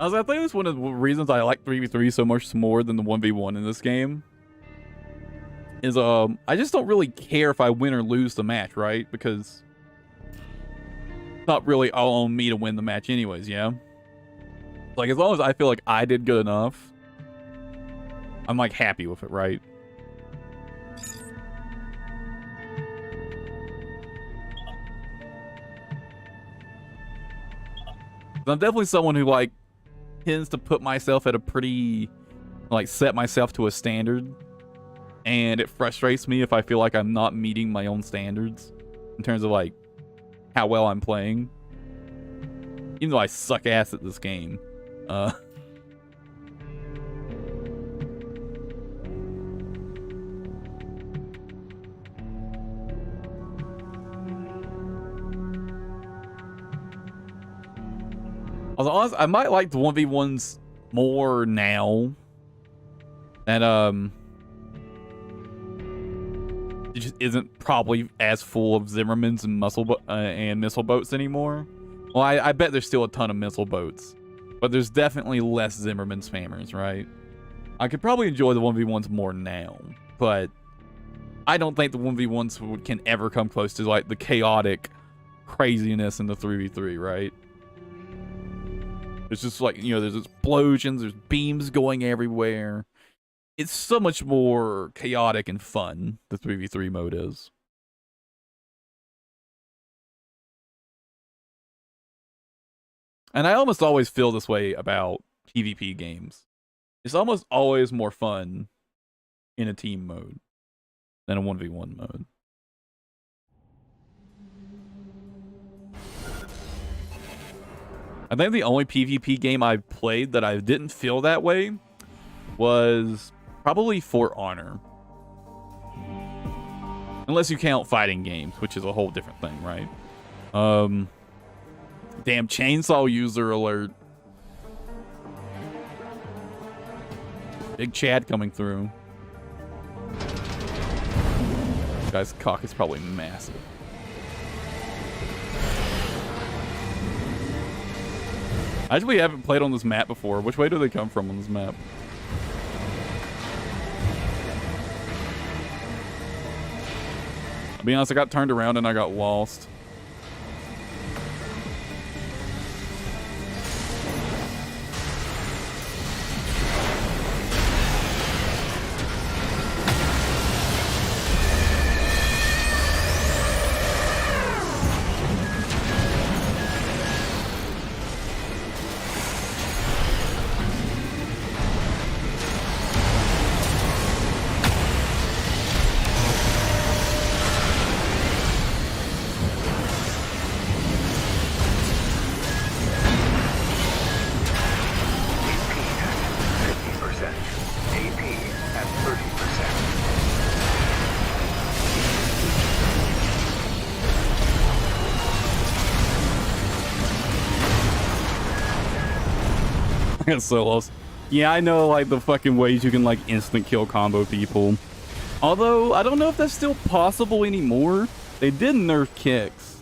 I think it's one of the reasons I like 3v3 so much more than the 1v1 in this game. Is I just don't really care if I win or lose the match, right? Because it's not really all on me to win the match anyways, yeah? Like, as long as I feel like I did good enough, I'm like happy with it, right? I'm definitely someone who like tends to put myself at a pretty, like, set myself to a standard, and it frustrates me if I feel like I'm not meeting my own standards in terms of like how well I'm playing, even though I suck ass at this game. I was honest, I might like the 1v1s more now. And it just isn't probably as full of Zimmermans and and missile boats anymore. Well, I bet there's still a ton of missile boats, but there's definitely less Zimmerman spammers, right? I could probably enjoy the 1v1s more now, but I don't think the 1v1s can ever come close to like the chaotic craziness in the 3v3, right? It's just like, you know, there's explosions, there's beams going everywhere. It's so much more chaotic and fun, the 3v3 mode is. And I almost always feel this way about PvP games. It's almost always more fun in a team mode than a 1v1 mode. I think the only PvP game I played that I didn't feel that way was probably For Honor. Unless you count fighting games, which is a whole different thing, right? Damn, chainsaw user alert. Big Chad coming through. This guy's cock is probably massive. I actually haven't played on this map before. Which way do they come from on this map? I'll be honest, I got turned around and I got lost. I got so lost. Yeah, I know, like, the fucking ways you can, like, instant kill combo people. Although, I don't know if that's still possible anymore. They did nerf kicks.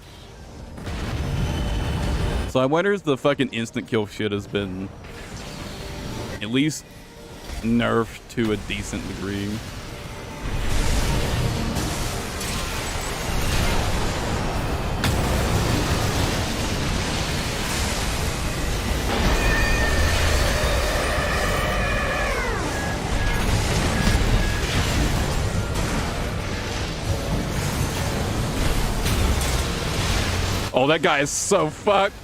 So I wonder if the fucking instant kill shit has been at least nerfed to a decent degree. Oh, that guy is so fucked.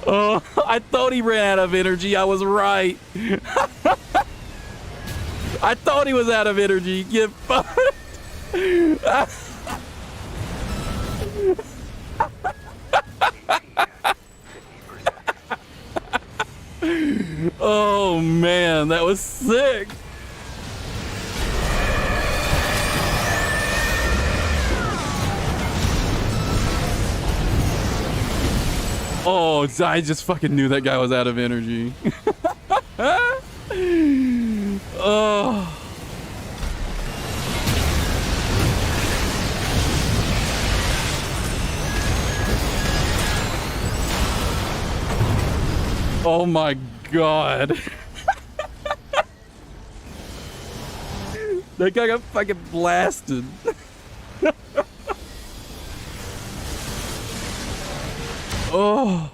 Oh, I thought he ran out of energy. I was right. I thought he was out of energy. Get fucked. Oh man, that was sick. Oh, I just fucking knew that guy was out of energy. Oh. Oh my god. That guy got fucking blasted. Oh.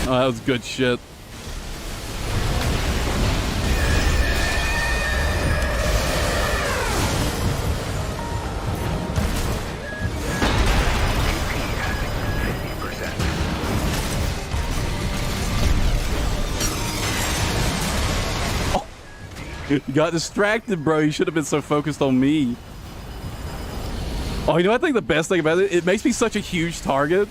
Oh, that was good shit. You got distracted, bro. You should have been so focused on me. Oh, you know, I think the best thing about it, it makes me such a huge target.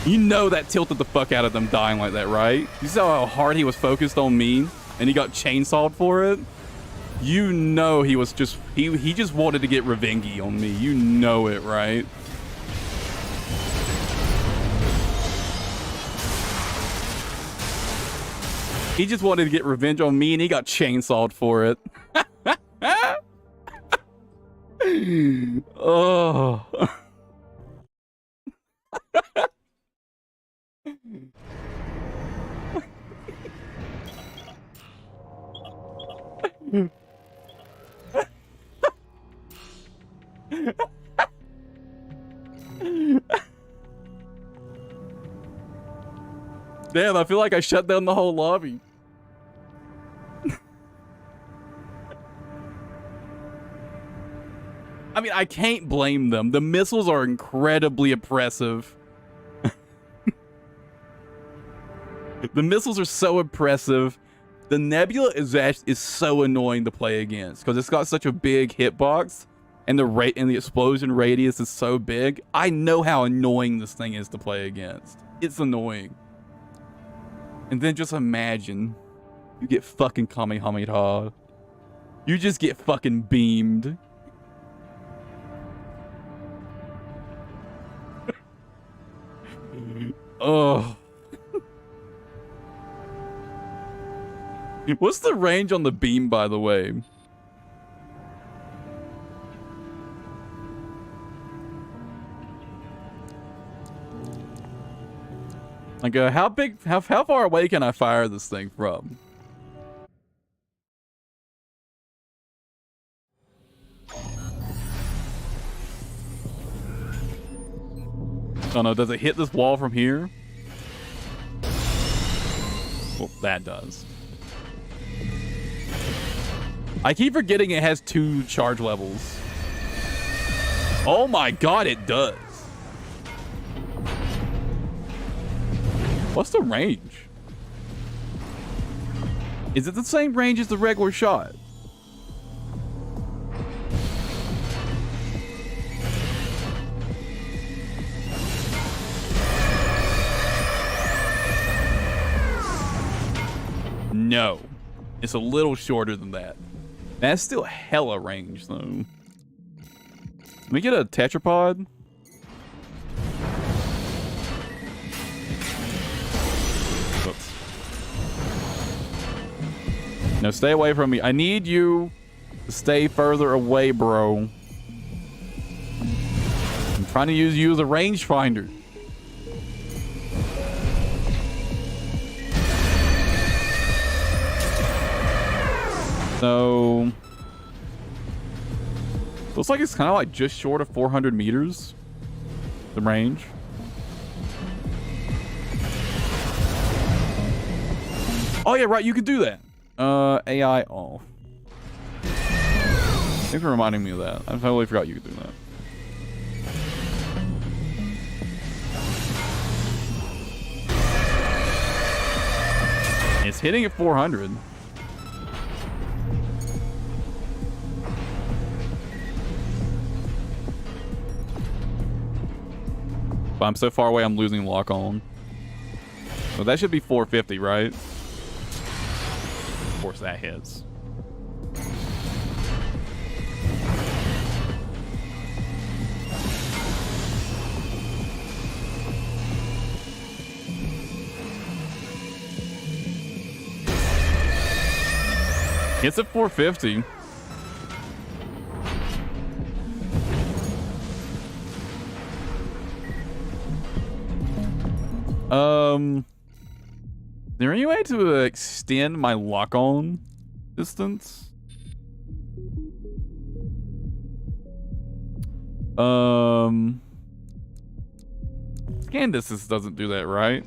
You know that tilted the fuck out of them dying like that, right? You saw how hard he was focused on me, and he got chainsawed for it? You know he was just... He just wanted to get revenge on me. You know it, right? He just wanted to get revenge on me, and he got chainsawed for it. Oh. Damn, I feel like I shut down the whole lobby. I mean, I can't blame them. The missiles are incredibly oppressive. The missiles are so oppressive. The Nebula is so annoying to play against because it's got such a big hitbox, and the explosion radius is so big. I know how annoying this thing is to play against. It's annoying. And then just imagine you get fucking Kamehameha. You just get fucking beamed. Oh. What's the range on the beam, by the way? Like, how far away can I fire this thing from? Oh no, does it hit this wall from here? Well, that does. I keep forgetting it has 2 charge levels. Oh my god, it does. What's the range? Is it the same range as the regular shot? No. It's a little shorter than that. That's still hella range, though. Let me get a tetrapod. Oops. No, stay away from me. I need you to stay further away, bro. I'm trying to use you as a rangefinder. So, looks like it's kind of like just short of 400 meters, the range. Oh yeah, right, you can do that. AI off. Thanks for reminding me of that. I totally forgot you could do that. It's hitting at 400. But I'm so far away, I'm losing lock on. So that should be 450, right? Of course, that hits. Hits at 450. there any way to extend my lock-on distance? Scan distance doesn't do that, right?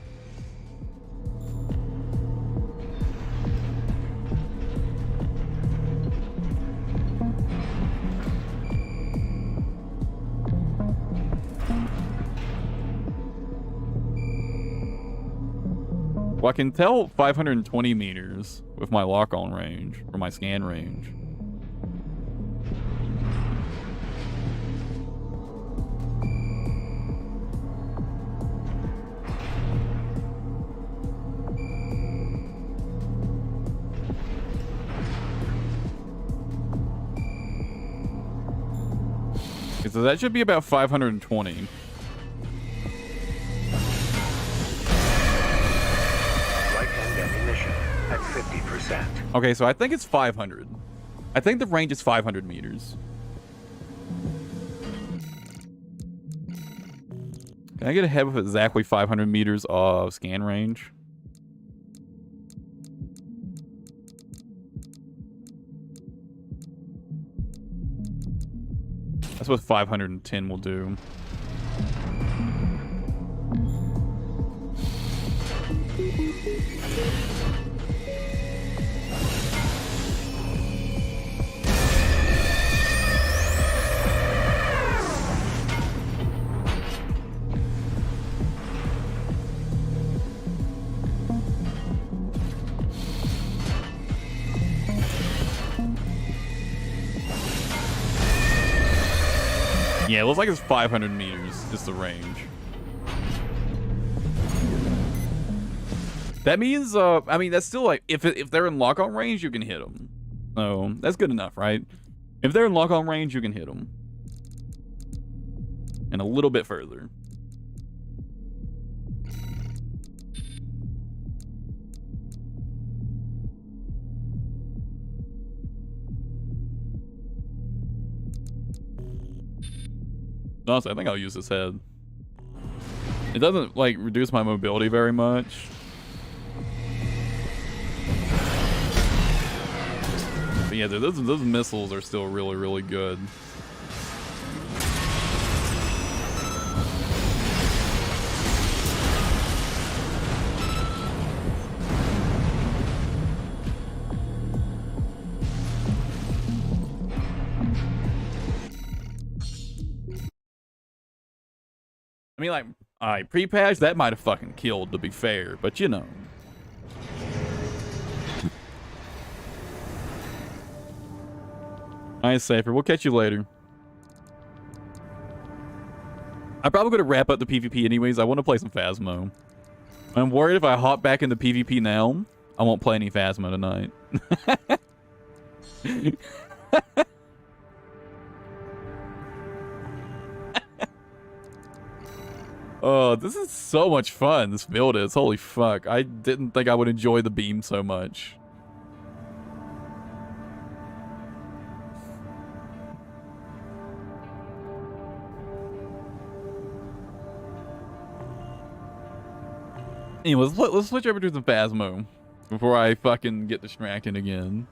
Well, I can tell 520 meters with my lock-on range, or my scan range. Okay, so that should be about 520. At 50%. Okay, so I think it's 500. I think the range is 500 meters. Can I get ahead with exactly 500 meters of scan range? That's what 510 will do. Yeah, it looks like it's 500 meters, just the range. That means, I mean, that's still like, if they're in lock-on range, you can hit them. So, that's good enough, right? If they're in lock-on range, you can hit them. And a little bit further. Honestly, I think I'll use this head. It doesn't, like, reduce my mobility very much. But yeah, those missiles are still really, really good. I mean, like, pre-patch, that might have fucking killed, to be fair, but you know. Alright, Safer, we'll catch you later. I'm probably going to wrap up the PvP anyways. I want to play some Phasmo. I'm worried if I hop back into PvP now, I won't play any Phasmo tonight. Oh, this is so much fun, this build is. Holy fuck. I didn't think I would enjoy the beam so much. Anyways, let's switch over to some Phasmo before I fucking get distracted again.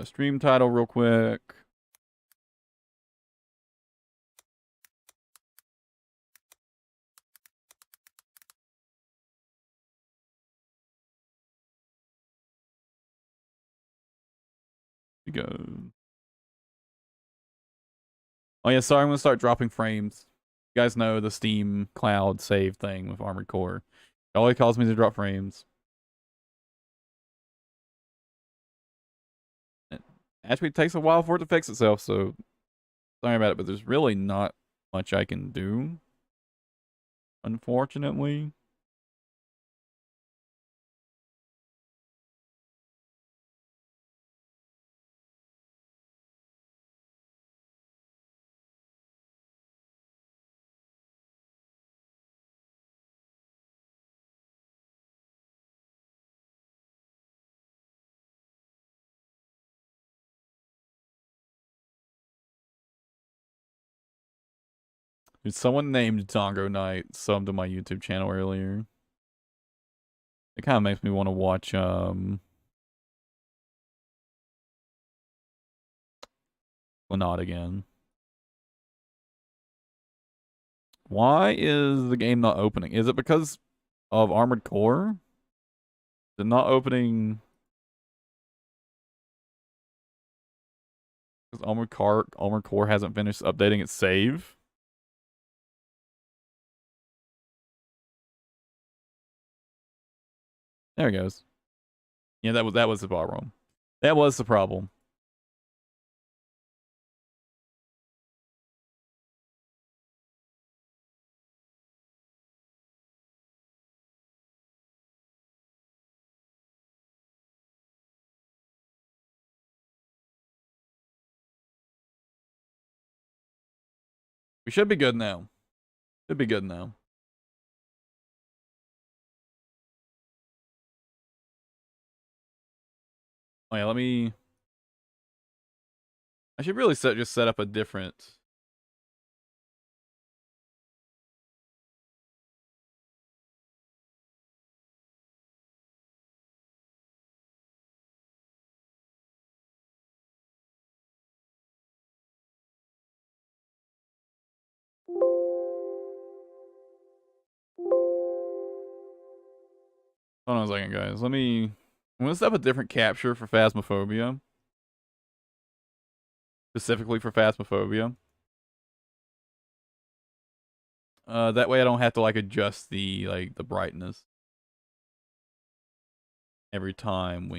Stream title real quick. We go. Oh yeah, sorry, I'm gonna start dropping frames. You guys know the Steam cloud save thing with Armored Core. It always causes me to drop frames. It actually takes a while for it to fix itself, so sorry about it, but there's really not much I can do, unfortunately. Dude, someone named Zongo Knight subbed to my YouTube channel earlier. It kind of makes me want to watch, well, not again. Why is the game not opening? Is it because of Armored Core? Is it not opening because Armored Core hasn't finished updating its save? There it goes. Yeah, that was the problem. That was the problem. We should be good now. Should be good now. Oh yeah, let me... I should really just set up a different... Hold on a second, guys. I'm gonna set up a different capture for Phasmophobia. Specifically for Phasmophobia. That way I don't have to like adjust the brightness every time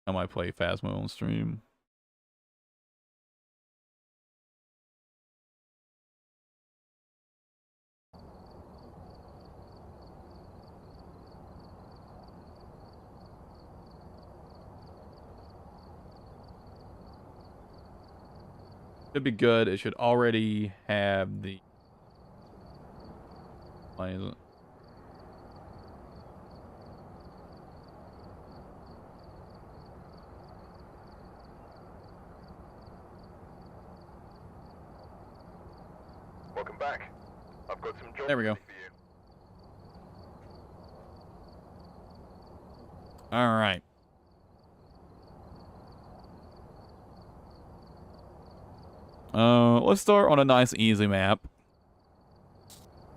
I play Phasmo on stream. Should be good. It should already have the... Why is it? Welcome back. I've got some jobs There we go. for you. All right. Let's start on a nice easy map.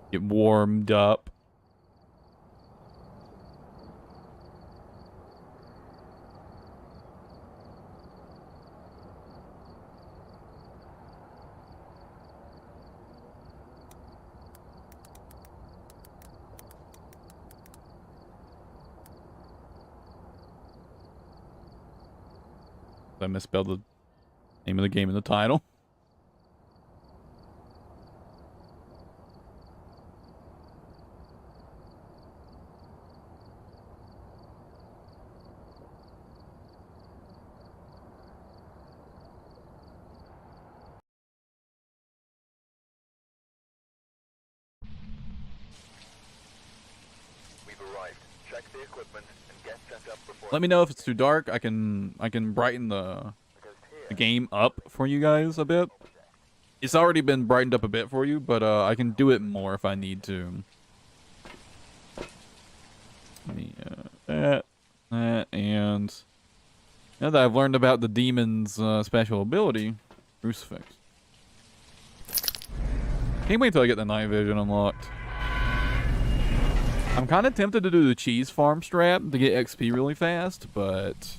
Get warmed up. I misspelled the name of the game in the title. We've arrived. Check the equipment and get set up before... Let me know if it's too dark. I can brighten the game up for you guys a bit. It's already been brightened up a bit for you, but I can do it more if I need to. Let me that, and now that I've learned about the demon's special ability, Crucifix. Can't wait till I get the night vision unlocked. I'm kind of tempted to do the cheese farm strap to get XP really fast, but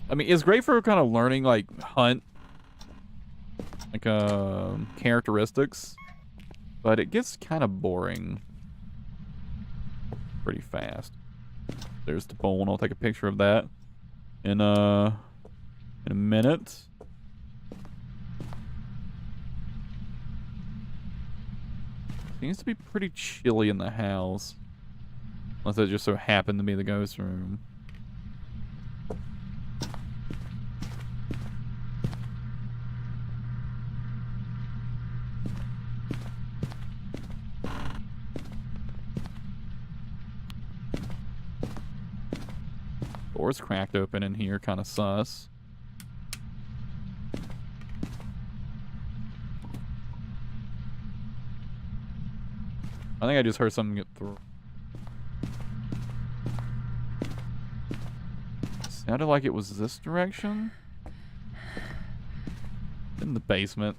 I mean, it's great for kind of learning, like, hunt, like, characteristics, but it gets kind of boring pretty fast. There's the bone. I'll take a picture of that in a minute. Seems to be pretty chilly in the house. Unless it just so happened to be the ghost room. Door's cracked open in here, kind of sus. I think I just heard something get through. Sounded like it was this direction. In the basement.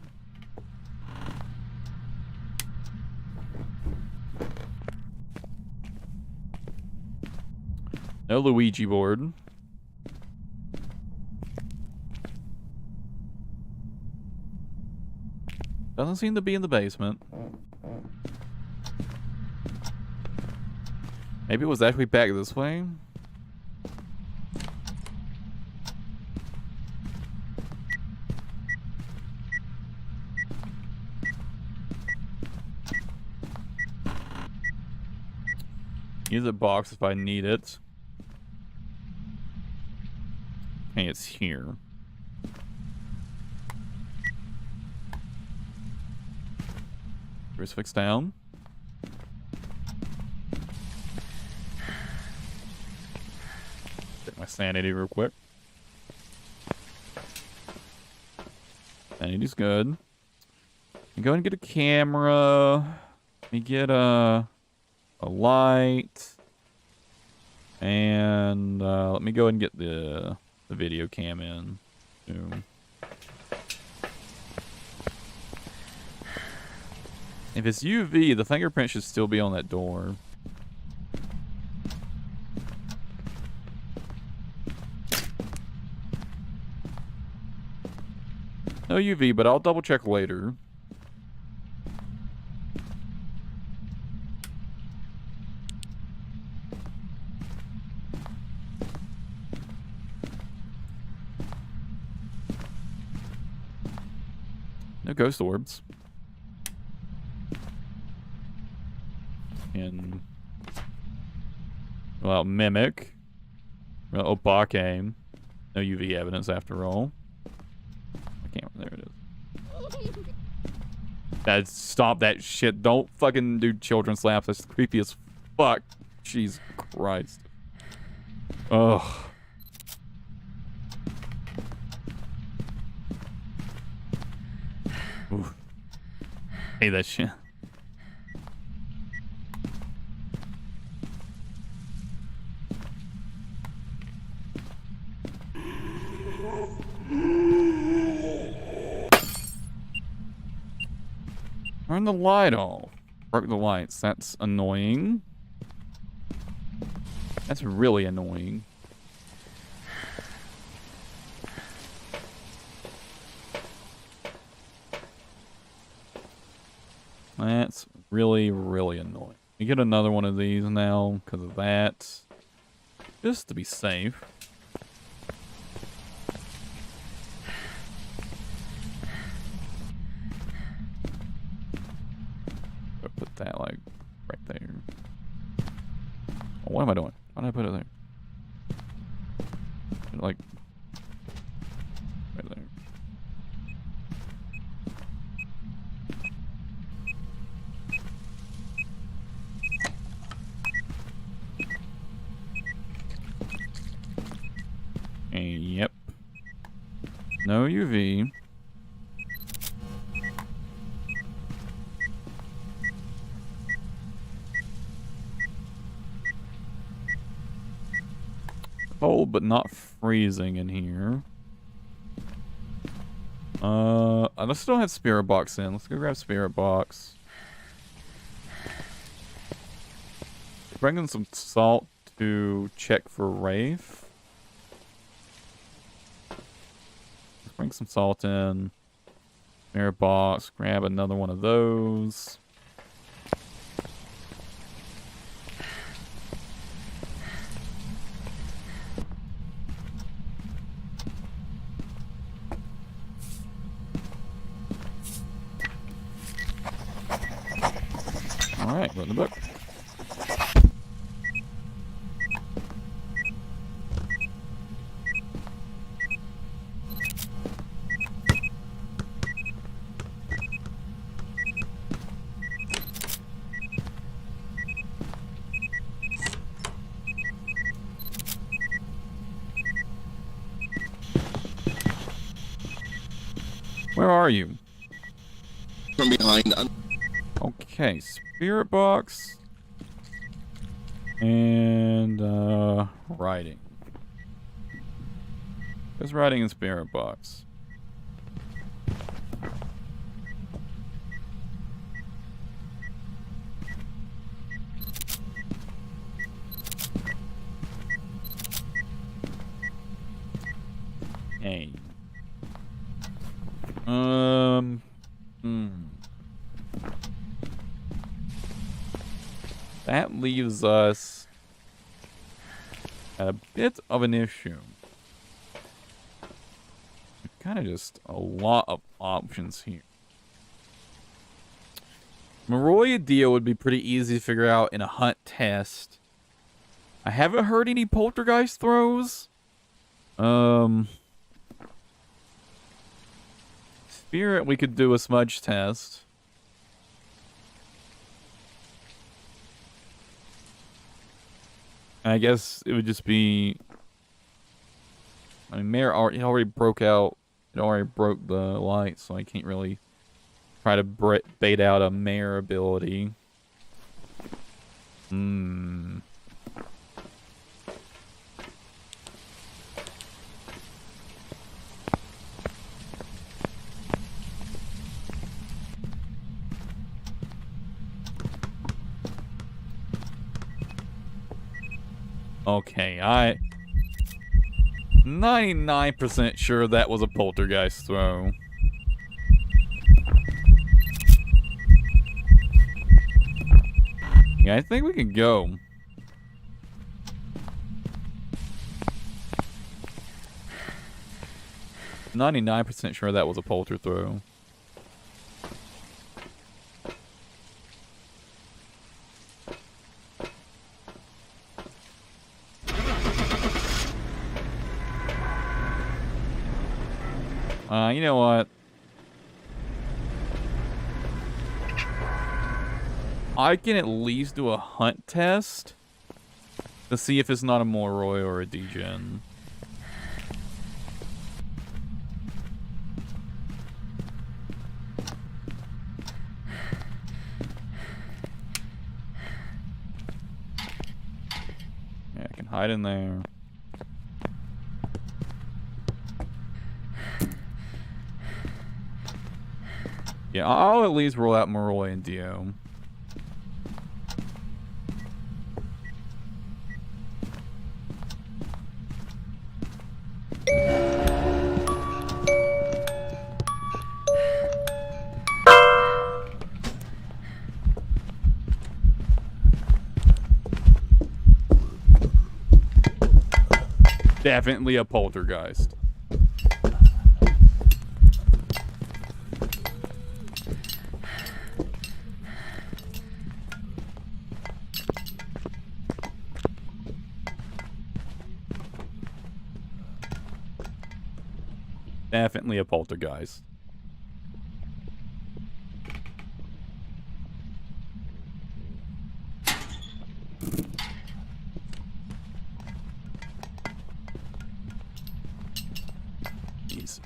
No Luigi board. Doesn't seem to be in the basement. Maybe it was actually back this way. Use a box if I need it. Okay, it's here. Crucifix down. Check my sanity real quick. Sanity's good. Go and get a camera. Let me get a light. And let me go and get the video cam in. Boom. If it's UV, the fingerprint should still be on that door. No UV, but I'll double check later. No ghost orbs. And well, mimic. Well, Obake. No UV evidence after all. I can't. There it is. Stop that shit. Don't fucking do children slaps. That's creepy as fuck. Jesus Christ. Ugh. Ooh. Hate that shit. Turn the light off. Broke the lights. That's annoying. That's really annoying. That's really, really annoying. You get another one of these now because of that. Just to be safe. I'll put that like right there. Oh, what am I doing? Why did I put it there? Put it, like right there. Yep. No UV. Cold, but not freezing in here. I still have spirit box in. Let's go grab spirit box. Bring in some salt to check for Wraith. Bring some salt in. Mirror box. Grab another one of those. Alright, go in the book. Where are you? From behind. Okay, spirit box. And, writing. There's writing in spirit box. Hey. That leaves us at a bit of an issue. Kind of just a lot of options here. Maroya Dio would be pretty easy to figure out in a hunt test. I haven't heard any poltergeist throws. Spirit, we could do a smudge test. I guess it would just be... I mean, Mare already broke out. It already broke the light, so I can't really try to bait out a Mare ability. Okay, 99% sure that was a poltergeist throw. Yeah, I think we can go. %sure that was a polter throw. You know what? I can at least do a hunt test to see if it's not a Moroi or a degen. Yeah, I can hide in there. Yeah, I'll at least roll out Moroi and Dio. Definitely a poltergeist. Definitely a poltergeist. Jeez.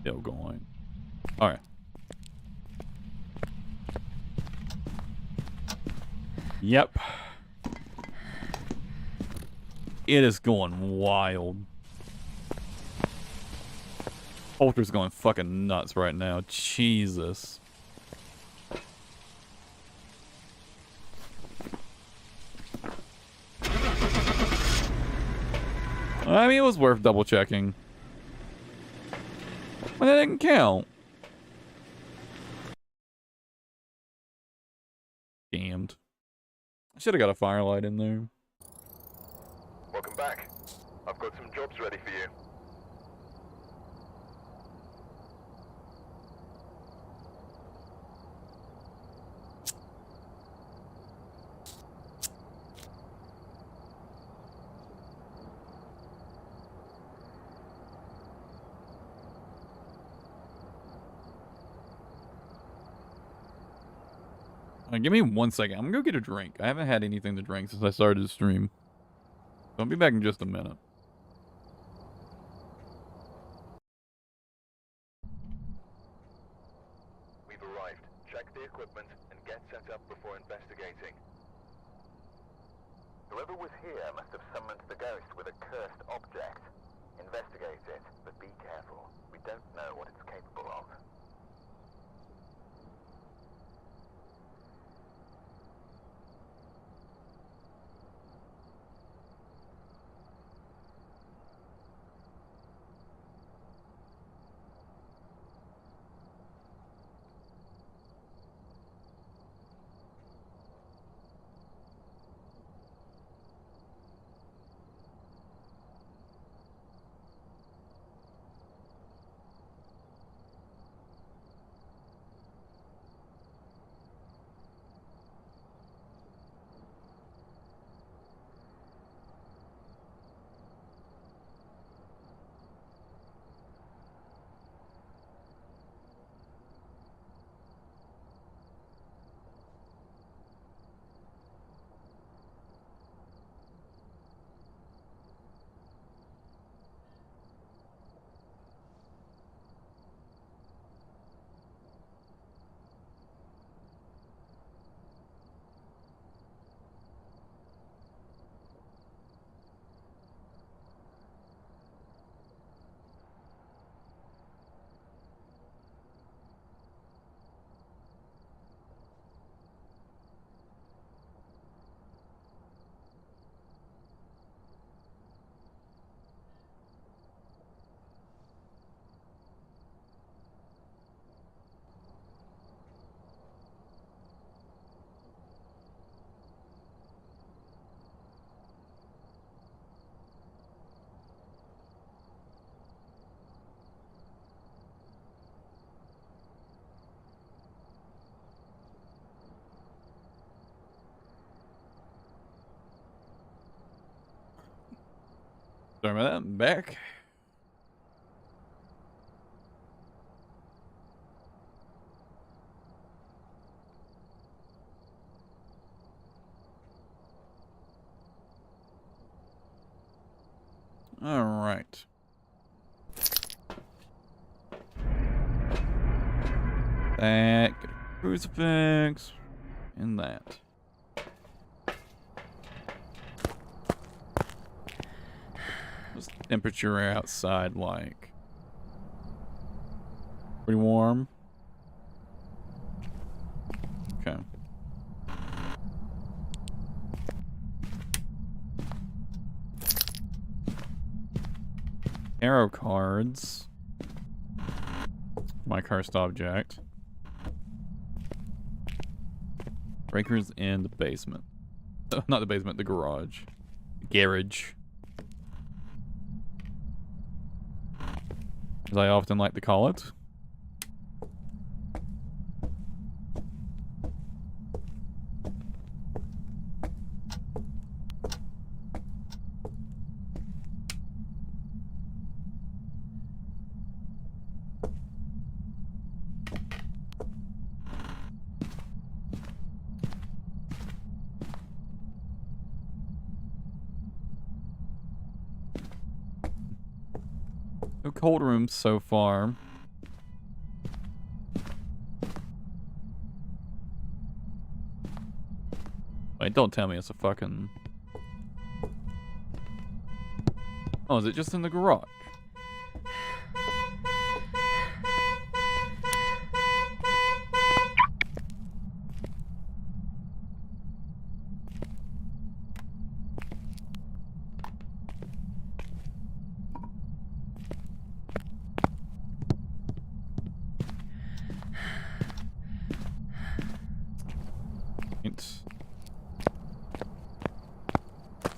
Still going. All right. Yep. It is going wild. Polter's going fucking nuts right now. Jesus. I mean, it was worth double checking. But that didn't count. Damned. I should have got a firelight in there. Welcome back. I've got some jobs ready for you. Give me 1 second. I'm gonna go get a drink. I haven't had anything to drink since I started the stream. So I'll be back in just a minute. We've arrived. Check the equipment and get set up before investigating. Whoever was here must have summoned the ghost with a cursed object. Investigate it, but be careful. We don't know what it's capable of. Sorry about that. I'm back. All right. That, get a crucifix, and that. What's the temperature outside like? Pretty warm. Okay. Arrow cards. My cursed object. Breakers in the basement. Not the basement, the garage. Garage. As I often like to call it. No cold rooms so far. Wait, don't tell me it's a fucking... Oh, is it just in the garage?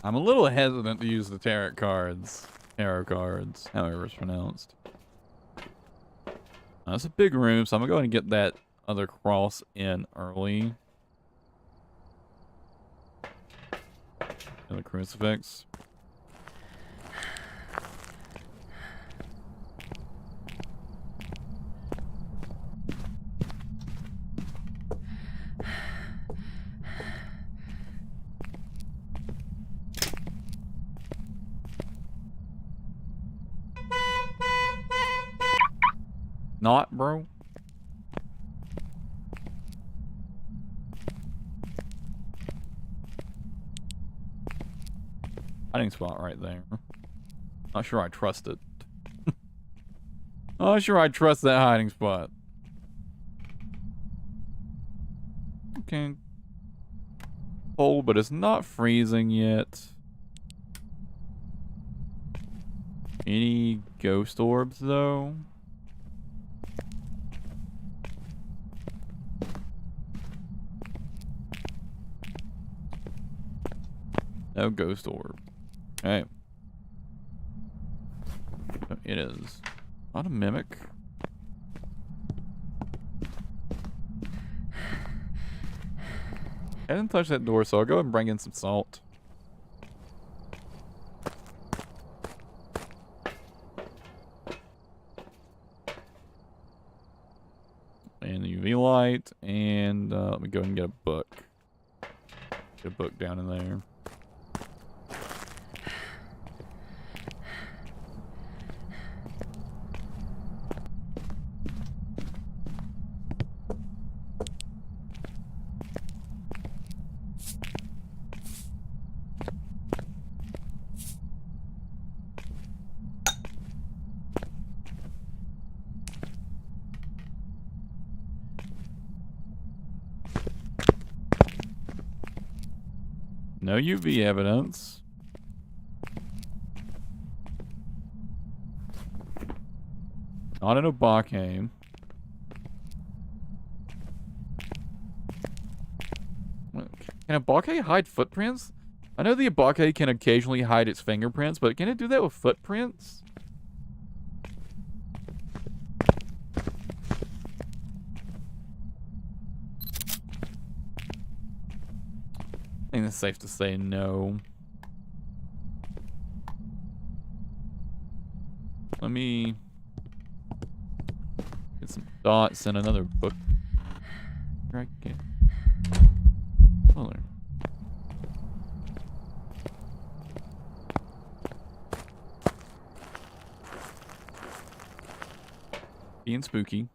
I'm a little hesitant to use the tarot cards. Tarot cards, however it's pronounced. It's a big room, so I'm gonna go ahead and get that other cross in early. And the crucifix. Not, bro. Hiding spot right there. Not sure I trust it. Not sure I trust that hiding spot. Okay. Cold, but it's not freezing yet. Any ghost orbs, though? No ghost orb. Okay. So it is not a mimic. I didn't touch that door, so I'll go and bring in some salt. And the UV light, and let me go and get a book. Get a book down in there. No UV evidence. Not an Obake. Can Obake hide footprints? I know the Obake can occasionally hide its fingerprints, but can it do that with footprints? I think it's safe to say no. Let me get some dots and another book. Right, okay. Oh, there. Being spooky.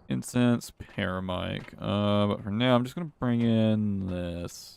Incense, paramic. But for now, I'm just gonna bring in this.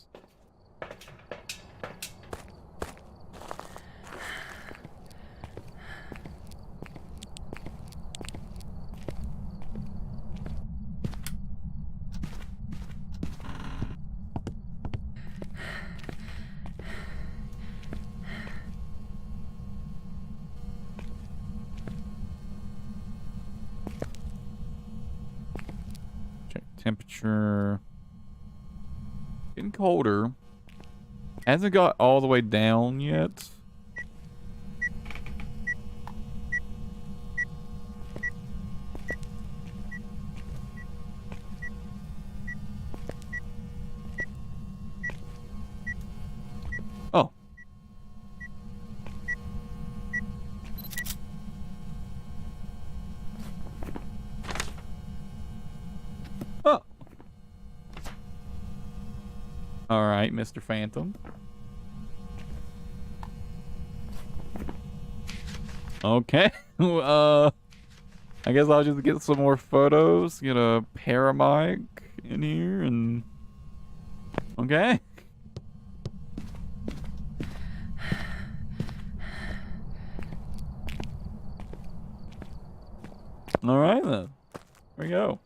Temperature getting colder. Hasn't got all the way down yet. Oh. Oh. All right, Mr. Phantom. Okay. I guess I'll just get some more photos, get a paramic in here, and okay. All right then. There we go.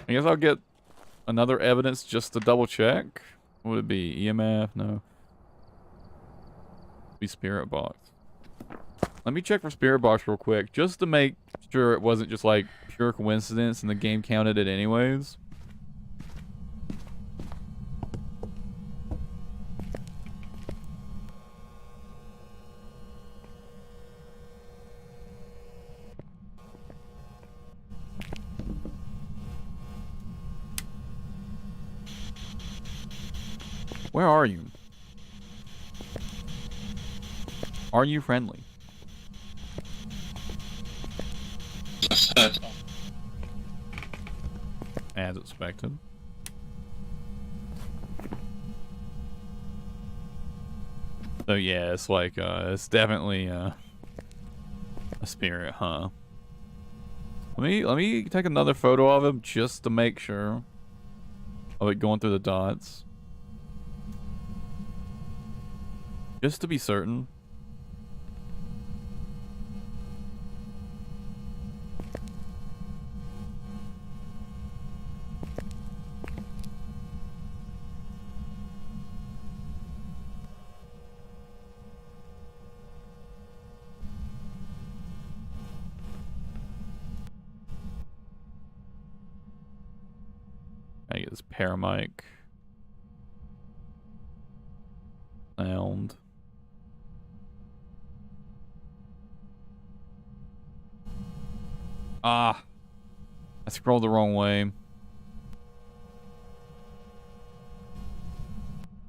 I guess I'll get another evidence just to double check. What would it be? EMF? No. Be spirit box. Let me check for spirit box real quick, just to make sure it wasn't just like pure coincidence and the game counted it anyways. Where are you? Are you friendly? As expected. So yeah, it's like it's definitely a spirit, huh? Let me take another photo of him just to make sure of it going through the dots. Just to be certain. I guess paramic sound. Ah, I scrolled the wrong way.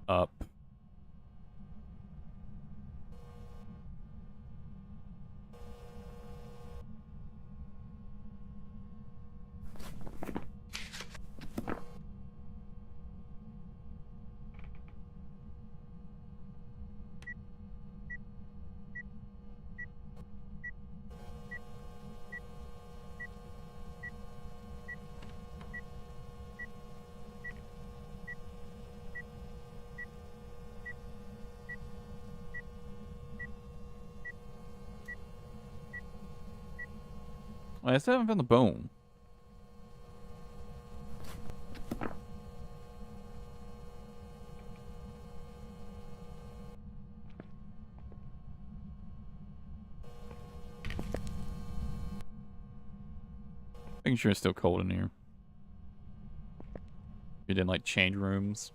Up. I still haven't found the bone. Making sure it's still cold in here. You didn't like change rooms.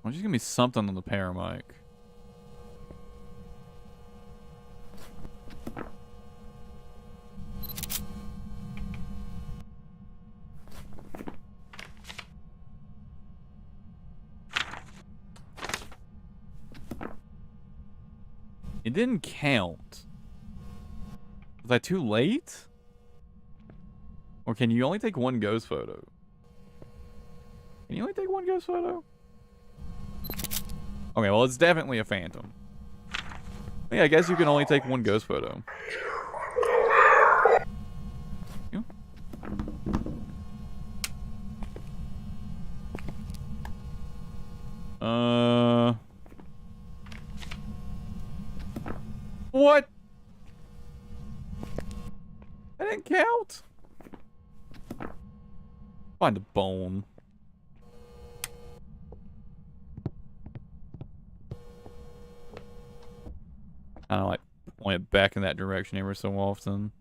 Well, just give me something on the paramic. It didn't count. Was I too late? Or can you only take one ghost photo? Can you only take one ghost photo? Okay, well, it's definitely a phantom. Yeah, I guess you can only take one ghost photo. Yeah. What? That didn't count? Find a bone. I like point it back in that direction every so often.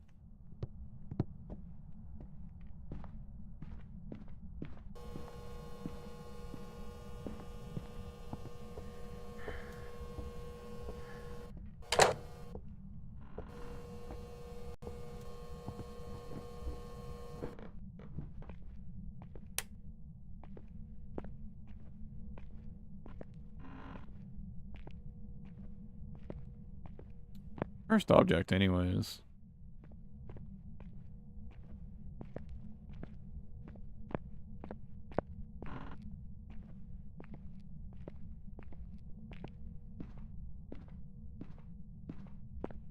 First object, anyways.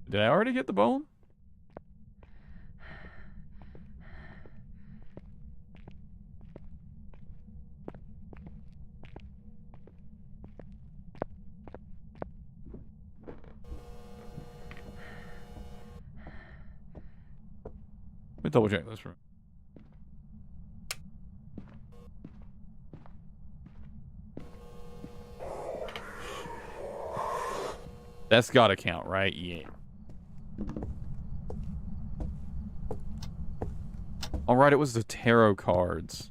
Did I already get the bone? me double check this room. That's gotta count, right? Yeah. Alright, it was the tarot cards.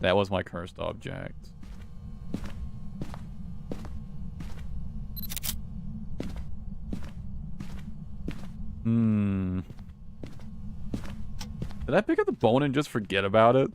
That was my cursed object. Did I pick up the bone and just forget about it?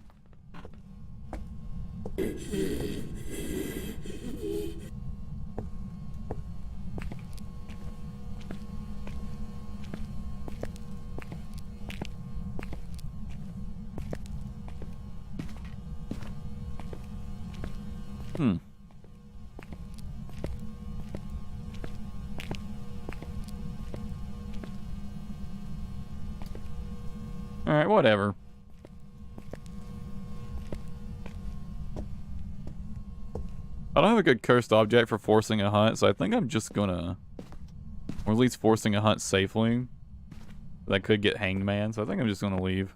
Alright, whatever. I don't have a good cursed object for forcing a hunt, so I think I'm just gonna... Or at least forcing a hunt safely. That could get hanged man, so I think I'm just gonna leave.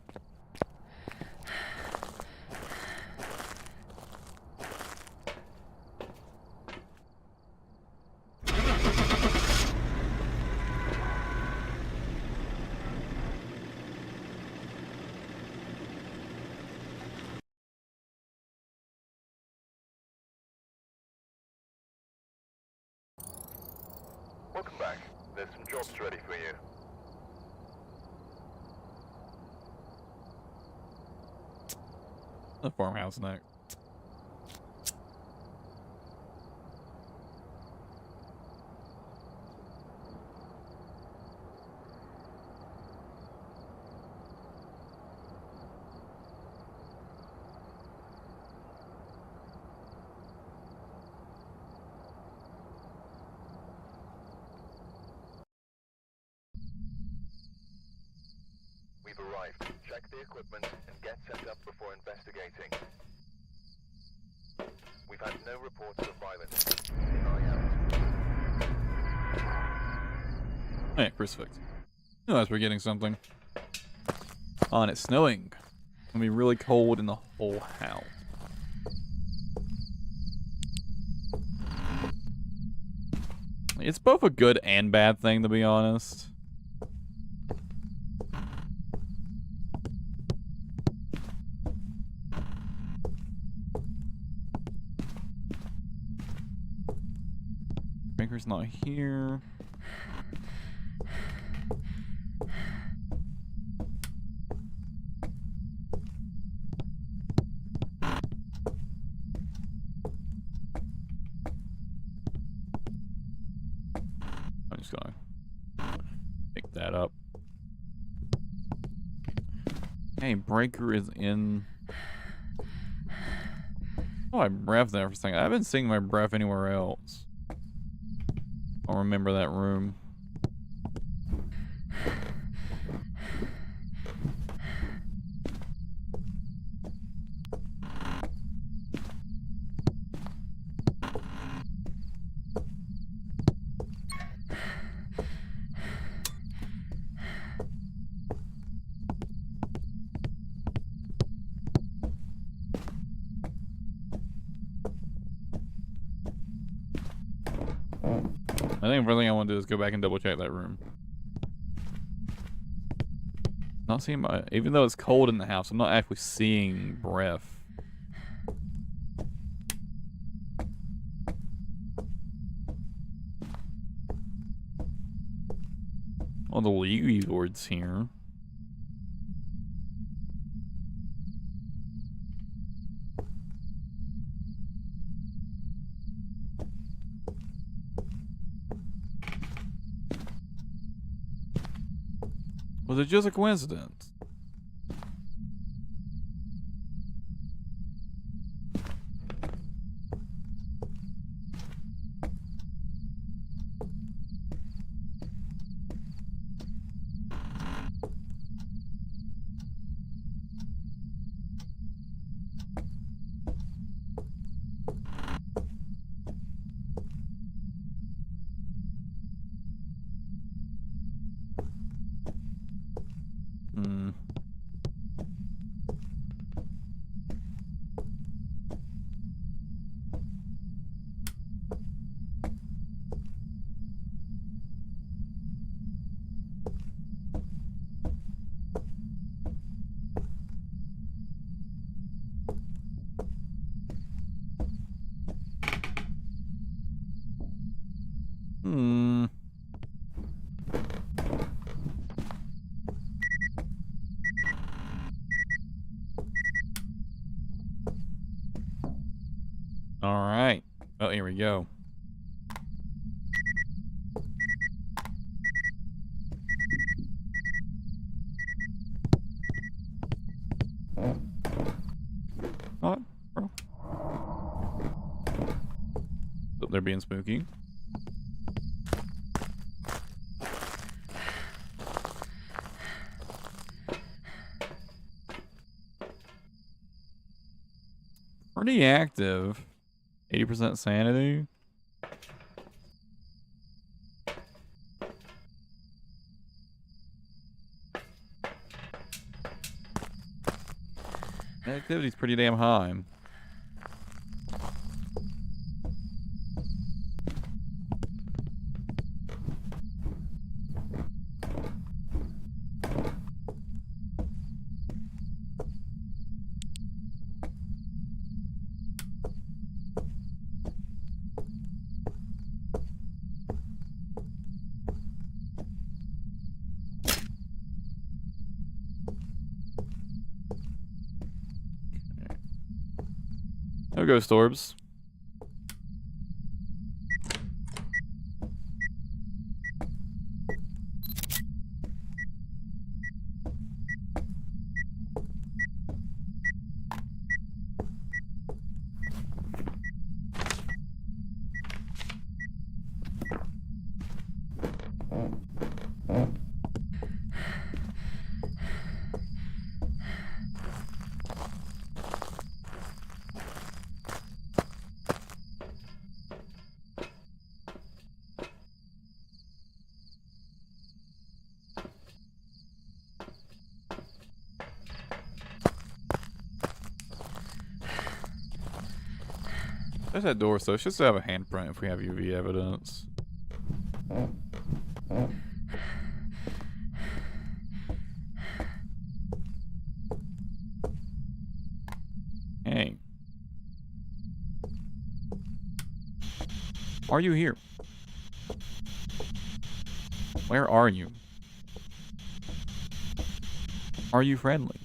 Welcome back. There's some jobs ready for you. The farmhouse next. We've arrived. Check the equipment and get set up before investigating. We've had no reports of violence. Keep an eye out. Oh yeah, crucifix. Oh, as we're getting something. Oh, and it's snowing. It's gonna be really cold in the whole house. It's both a good and bad thing, to be honest. Baker's not here. I'm just gonna pick that up. Hey, Breaker is in. Oh, I breathed there for a second. I've been seeing my breath anywhere else. I'll remember that room. I think the first thing I want to do is go back and double check that room. Not seeing my, even though it's cold in the house, I'm not actually seeing breath. Oh, the Ouija board's here. Was it just a coincidence? Hmm. Hmm. All right. Oh, here we go. What, bro? So they're being spooky. Pretty active. 80% sanity. Activity's pretty damn high. No ghost orbs. There's that door, so it's just to have a handprint if we have UV evidence. Hey. Are you here? Where are you? Are you friendly?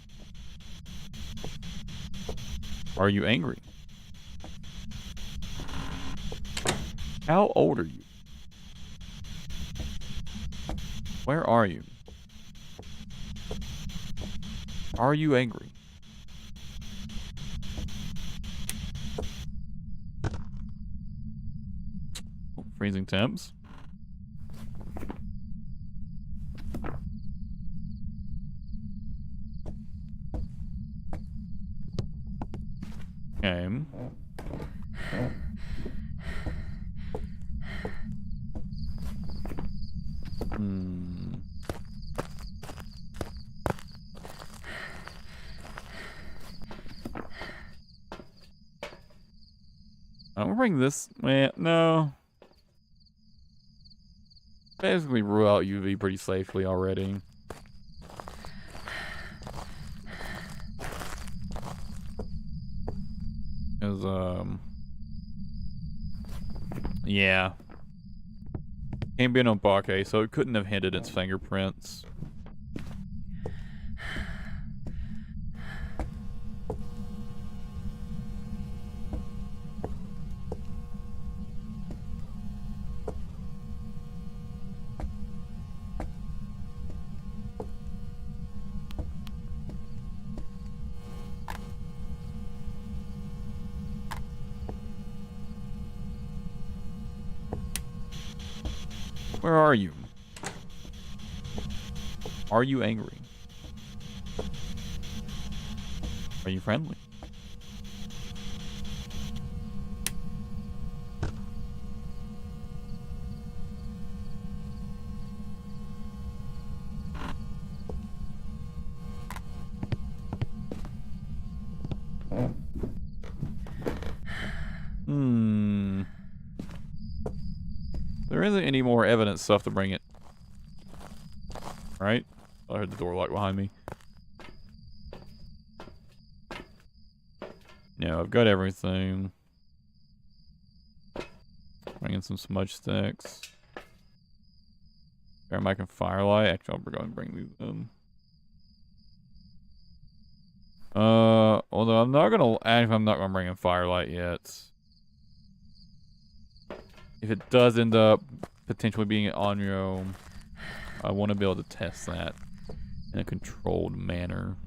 Are you angry? How old are you? Where are you? Are you angry? Oh, freezing temps. Okay. I'm gonna bring this. No. Basically, rule out UV pretty safely already. Yeah. Can't be an Obake, so it couldn't have hinted its fingerprints. Where are you? Are you angry? Are you friendly? There isn't any more evidence stuff to bring it. Right? I heard the door lock behind me. No, I've got everything. Bring in some smudge sticks. Mic and firelight. Actually, I'll go and bring these in. Although I'm not gonna bring in firelight yet. If it does end up potentially being an on-row, I want to be able to test that in a controlled manner.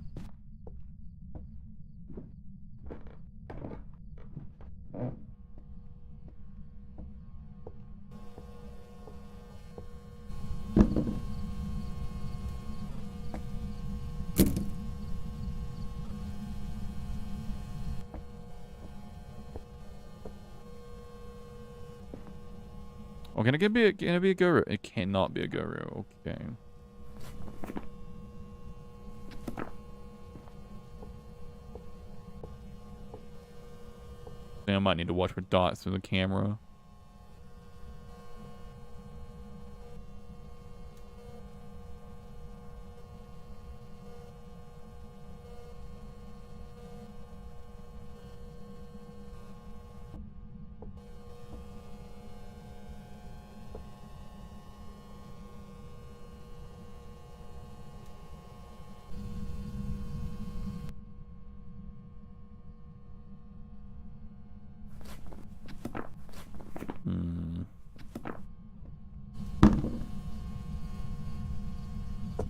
Oh, can it be a guru? It cannot be a guru. Okay. I think I might need to watch for dots through the camera.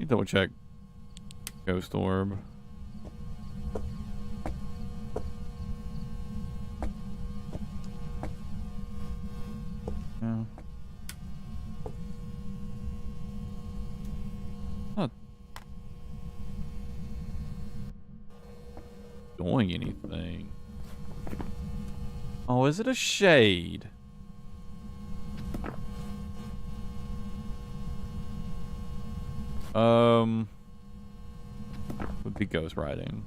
Double check Ghost Orb. Yeah. Not doing anything. Oh, is it a shade? Would be ghost riding.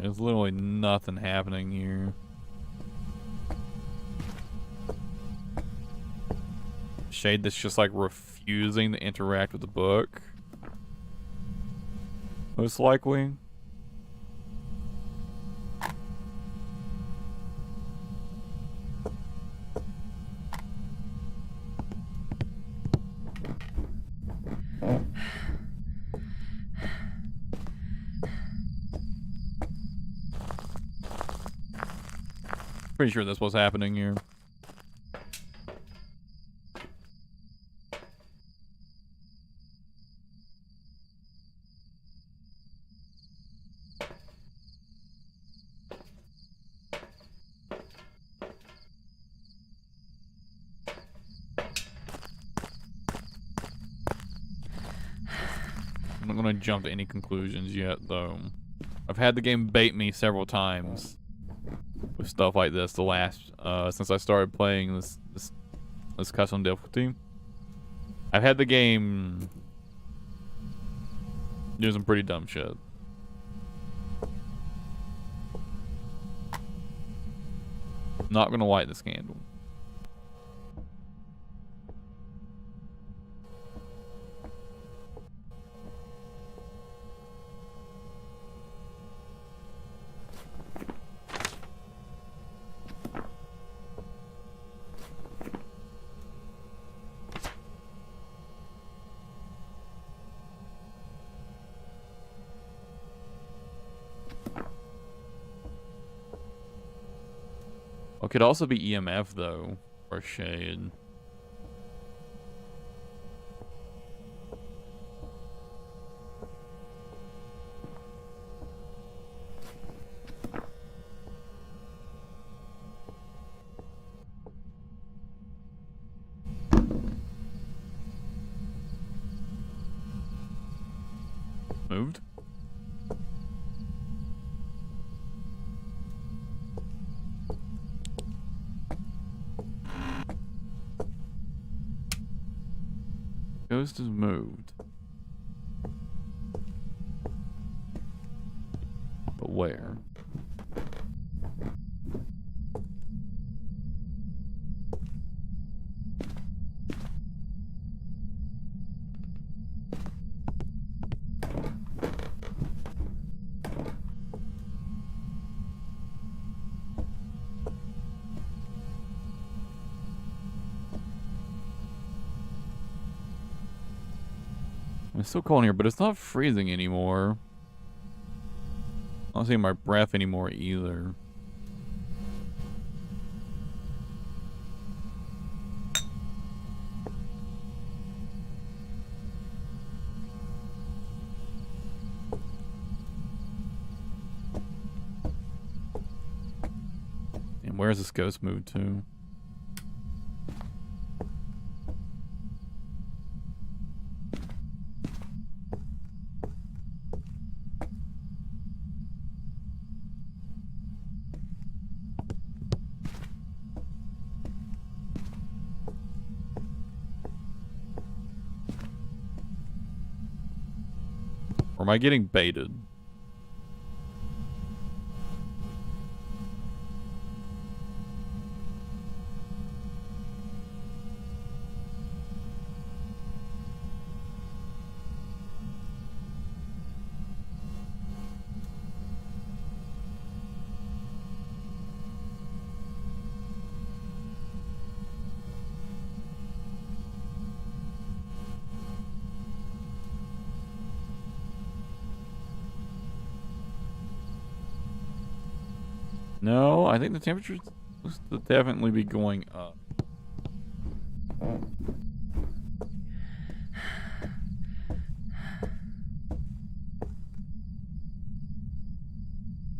There's literally nothing happening here. Shade that's just like refusing to interact with the book. Most likely. Pretty sure that's what's happening here. I'm not gonna jump to any conclusions yet, though. I've had the game bait me several times with stuff like this. The last since I started playing this custom difficulty, I've had the game do some pretty dumb shit. Not gonna light this candle. It could also be EMF though, or shade. moved. Ghost is moved. But where? It's still cold in here, but it's not freezing anymore. I'm not seeing my breath anymore either. And where's this ghost moved to? Or am I getting baited? No, I think the temperature looks to definitely be going up.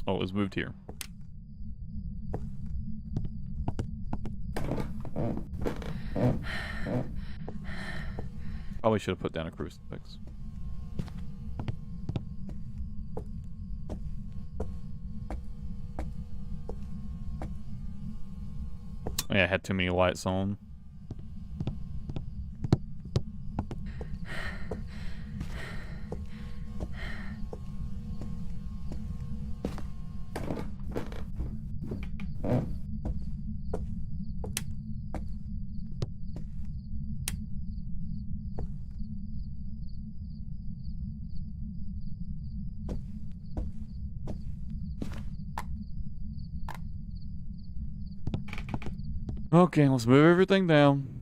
Oh, it was moved here. Probably should have put down a crucifix. Yeah, I had too many lights on. Okay, let's move everything down.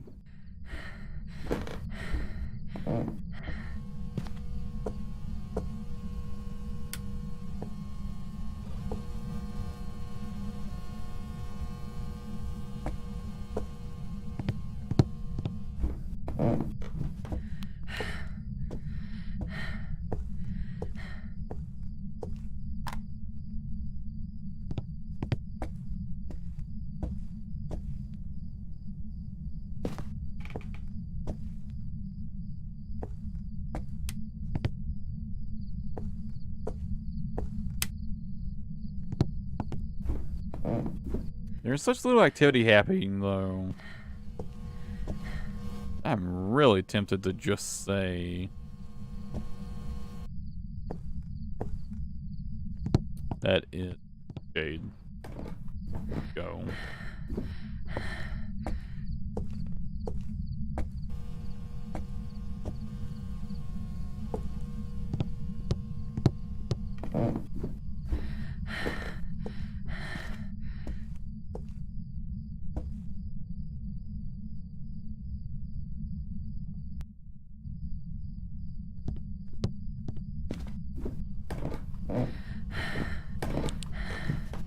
There's such little activity happening, though. I'm really tempted to just say that it Jade. Go.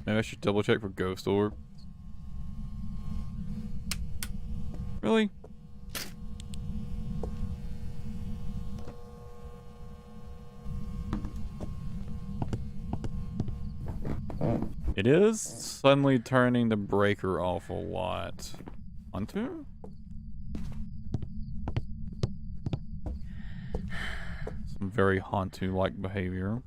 Maybe I should double check for ghost orb. Really? It is suddenly turning the breaker off a lot. Onto? Some very Hantu-like behavior.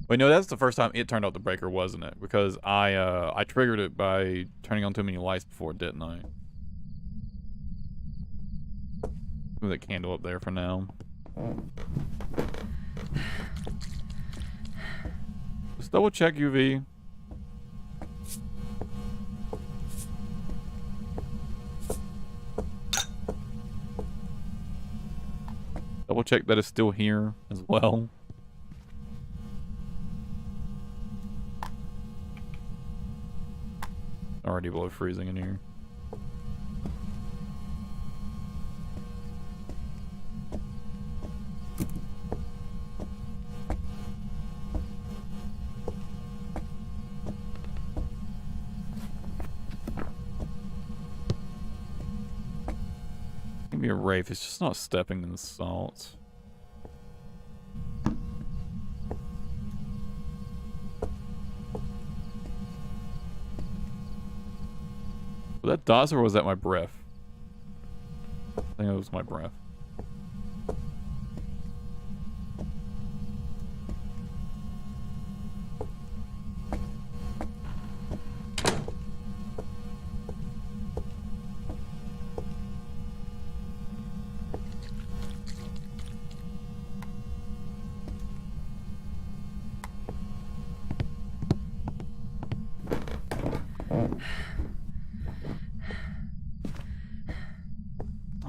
Wait, no, that's the first time it turned off the breaker, wasn't it? Because I triggered it by turning on too many lights before, didn't I? Move that candle up there for now. Just double check UV. Double check that it's still here as well. Already below freezing in here. Give me a Wraith, it's just not stepping in the salt. Was that dots or was that my breath? I think it was my breath.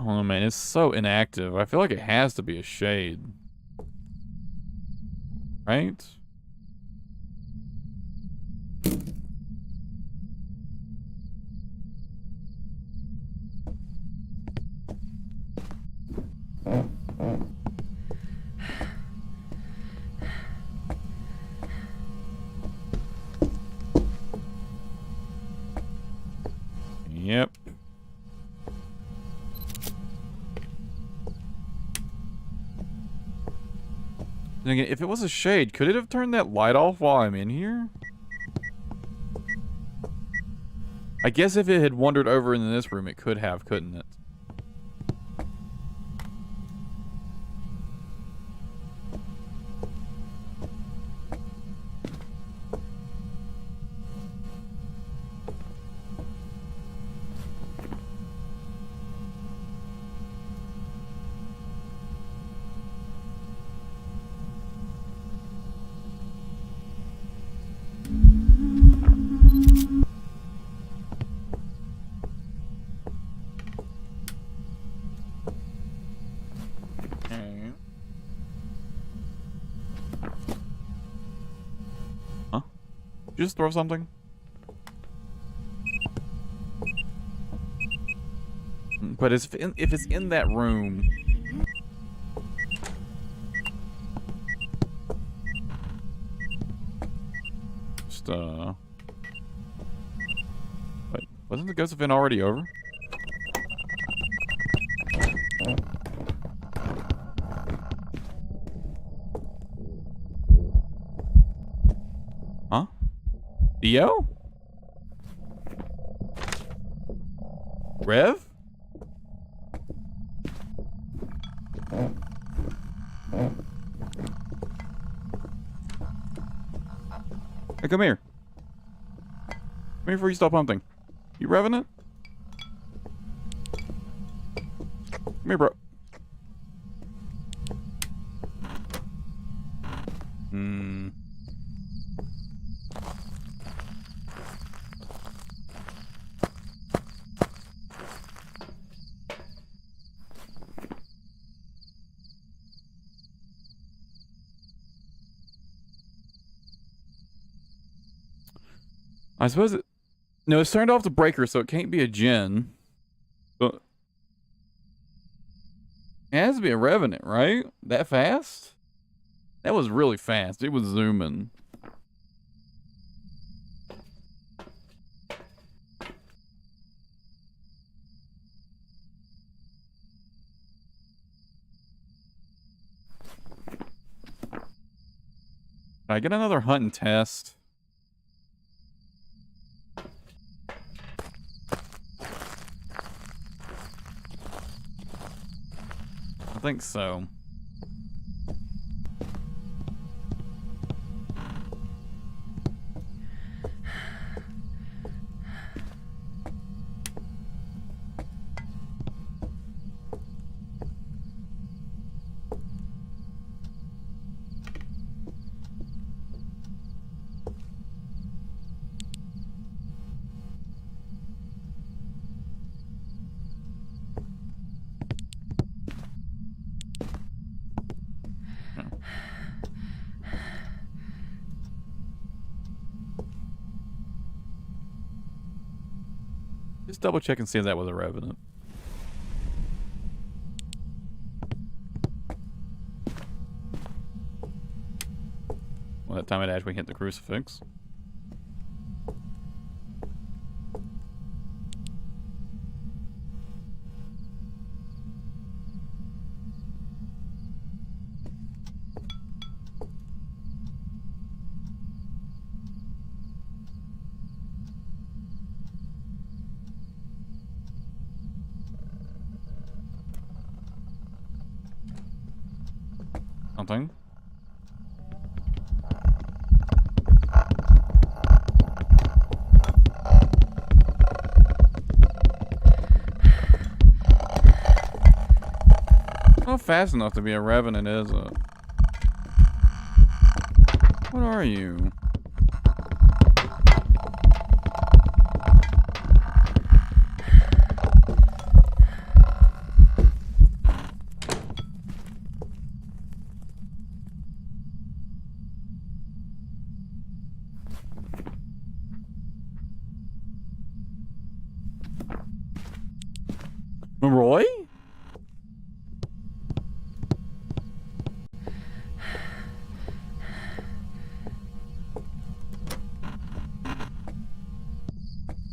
Oh man, it's so inactive. I feel like it has to be a shade. Right? Yep. And again, if it was a shade, could it have turned that light off while I'm in here? I guess if it had wandered over into this room, it could have, couldn't it? Did you just throw something? But if it's in that room... Just, Wait, wasn't the ghost event already over? Huh? Dio? Rev? Hey, come here. Come here before you stop hunting. You revving it? Come here, bro. I suppose it... No, it's turned off the breaker, so it can't be a gen. But... It has to be a Revenant, right? That fast? That was really fast. It was zooming. Can I get another hunt and test? I think so. Just double check and see if that was a revenant. Well, that time it actually hit the crucifix. Something. Not fast enough to be a revenant, is it? What are you? Roy?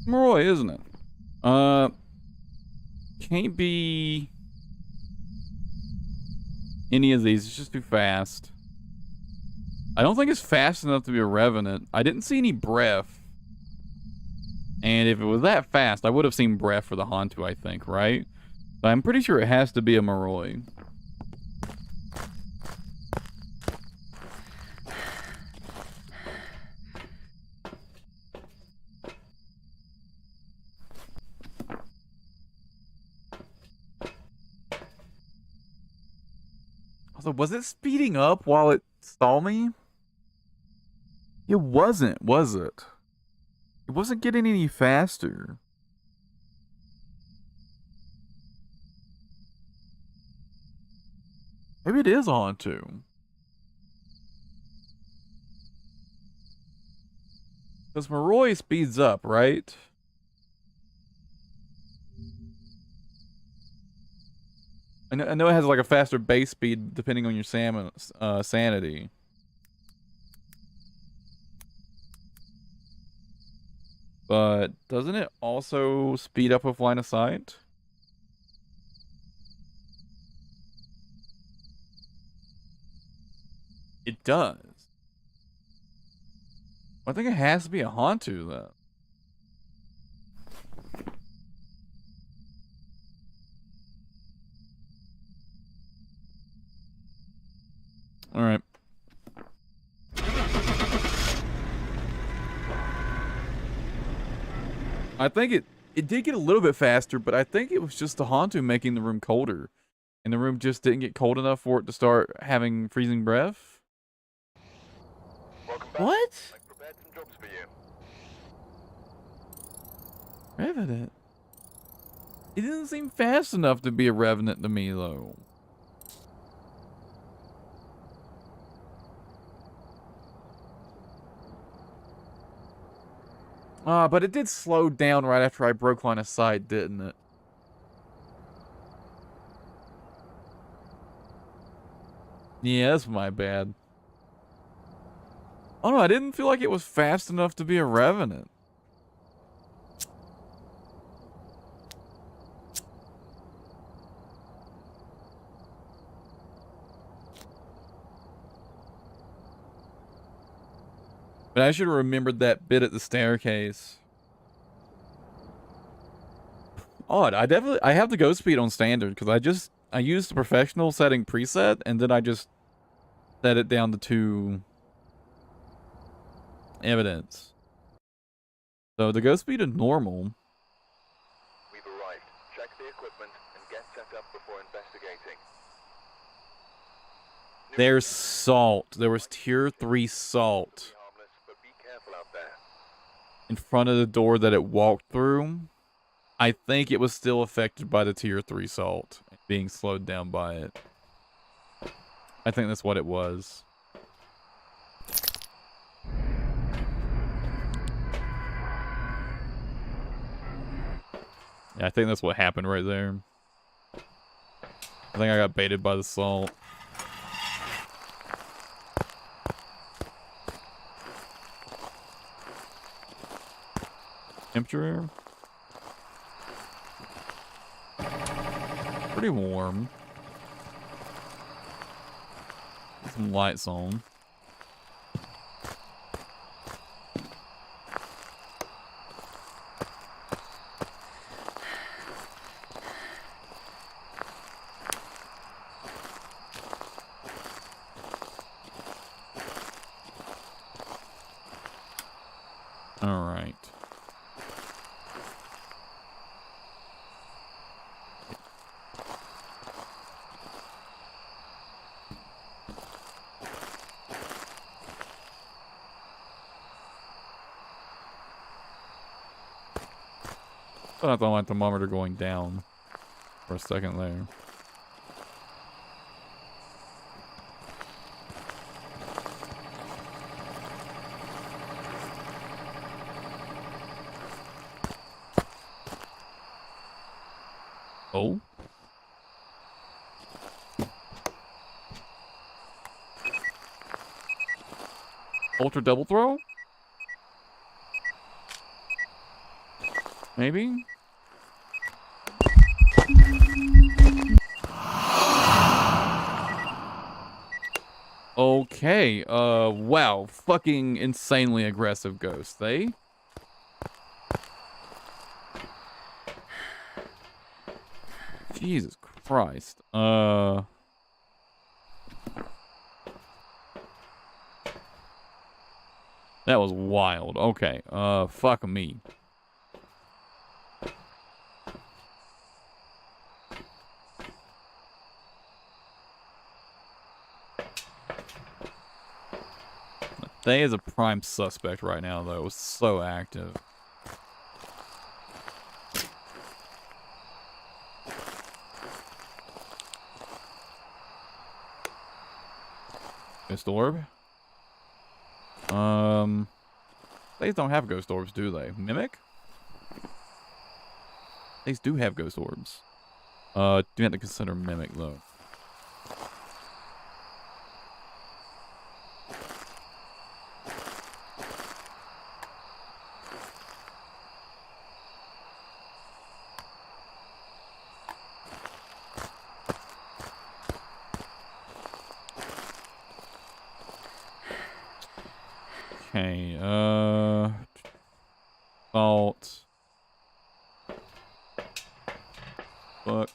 Roy, isn't it? Can't be any of these. It's just too fast. I don't think it's fast enough to be a revenant. I didn't see any breath. And if it was that fast, I would have seen breath for the Hantu, I think, right? But I'm pretty sure it has to be a Moroi. Also, was it speeding up while it saw me? It wasn't, was it? It wasn't getting any faster. Maybe it is on too. Because Moroi speeds up, right? I know it has like a faster base speed depending on your sanity. But doesn't it also speed up with line of sight? It does. I think it has to be a Hantu, though. All right. I think it did get a little bit faster, but I think it was just the Hantu making the room colder. And the room just didn't get cold enough for it to start having freezing breath. Welcome back. What? I've prepared some jobs for you. Revenant? It didn't seem fast enough to be a Revenant to me, though. But it did slow down right after I broke line of sight, didn't it? Yeah, that's my bad. Oh no, I didn't feel like it was fast enough to be a Revenant. But I should have remembered that bit at the staircase. Odd. I have the ghost speed on standard because I just I used the professional setting preset, and then I just set it down to evidence. So the ghost speed is normal. We've arrived. Check the equipment and get set up before investigating. There's salt. There was tier 3 salt Harmless, but be careful out there. in front of the door that it walked through. I think it was still affected by the tier 3 salt, being slowed down by it. I think that's what it was. Yeah, I think that's what happened right there. I think I got baited by the salt. Temperature? Pretty warm. Some lights on. All right. I thought my thermometer going down for a second there. Oh. Ultra double throw? Maybe? Okay, wow. Fucking insanely aggressive ghost, eh? Jesus Christ. That was wild. Okay, fuck me. They is a prime suspect right now, though. It was so active. Ghost orb. They don't have ghost orbs, do they? Mimic? These do have ghost orbs. Do you have to consider mimic though? Okay, salt. Fuck.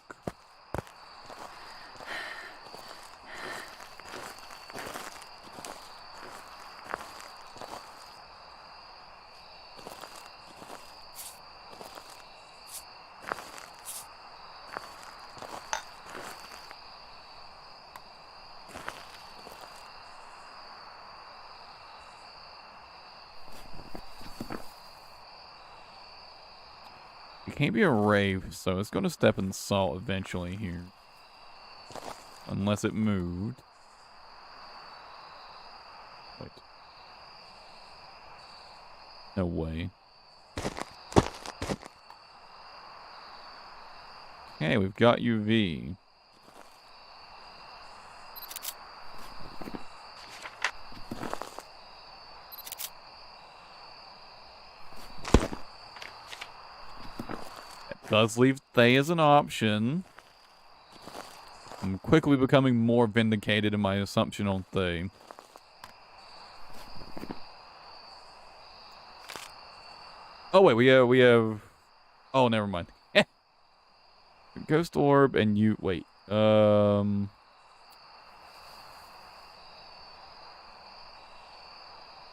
It can't be a rave, so it's going to step in salt eventually here. Unless it moved. Wait. No way. Okay, we've got UV. Does leave Thay as an option. I'm quickly becoming more vindicated in my assumption on Thay. Oh wait, we have. Oh, never mind. Ghost orb and you. Wait,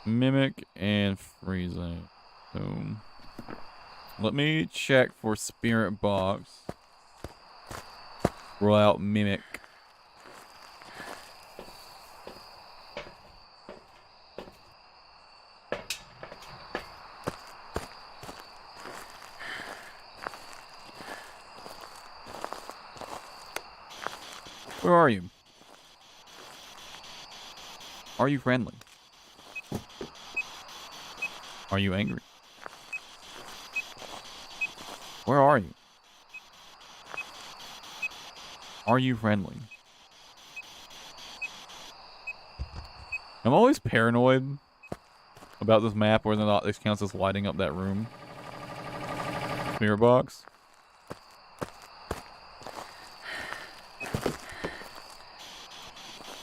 Mimic and freezing. Boom. Let me check for spirit box. Roll out mimic. Where are you? Are you friendly? Are you angry? Where are you? Are you friendly? I'm always paranoid about this map, whether or not this counts as lighting up that room. Mirror box.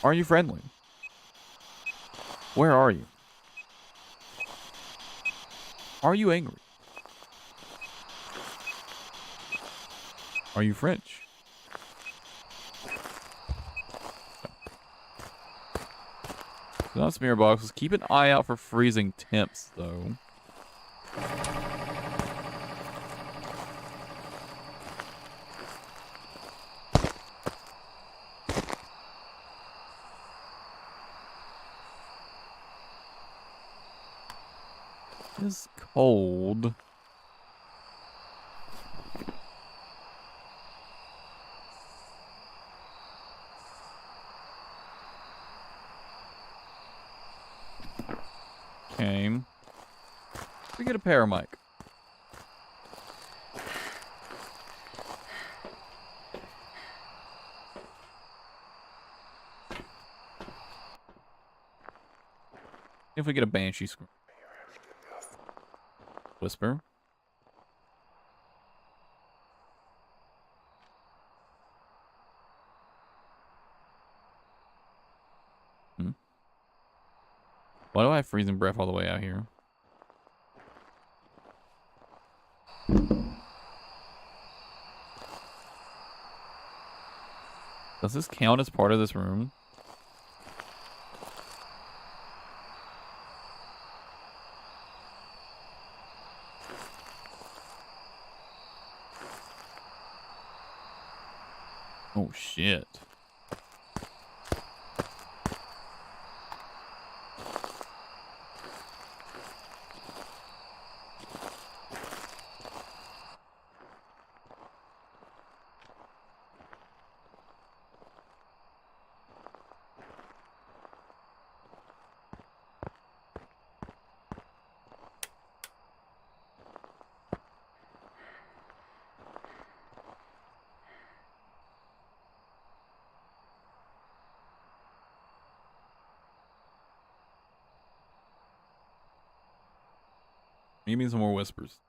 Are you friendly? Where are you? Are you angry? Are you French? So not mirror boxes. Keep an eye out for freezing temps, though. It's cold. Okay. We get a paramic. If we get a banshee scream. Whisper. Why do I have freezing breath all the way out here? Does this count as part of this room? Oh shit. Maybe some more whispers.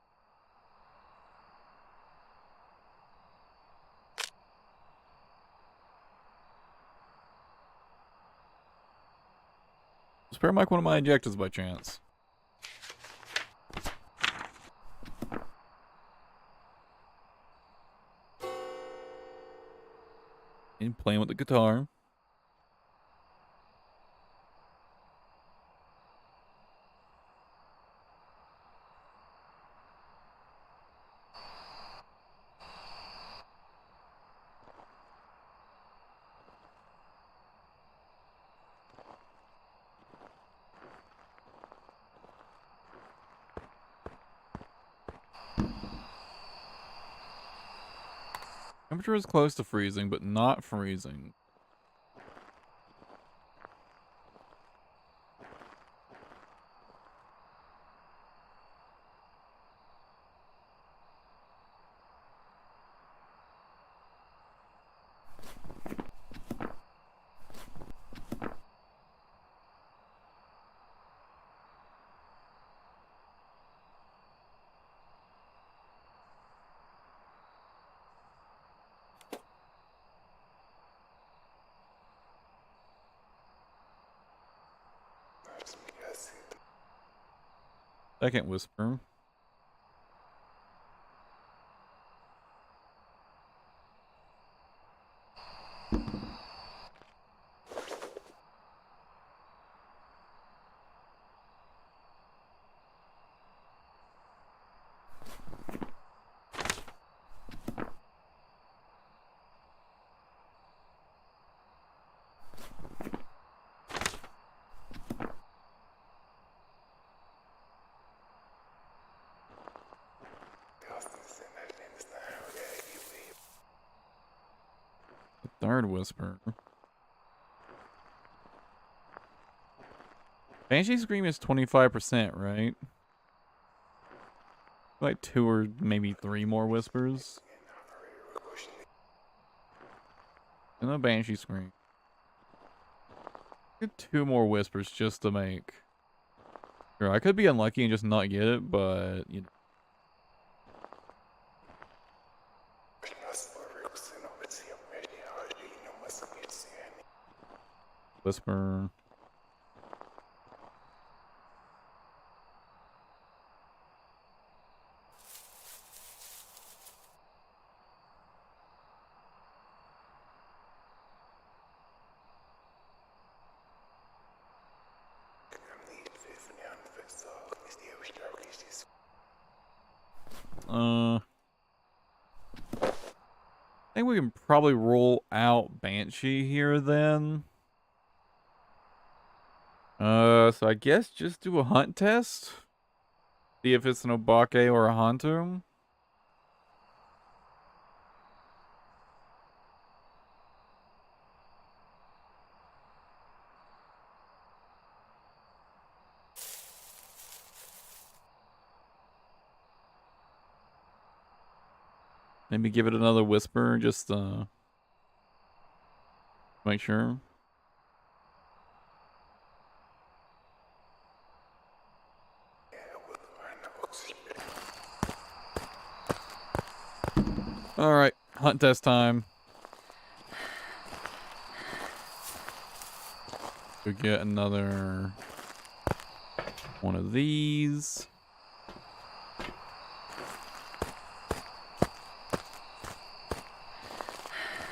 Spare mic one of my injectors by chance. And playing with the guitar. Temperature is close to freezing, but not freezing. Second whisper. third whisper. Banshee Scream is 25%, right? Like 2 or maybe 3 more whispers. And the Banshee Scream. Get 2 more whispers just to make sure. I could be unlucky and just not get it, but you know. Whisper. I think we can probably roll out Banshee here then. So I guess just do a hunt test. See if it's an Obake or a Hantu. Maybe give it another whisper, just make sure. All right, hunt test time. We get another one of these.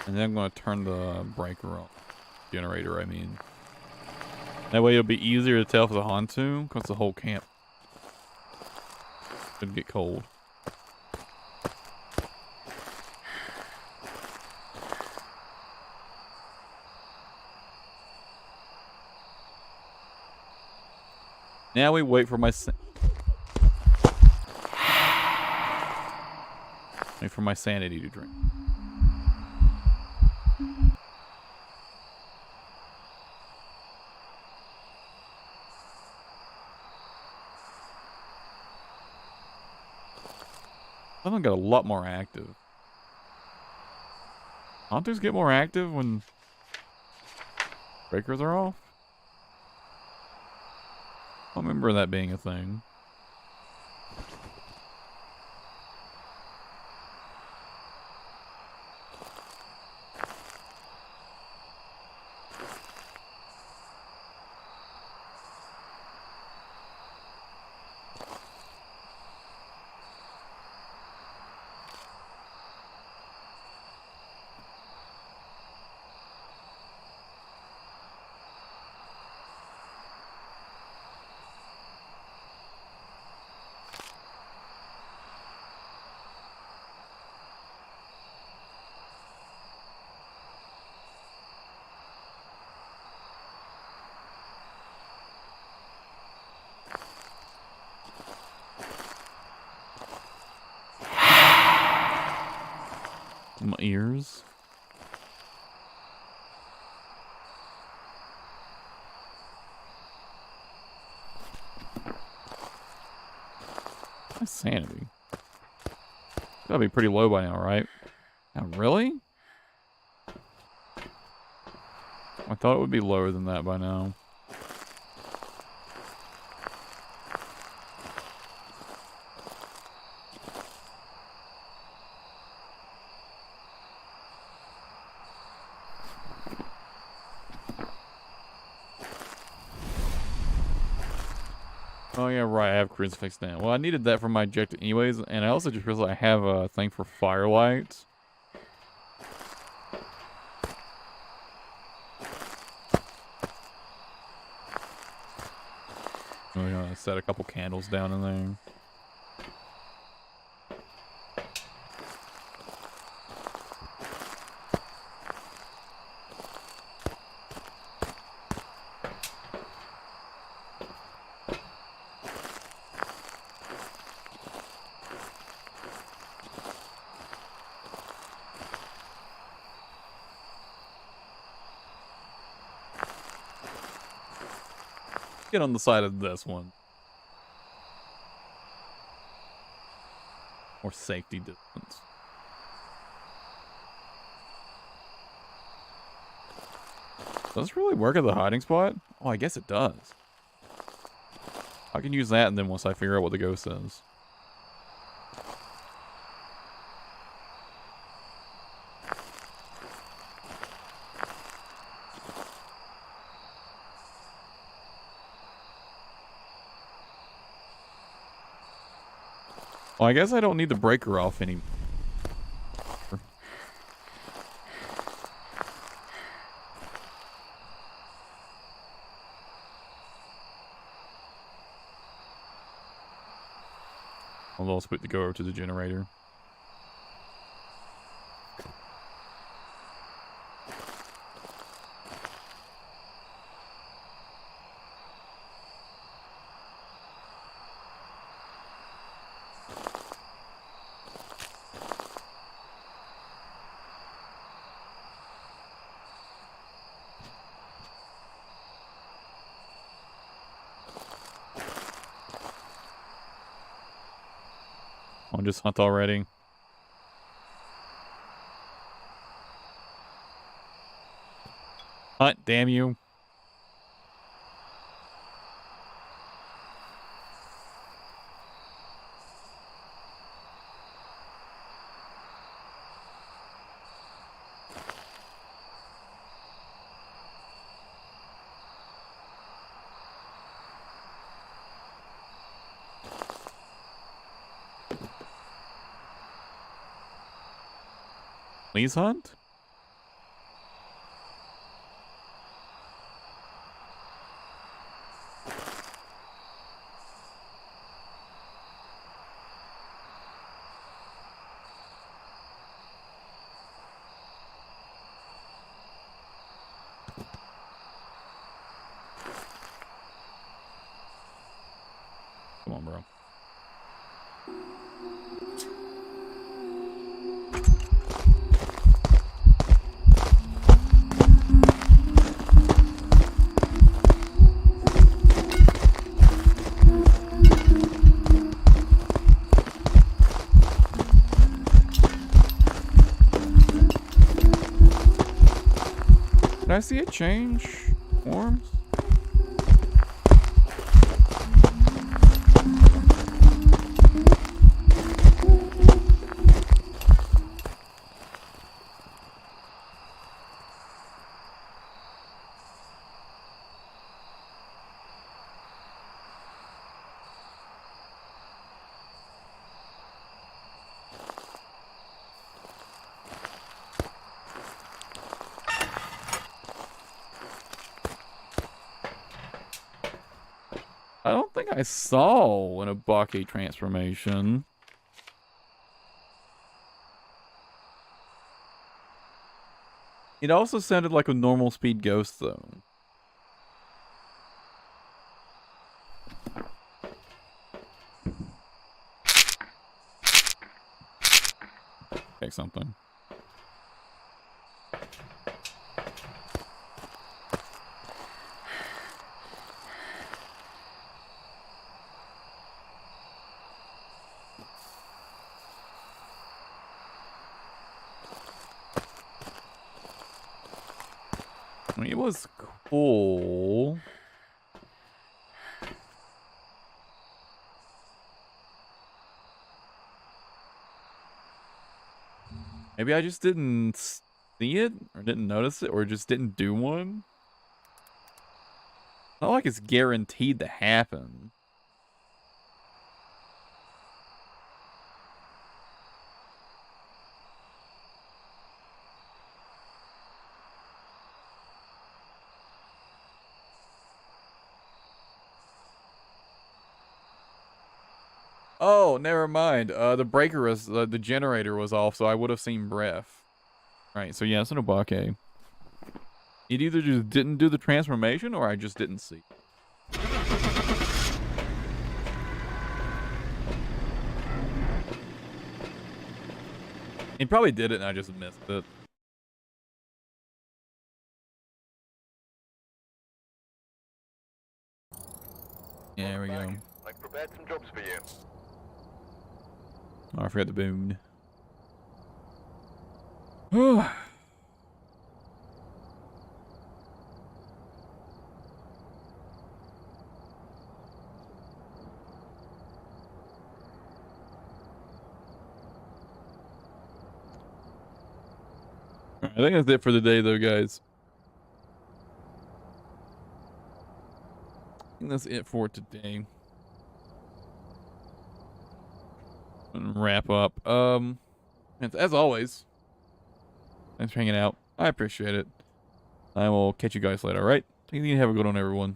And then I'm going to turn the breaker on. Generator, I mean. That way it'll be easier to tell if it's a Hantu, because the whole camp could get cold. Now we wait for my sanity to drink. Someone got a lot more active. Hunters get more active when breakers are off? I don't remember that being a thing. My ears. My sanity. Gotta be pretty low by now, right? Now, really? I thought it would be lower than that by now. Oh yeah, right, I have crucifix now. Well, I needed that for my objective anyways, and I also just realized I have a thing for firelight. We're gonna set a couple candles down in there. get on the side of this one. More safety distance. Does this really work at the hiding spot? Oh, I guess it does. I can use that, and then once I figure out what the ghost is. Well, I guess I don't need the breaker off anymore. I'll also put the go over to the generator. I'll just hunt already. Hunt, damn you. Please hunt? Come on, bro. Did I see it change forms? I don't think I saw an Obake transformation. It also sounded like a normal speed ghost, though. Take something. I mean, it was cool. Maybe I just didn't see it, or didn't notice it, or just didn't do one. Not like it's guaranteed to happen. Oh, never mind. The breaker was the generator was off, so I would have seen breath. Right. So yeah, it's an Obake. It either just didn't do the transformation, or I just didn't see. He probably did it, and I just missed it. There we go. I've prepared some jobs for you. Oh, I forgot the boon. I think that's it for the day, though, guys. I think that's it for today. And wrap up. As always, thanks for hanging out. I appreciate it. I will catch you guys later. All right, take it easy. Have a good one, everyone.